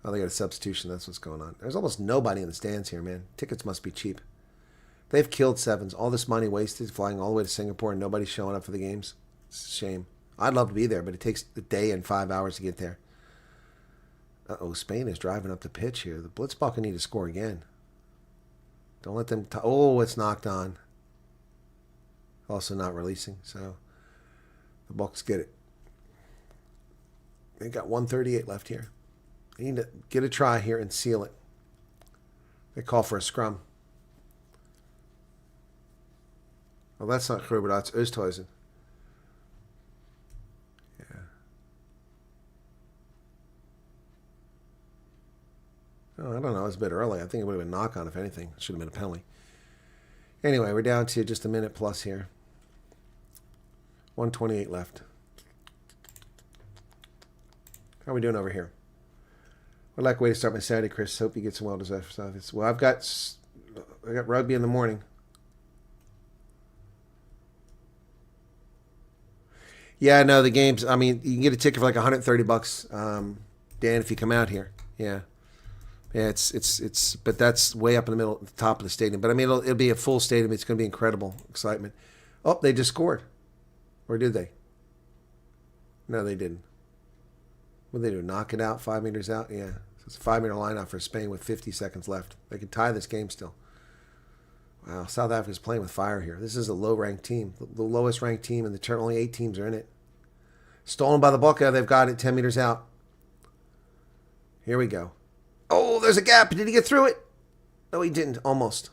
Oh, they got a substitution. That's what's going on. There's almost nobody in the stands here, man. Tickets must be cheap. They've killed sevens. All this money wasted flying all the way to Singapore and nobody's showing up for the games. It's a shame. I'd love to be there, but it takes a day and 5 hours to get there. Uh-oh, Spain is driving up the pitch here. The Blitzbaka need to score again. Don't let them... oh, it's knocked on. Also not releasing, so the Bucks get it. They got 1:38 left here. They need to get a try here and seal it. They call for a scrum. Well, that's not Gruber, that's Oosthuizen. Yeah. Oh, I don't know. It was a bit early. I think it would have been knock on if anything. It should have been a penalty. Anyway, we're down to just a minute plus here. 1:28 left. How are we doing over here? What a like way to start my Saturday, Chris. Hope you get some well-deserved stuff. Well, I got rugby in the morning. Yeah, no, the games. I mean, you can get a ticket for like $130, Dan, if you come out here. Yeah, it's. But that's way up in the middle, at the top of the stadium. But I mean, it'll be a full stadium. It's going to be incredible excitement. Oh, they just scored, or did they? No, they didn't. What did they do? Knock it out, 5 meters out? Yeah. So it's a 5 meter line out for Spain with 50 seconds left. They can tie this game still. Wow, South Africa's playing with fire here. This is a low-ranked team. The lowest ranked team in the tournament. Only 8 teams are in it. Stolen by the Boca. They've got it 10 meters out. Here we go. Oh, there's a gap. Did he get through it? No, he didn't. Almost.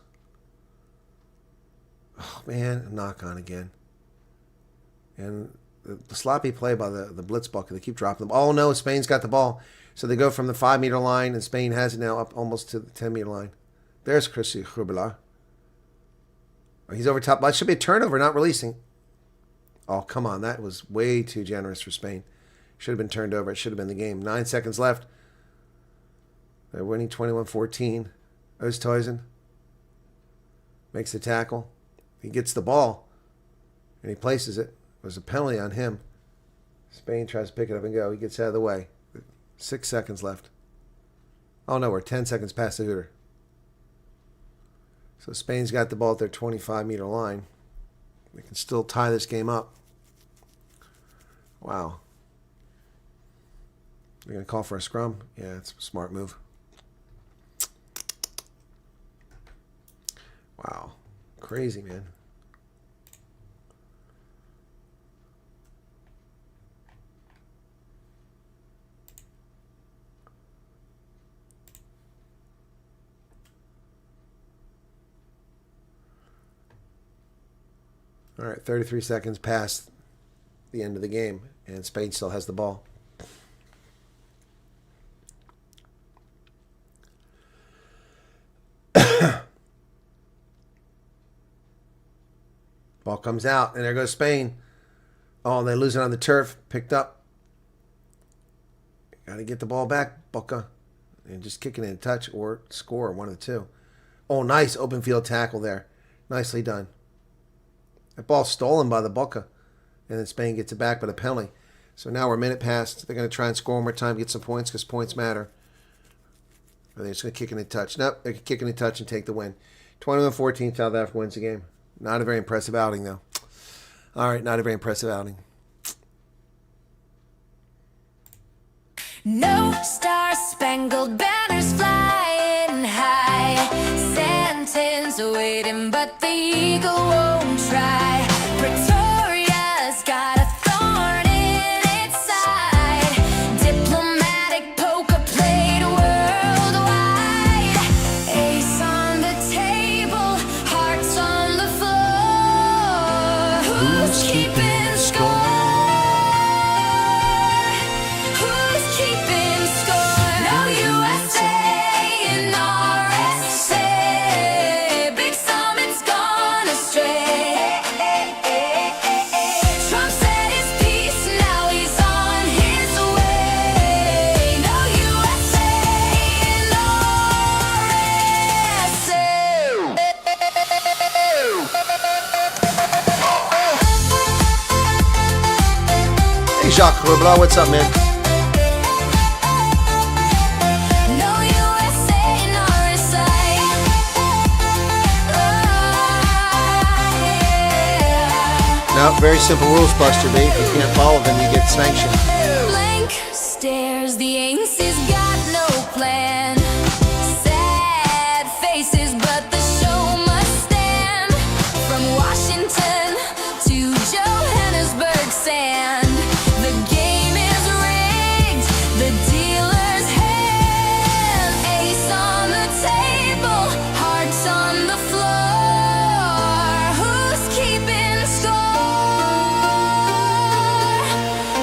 Oh, man. Knock on again. And the sloppy play by the Blitzbuck. They keep dropping them. Oh, no. Spain's got the ball. So they go from the 5 meter line, and Spain has it now up almost to the 10 meter line. There's Chris Wyatt. He's over top. That should be a turnover, not releasing. Oh, come on. That was way too generous for Spain. Should have been turned over. It should have been the game. 9 seconds left. They're winning 21-14. Oosthuizen makes the tackle. He gets the ball, and he places it. There's a penalty on him. Spain tries to pick it up and go. He gets out of the way. 6 seconds left. Oh, no, we're 10 seconds past the hooter. So Spain's got the ball at their 25 meter line. They can still tie this game up. Wow. They're going to call for a scrum? Yeah, it's a smart move. Wow. Crazy, man. All right, 33 seconds past the end of the game, and Spain still has the ball. Ball comes out, and there goes Spain. Oh, and they lose it on the turf. Picked up. Got to get the ball back, Boca. And just kicking in a touch or score, one of the two. Oh, nice open field tackle there. Nicely done. That ball's stolen by the Boca. And then Spain gets it back, but a penalty. So now we're a minute past. They're going to try and score one more time, get some points, because points matter. Or they're just going to kick in a touch. Nope, they're kicking a touch and take the win. 21-14, South Africa wins the game. Not a very impressive outing, though. All right, not a very impressive outing. No star-spangled banners flying high, Santa's waiting, but the eagle won't try. Pretoria's got a thorn in its side, diplomatic poker played worldwide. Ace on the table, hearts on the floor. Who's keeping score? Jacques Rebla, what's up, man? No, very simple rules, Buster B. If you can't follow them, you get sanctioned. Blank stares, the aces got no plan. Sad faces, but the show must stand. From Washington to Johannesburg sand. The game is rigged, the dealer's hand. Ace on the table, hearts on the floor. Who's keeping score?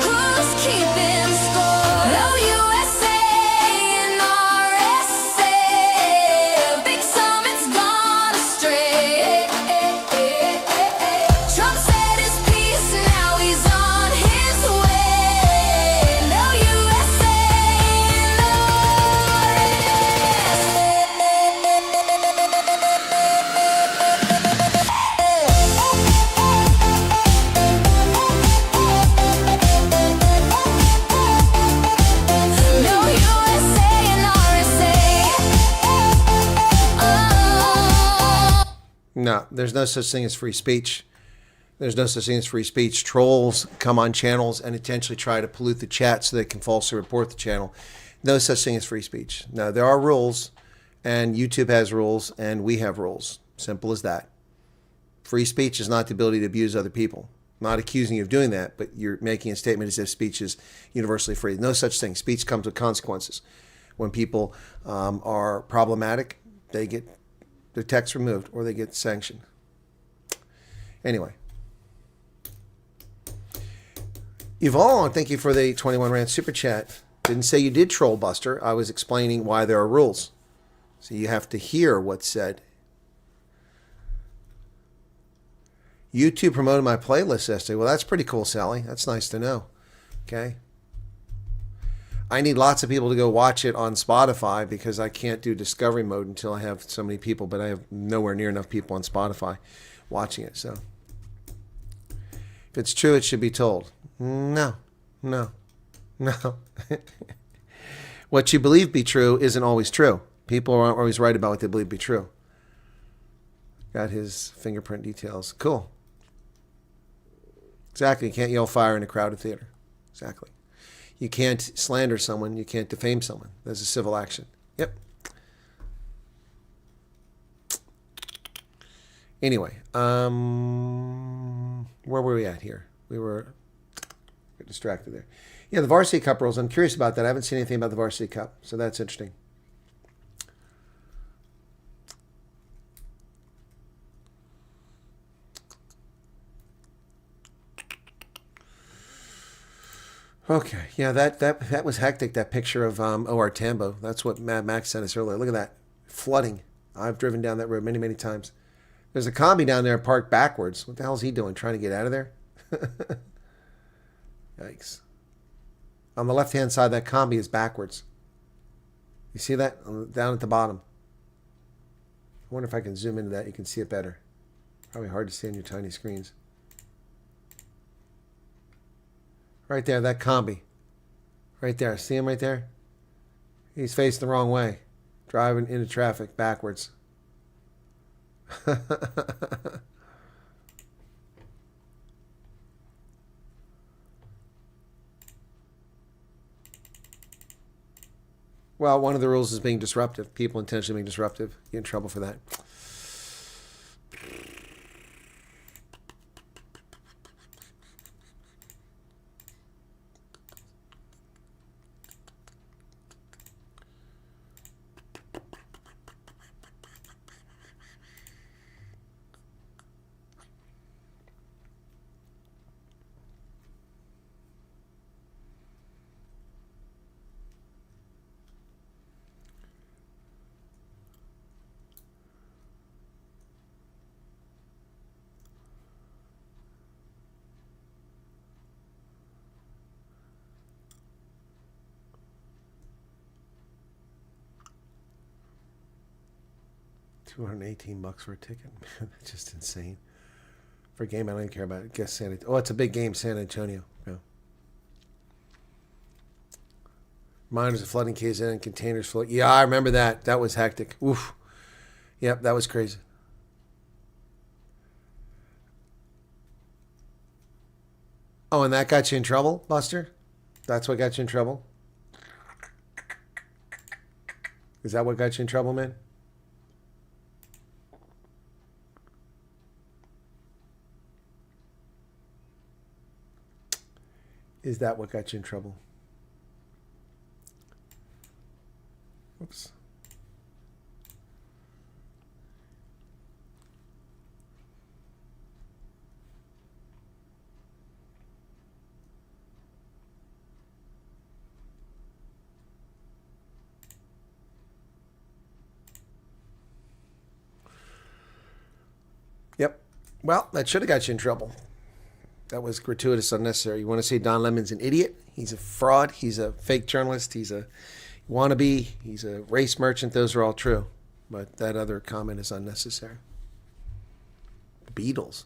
Who's keeping score? No USA and RSA. Big Summit's gone astray. Trump said his piece, now he's on his way. No USA and no USA and RSA. No, there's no such thing as free speech. There's no such thing as free speech. Trolls come on channels and intentionally try to pollute the chat so they can falsely report the channel. No such thing as free speech. No, there are rules, and YouTube has rules, and we have rules. Simple as that. Free speech is not the ability to abuse other people. I'm not accusing you of doing that, but you're making a statement as if speech is universally free. No such thing. Speech comes with consequences. When people are problematic, they get their text removed or they get sanctioned. Anyway. Yvonne, thank you for the 21 Rand super chat. Didn't say you did troll, Buster. I was explaining why there are rules. So you have to hear what's said. YouTube promoted my playlist yesterday. Well, that's pretty cool, Sally. That's nice to know. Okay. I need lots of people to go watch it on Spotify because I can't do discovery mode until I have so many people, but I have nowhere near enough people on Spotify watching it. So if it's true, it should be told. No. What you believe be true isn't always true. People aren't always right about what they believe be true. Got his fingerprint details. Cool. Exactly. You can't yell fire in a crowded theater. Exactly. You can't slander someone. You can't defame someone. That's a civil action. Yep. Anyway, where were we at here? We were distracted there. Yeah, the Varsity Cup rules. I'm curious about that. I haven't seen anything about the Varsity Cup, so that's interesting. Okay, yeah, that was hectic. That picture of O.R. Tambo. That's what Mad Max sent us earlier. Look at that flooding. I've driven down that road many, many times. There's a combi down there parked backwards. What the hell is he doing? Trying to get out of there? Yikes! On the left-hand side, that combi is backwards. You see that down at the bottom? I wonder if I can zoom into that. You can see it better. Probably hard to see on your tiny screens. Right there, that combi. Right there. See him right there? He's facing the wrong way. Driving into traffic backwards. Well, one of the rules is being disruptive. People intentionally being disruptive. Get in trouble for that. 218 bucks for a ticket. That's just insane. For a game I don't even care about. I guess oh, it's a big game, San Antonio. Yeah. Miners of flooding KZN and containers float. Yeah, I remember that. That was hectic. Oof. Yep, that was crazy. Oh, and that got you in trouble, Buster? That's what got you in trouble? Is that what got you in trouble, man? Is that what got you in trouble? Whoops. Yep. Well, that should have got you in trouble. That was gratuitous, unnecessary. You want to say Don Lemon's an idiot? He's a fraud. He's a fake journalist. He's a wannabe. He's a race merchant. Those are all true. But that other comment is unnecessary. The Beatles.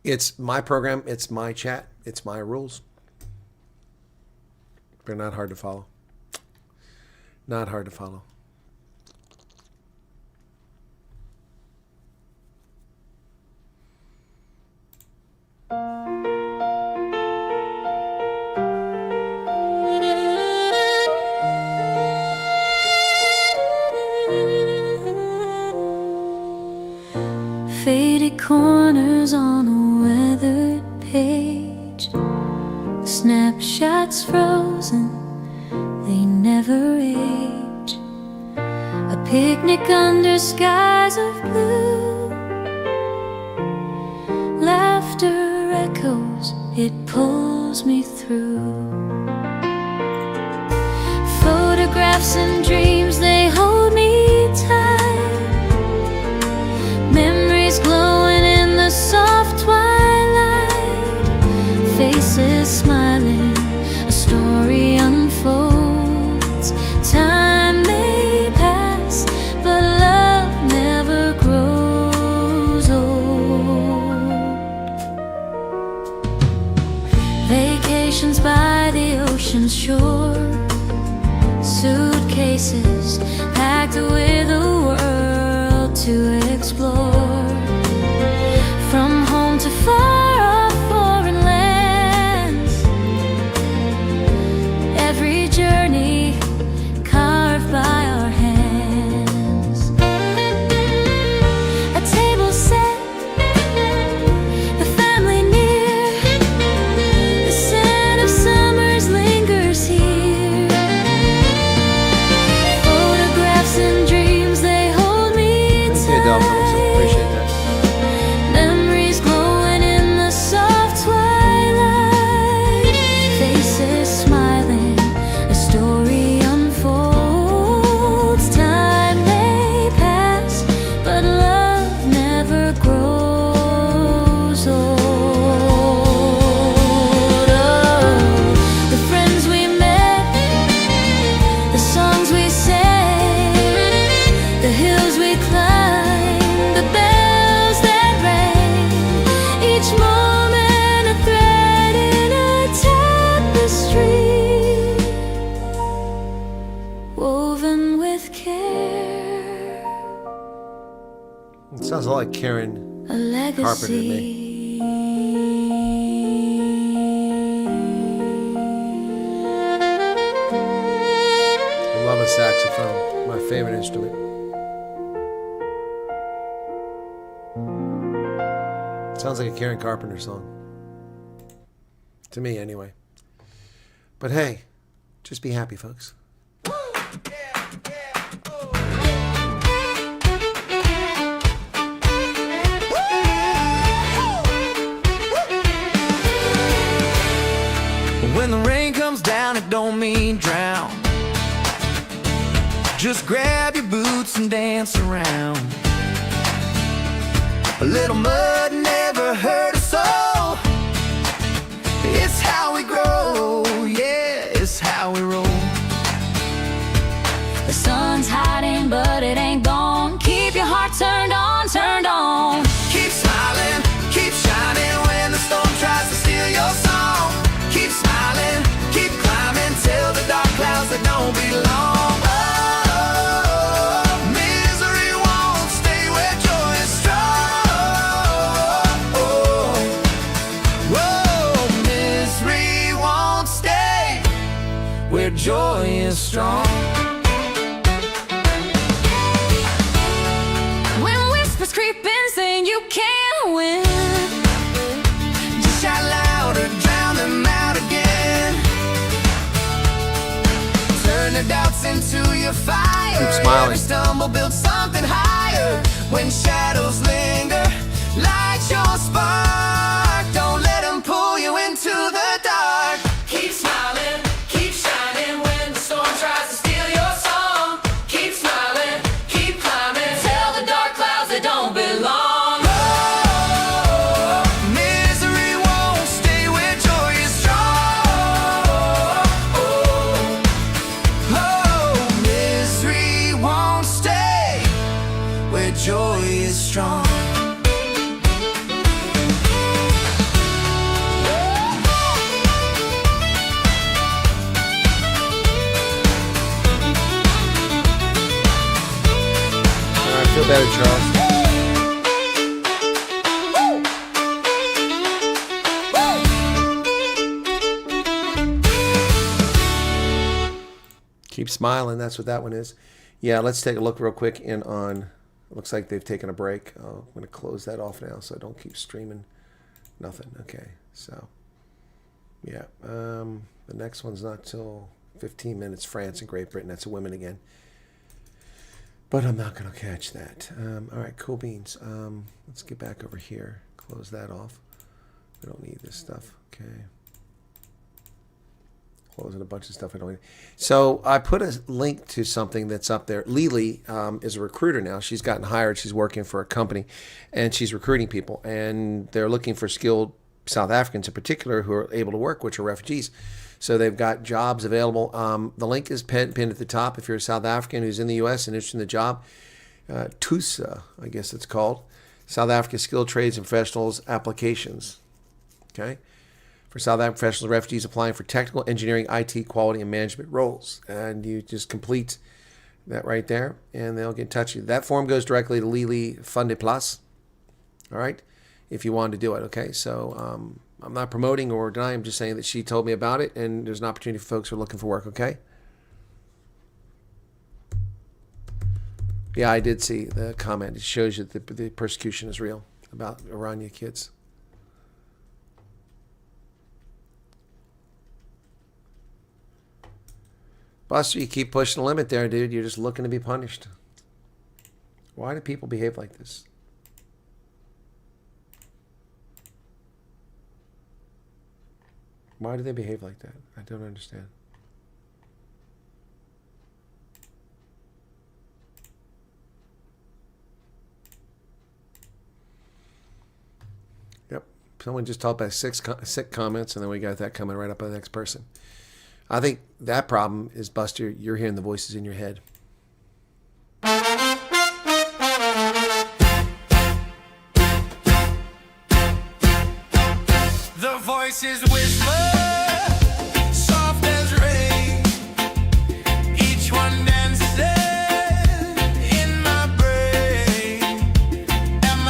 It's my program. It's my chat. It's my rules. They're not hard to follow. Not hard to follow. Faded corners on a weathered page, snapshots frozen, they never age. A picnic under skies of blue, laughter echoes, it pulls me through. Photographs and dreams, they hold me tight. Memories glowing in the soft twilight, faces smiling, a story unfolds. Time may pass, but love never grows old. Vacations by the ocean's shore, suitcases packed with a world to explore. From home to far off foreign lands, every journey carved by our hands. A table set, the family near, the scent of summers lingers here. Photographs and dreams, they hold me tight. a lot like Karen a Carpenter to me. legacy. I love a saxophone. My favorite instrument. Sounds like a Karen Carpenter song. To me, anyway. But hey, just be happy, folks. When the rain comes down, it don't mean drown. Just grab your boots and dance around. A little mud never hurt a soul. It's how we grow, yeah, it's how we roll. The sun's hiding, but it ain't gone. Keep your heart turned on, turned on. Keep smiling, keep shining when the storm tries to steal your song. Keep smiling, keep climbing till the dark clouds that don't belong. Oh, misery won't stay where joy is strong. Oh, whoa, misery won't stay where joy is strong. When whispers creep in saying you can't win, Just shout louder, drown them out again. Turn the doubts into your fire. Keep smiling. Every stumble builds something higher. When shadows linger, light your spark. Don't let them pull you into the dark. Keep smiling, keep shining when the storm tries to steal your song. Keep smiling, keep climbing till the dark clouds that don't belong. Oh, misery won't stay where joy is strong. Oh, misery won't stay where joy is strong. All right, feel better, Charles. Keep smiling. That's what that one is. Yeah, let's take a look real quick in on. It looks like they've taken a break. Oh, I'm going to close that off now so I don't keep streaming. Nothing. Okay, so yeah, the next one's not till 15 minutes. France and Great Britain. That's a women again. But I'm not going to catch that. All right, cool beans. Let's get back over here. Close that off. We don't need this stuff. Okay. Closing a bunch of stuff I don't need. So I put a link to something that's up there. Lily is a recruiter now. She's gotten hired. She's working for a company, and she's recruiting people. And they're looking for skilled South Africans in particular who are able to work, which are refugees. So they've got jobs available. The link is pinned at the top if you're a South African who's in the U.S. and interested in the job. TUSA, I guess it's called. South Africa Skilled Trades and Professionals Applications. Okay? For South African professionals, refugees applying for technical, engineering, IT, quality, and management roles. And you just complete that right there, and they'll get in touch with you. That form goes directly to Lili Funded Plus. All right? If you wanted to do it, okay? So I'm not promoting or denying. I'm just saying that she told me about it, and there's an opportunity for folks who are looking for work, okay? Yeah, I did see the comment. It shows you that the persecution is real about Iranian kids. Buster, you keep pushing the limit there, dude. You're just looking to be punished. Why do people behave like this? Why do they behave like that? I don't understand. Yep. Someone just talked about six comments, and then we got that coming right up by the next person. I think that problem is, Buster, you're hearing the voices in your head. The voices whisper, soft as rain. Each one dances in my brain. Am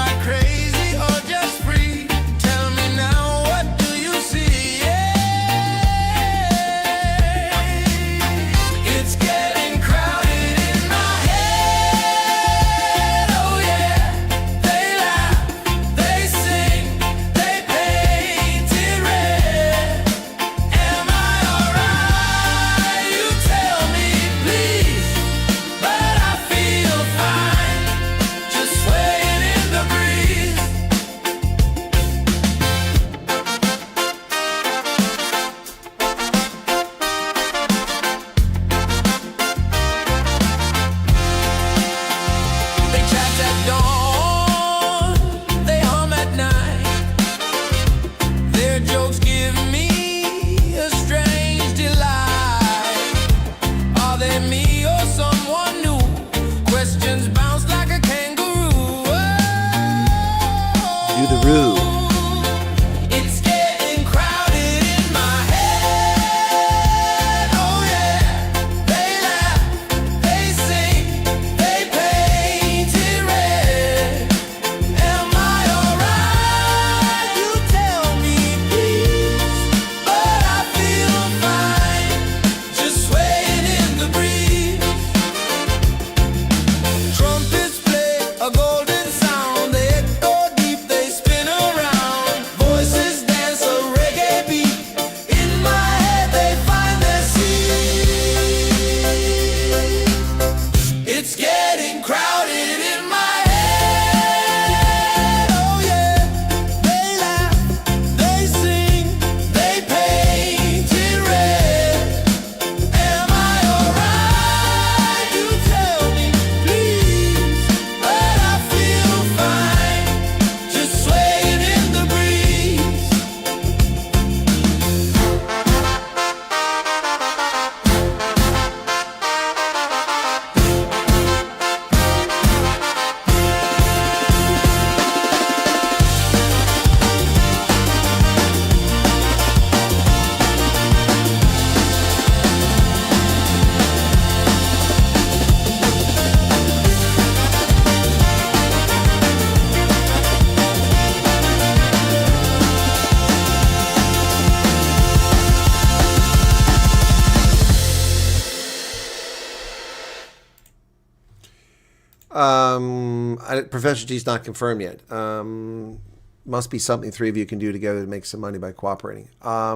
Professor G's not confirmed yet. Must be something three of you can do together to make some money by cooperating. No,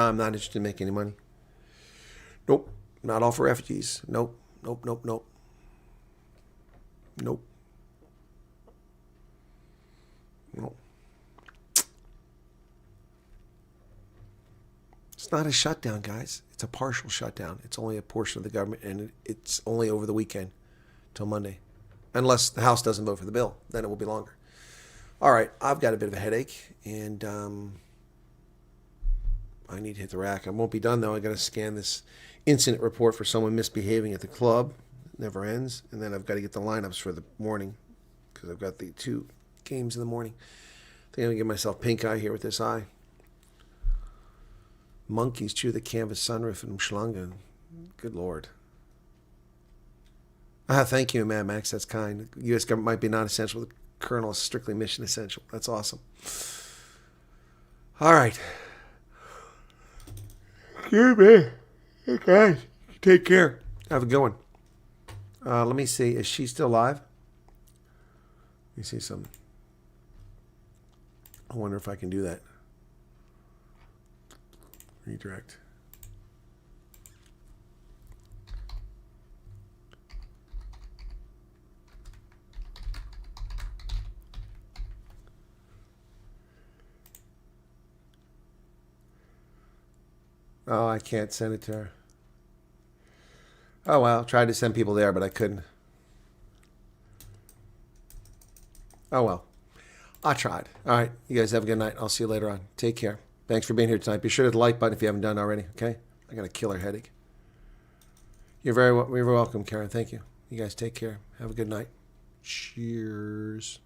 I'm not interested in making any money. Nope. Not all for refugees. Nope. Nope, nope, nope. Nope. Nope. It's not a shutdown, guys. It's a partial shutdown. It's only a portion of the government, and it's only over the weekend till Monday. Unless the House doesn't vote for the bill. Then it will be longer. All right. I've got a bit of a headache, and I need to hit the rack. I won't be done, though. I got to scan this incident report for someone misbehaving at the club. It never ends. And then I've got to get the lineups for the morning because I've got the 2 games in the morning. I think I'm going to give myself pink eye here with this eye. Monkeys chew the canvas sunroof in Mshlanga. Good Lord. Thank you, Mad Max. That's kind. The U.S. government might be non-essential. The Colonel is strictly mission essential. That's awesome. All right. Excuse me. Hey, guys. Take care. Have a good one. Let me see. Is she still live? Let me see something. I wonder if I can do that. Redirect. Oh, I can't send it to her. Oh, well, tried to send people there, but I couldn't. Oh, well. I tried. All right. You guys have a good night. I'll see you later on. Take care. Thanks for being here tonight. Be sure to hit the like button if you haven't done already, okay? I got a killer headache. You're very welcome, Karen. Thank you. You guys take care. Have a good night. Cheers.